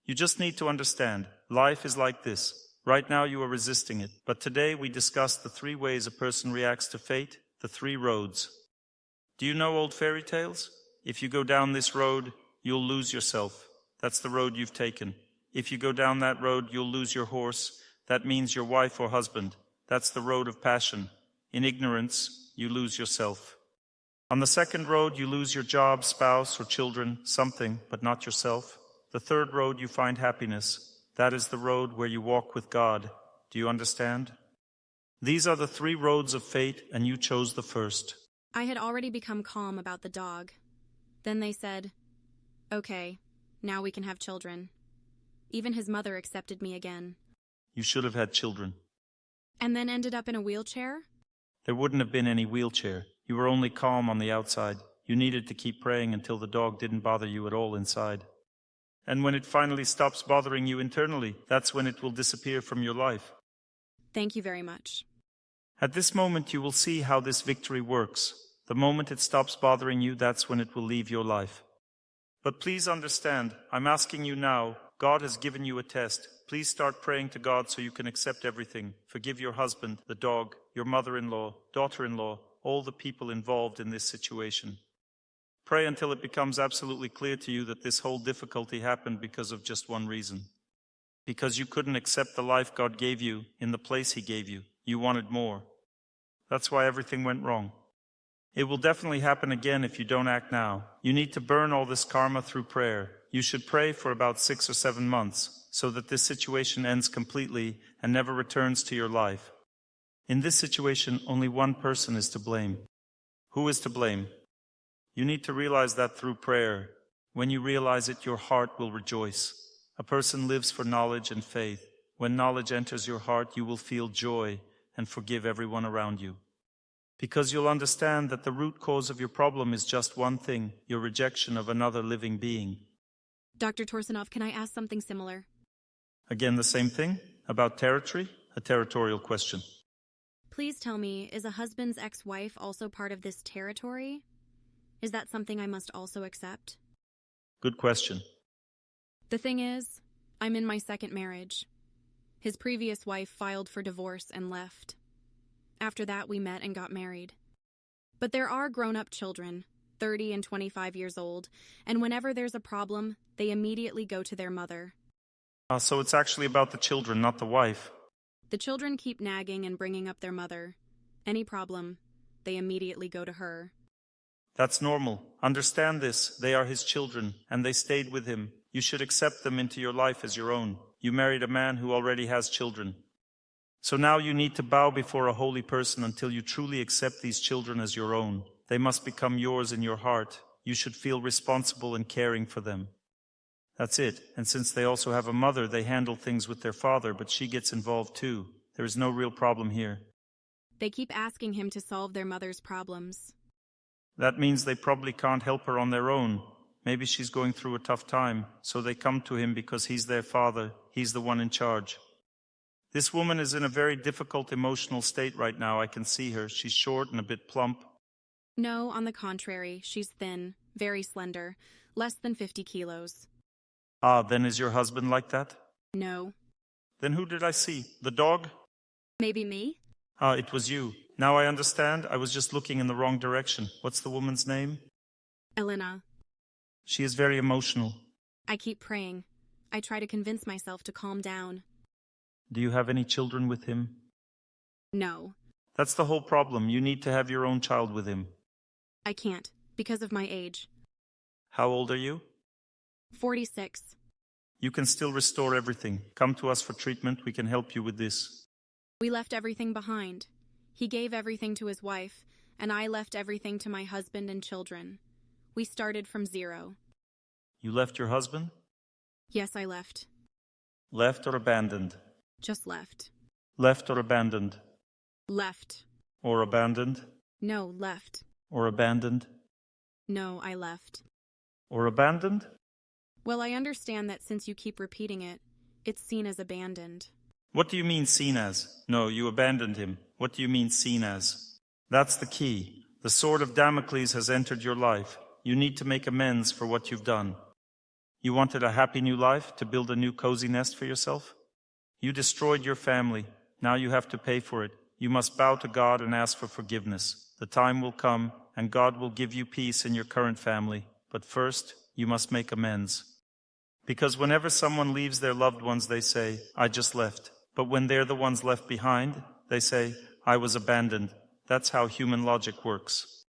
You just need to understand, life is like this. Right now you are resisting it, but today we discussed the 3 ways a person reacts to fate, the 3 roads. Do you know old fairy tales? If you go down this road, you'll lose yourself. That's the road you've taken. If you go down that road, you'll lose your horse. That means your wife or husband. That's the road of passion. In ignorance, you lose yourself. On the second road, you lose your job, spouse, or children, something, but not yourself. The third road, you find happiness. That is the road where you walk with God. Do you understand? These are the 3 roads of fate, and you chose the first. I had already become calm about the dog. Then they said, okay, now we can have children. Even his mother accepted me again. You should have had children. And then ended up in a wheelchair? There wouldn't have been any wheelchair. You were only calm on the outside. You needed to keep praying until the dog didn't bother you at all inside. And when it finally stops bothering you internally, that's when it will disappear from your life. Thank you very much. At this moment, you will see how this victory works. The moment it stops bothering you, that's when it will leave your life. But please understand, I'm asking you now, God has given you a test. Please start praying to God so you can accept everything. Forgive your husband, the dog, your mother-in-law, daughter-in-law, all the people involved in this situation. Pray until it becomes absolutely clear to you that this whole difficulty happened because of just one reason. Because you couldn't accept the life God gave you in the place He gave you. You wanted more. That's why everything went wrong. It will definitely happen again if you don't act now. You need to burn all this karma through prayer. You should pray for about 6 or 7 months so that this situation ends completely and never returns to your life. In this situation, only one person is to blame. Who is to blame? You need to realize that through prayer. When you realize it, your heart will rejoice. A person lives for knowledge and faith. When knowledge enters your heart, you will feel joy and forgive everyone around you. Because you'll understand that the root cause of your problem is just one thing, your rejection of another living being. Dr. Torsunov, can I ask something similar? Again, the same thing? About territory? A territorial question. Please tell me, is a husband's ex-wife also part of this territory? Is that something I must also accept? Good question. The thing is, I'm in my second marriage. His previous wife filed for divorce and left. After that, we met and got married. But there are grown-up children, 30 and 25 years old, and whenever there's a problem, they immediately go to their mother. So it's actually about the children, not the wife. The children keep nagging and bringing up their mother. Any problem, they immediately go to her. That's normal. Understand this. They are his children, and they stayed with him. You should accept them into your life as your own. You married a man who already has children. So now you need to bow before a holy person until you truly accept these children as your own. They must become yours in your heart. You should feel responsible and caring for them. That's it. And since they also have a mother, they handle things with their father, but she gets involved too. There is no real problem here. They keep asking him to solve their mother's problems. That means they probably can't help her on their own. Maybe she's going through a tough time, so they come to him because he's their father. He's the one in charge. This woman is in a very difficult emotional state right now. I can see her. She's short and a bit plump. No, on the contrary, she's thin, very slender, less than 50 kilos. Then is your husband like that? No. Then who did I see? The dog? Maybe me? It was you. Now I understand. I was just looking in the wrong direction. What's the woman's name? Elena. She is very emotional. I keep praying. I try to convince myself to calm down. Do you have any children with him? No. That's the whole problem. You need to have your own child with him. I can't, because of my age. How old are you? 46. You can still restore everything. Come to us for treatment. We can help you with this. We left everything behind. He gave everything to his wife, and I left everything to my husband and children. We started from zero. You left your husband? Yes, I left. Left or abandoned? Just left. Left or abandoned? Left. Or abandoned? No, left. Or abandoned? No, I left. Or abandoned? Well, I understand that since you keep repeating it, it's seen as abandoned. What do you mean seen as? No, you abandoned him. What do you mean seen as? That's the key. The sword of Damocles has entered your life. You need to make amends for what you've done. You wanted a happy new life, to build a new cozy nest for yourself? You destroyed your family. Now you have to pay for it. You must bow to God and ask for forgiveness. The time will come, and God will give you peace in your current family. But first, you must make amends. Because whenever someone leaves their loved ones, they say, I just left. But when they're the ones left behind, they say, I was abandoned. That's how human logic works.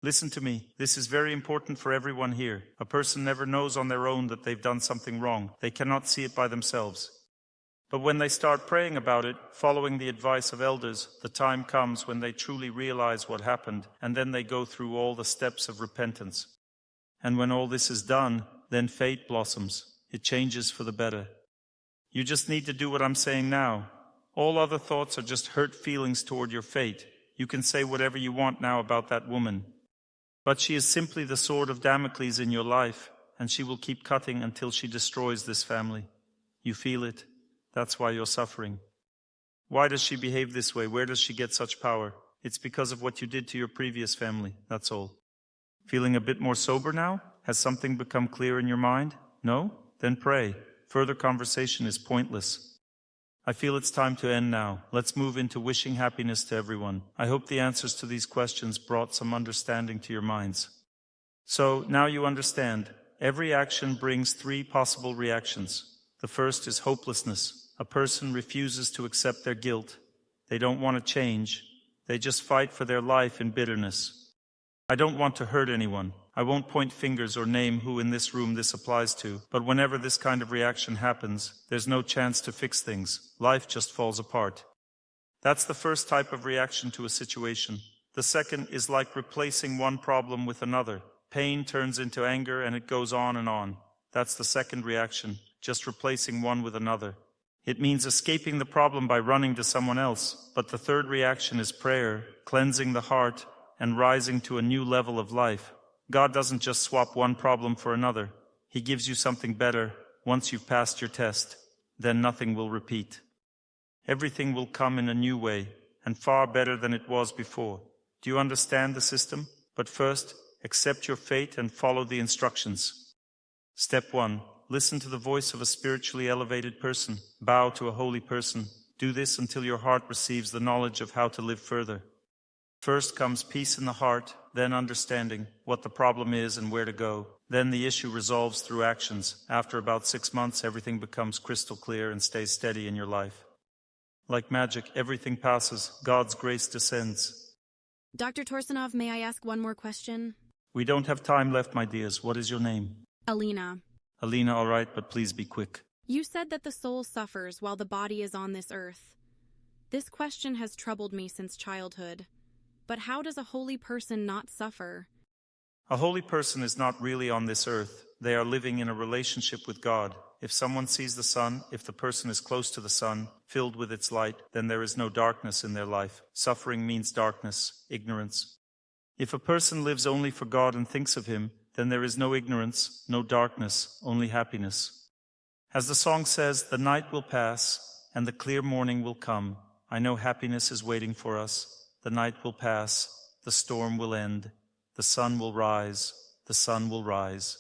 Listen to me. This is very important for everyone here. A person never knows on their own that they've done something wrong. They cannot see it by themselves. But when they start praying about it, following the advice of elders, the time comes when they truly realize what happened, and then they go through all the steps of repentance. And when all this is done, then fate blossoms. It changes for the better. You just need to do what I'm saying now. All other thoughts are just hurt feelings toward your fate. You can say whatever you want now about that woman. But she is simply the sword of Damocles in your life, and she will keep cutting until she destroys this family. You feel it. That's why you're suffering. Why does she behave this way? Where does she get such power? It's because of what you did to your previous family, that's all. Feeling a bit more sober now? Has something become clear in your mind? No? Then pray. Further conversation is pointless. I feel it's time to end now. Let's move into wishing happiness to everyone. I hope the answers to these questions brought some understanding to your minds. So, now you understand. Every action brings 3 possible reactions. The first is hopelessness. A person refuses to accept their guilt. They don't want to change. They just fight for their life in bitterness. I don't want to hurt anyone. I won't point fingers or name who in this room this applies to, but whenever this kind of reaction happens, there's no chance to fix things. Life just falls apart. That's the first type of reaction to a situation. The second is like replacing one problem with another. Pain turns into anger and it goes on and on. That's the second reaction, just replacing one with another. It means escaping the problem by running to someone else. But the third reaction is prayer, cleansing the heart, and rising to a new level of life. God doesn't just swap one problem for another. He gives you something better once you've passed your test. Then nothing will repeat. Everything will come in a new way, and far better than it was before. Do you understand the system? But first, accept your fate and follow the instructions. Step 1. Listen to the voice of a spiritually elevated person. Bow to a holy person. Do this until your heart receives the knowledge of how to live further. First comes peace in the heart, then understanding what the problem is and where to go. Then the issue resolves through actions. After about 6 months, everything becomes crystal clear and stays steady in your life. Like magic, everything passes. God's grace descends. Dr. Torsunov, may I ask one more question? We don't have time left, my dears. What is your name? Alina. Alina, all right, but please be quick. You said that the soul suffers while the body is on this earth. This question has troubled me since childhood. But how does a holy person not suffer? A holy person is not really on this earth. They are living in a relationship with God. If someone sees the sun, if the person is close to the sun, filled with its light, then there is no darkness in their life. Suffering means darkness, ignorance. If a person lives only for God and thinks of Him, then there is no ignorance, no darkness, only happiness. As the song says, the night will pass and the clear morning will come. I know happiness is waiting for us. The night will pass, the storm will end, the sun will rise, the sun will rise.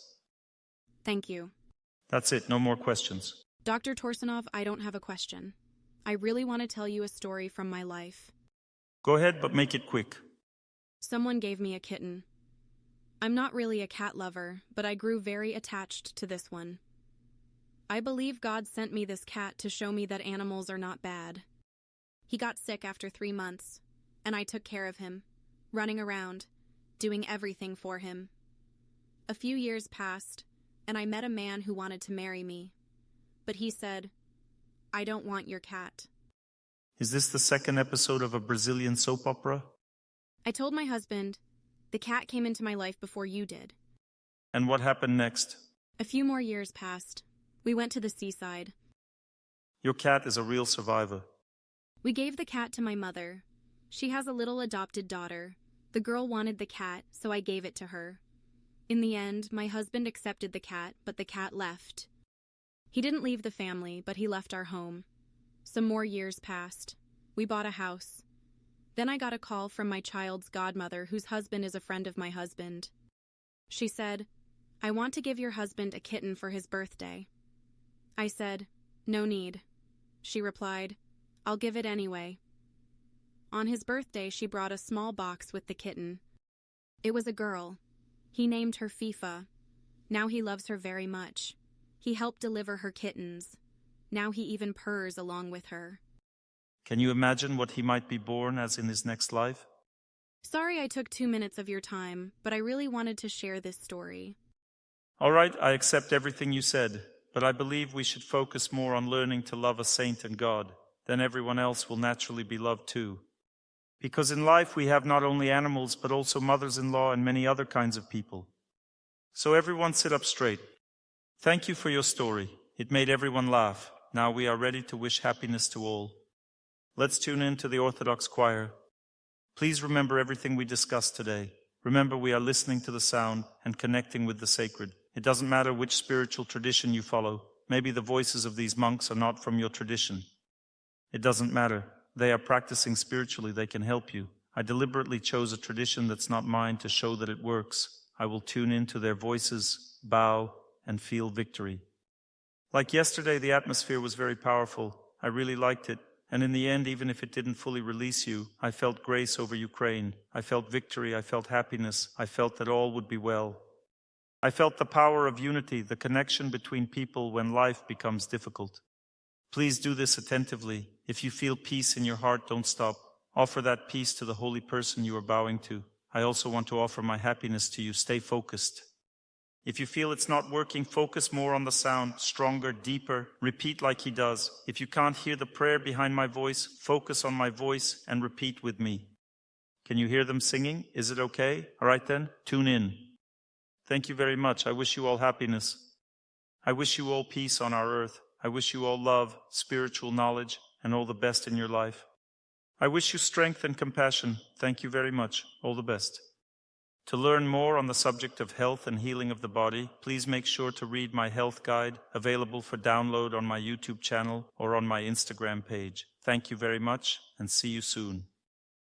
Thank you. That's it, no more questions. Dr. Torsunov, I don't have a question. I really want to tell you a story from my life. Go ahead, but make it quick. Someone gave me a kitten. I'm not really a cat lover, but I grew very attached to this one. I believe God sent me this cat to show me that animals are not bad. He got sick after 3 months, and I took care of him, running around, doing everything for him. A few years passed, and I met a man who wanted to marry me. But he said, I don't want your cat. Is this the second episode of a Brazilian soap opera? I told my husband, the cat came into my life before you did. And what happened next? A few more years passed. We went to the seaside. Your cat is a real survivor. We gave the cat to my mother. She has a little adopted daughter. The girl wanted the cat, so I gave it to her. In the end, my husband accepted the cat, but the cat left. He didn't leave the family, but he left our home. Some more years passed. We bought a house. Then I got a call from my child's godmother, whose husband is a friend of my husband. She said, I want to give your husband a kitten for his birthday. I said, no need. She replied, I'll give it anyway. On his birthday, she brought a small box with the kitten. It was a girl. He named her FIFA. Now he loves her very much. He helped deliver her kittens. Now he even purrs along with her. Can you imagine what he might be born as in his next life? Sorry I took 2 minutes of your time, but I really wanted to share this story. All right, I accept everything you said, but I believe we should focus more on learning to love a saint and God. Then everyone else will naturally be loved too. Because in life we have not only animals, but also mothers-in-law and many other kinds of people. So everyone sit up straight. Thank you for your story. It made everyone laugh. Now we are ready to wish happiness to all. Let's tune in to the Orthodox choir. Please remember everything we discussed today. Remember we are listening to the sound and connecting with the sacred. It doesn't matter which spiritual tradition you follow. Maybe the voices of these monks are not from your tradition. It doesn't matter. They are practicing spiritually. They can help you. I deliberately chose a tradition that's not mine to show that it works. I will tune into their voices, bow, and feel victory. Like yesterday, the atmosphere was very powerful. I really liked it. And in the end, even if it didn't fully release you, I felt grace over Ukraine. I felt victory. I felt happiness. I felt that all would be well. I felt the power of unity, the connection between people when life becomes difficult. Please do this attentively. If you feel peace in your heart, don't stop. Offer that peace to the holy person you are bowing to. I also want to offer my happiness to you. Stay focused. If you feel it's not working, focus more on the sound, stronger, deeper. Repeat like he does. If you can't hear the prayer behind my voice, focus on my voice and repeat with me. Can you hear them singing? Is it okay? All right then, tune in. Thank you very much. I wish you all happiness. I wish you all peace on our earth. I wish you all love, spiritual knowledge, and all the best in your life. I wish you strength and compassion. Thank you very much. All the best. To learn more on the subject of health and healing of the body, please make sure to read my health guide, available for download on my YouTube channel or on my Instagram page. Thank you very much, and see you soon.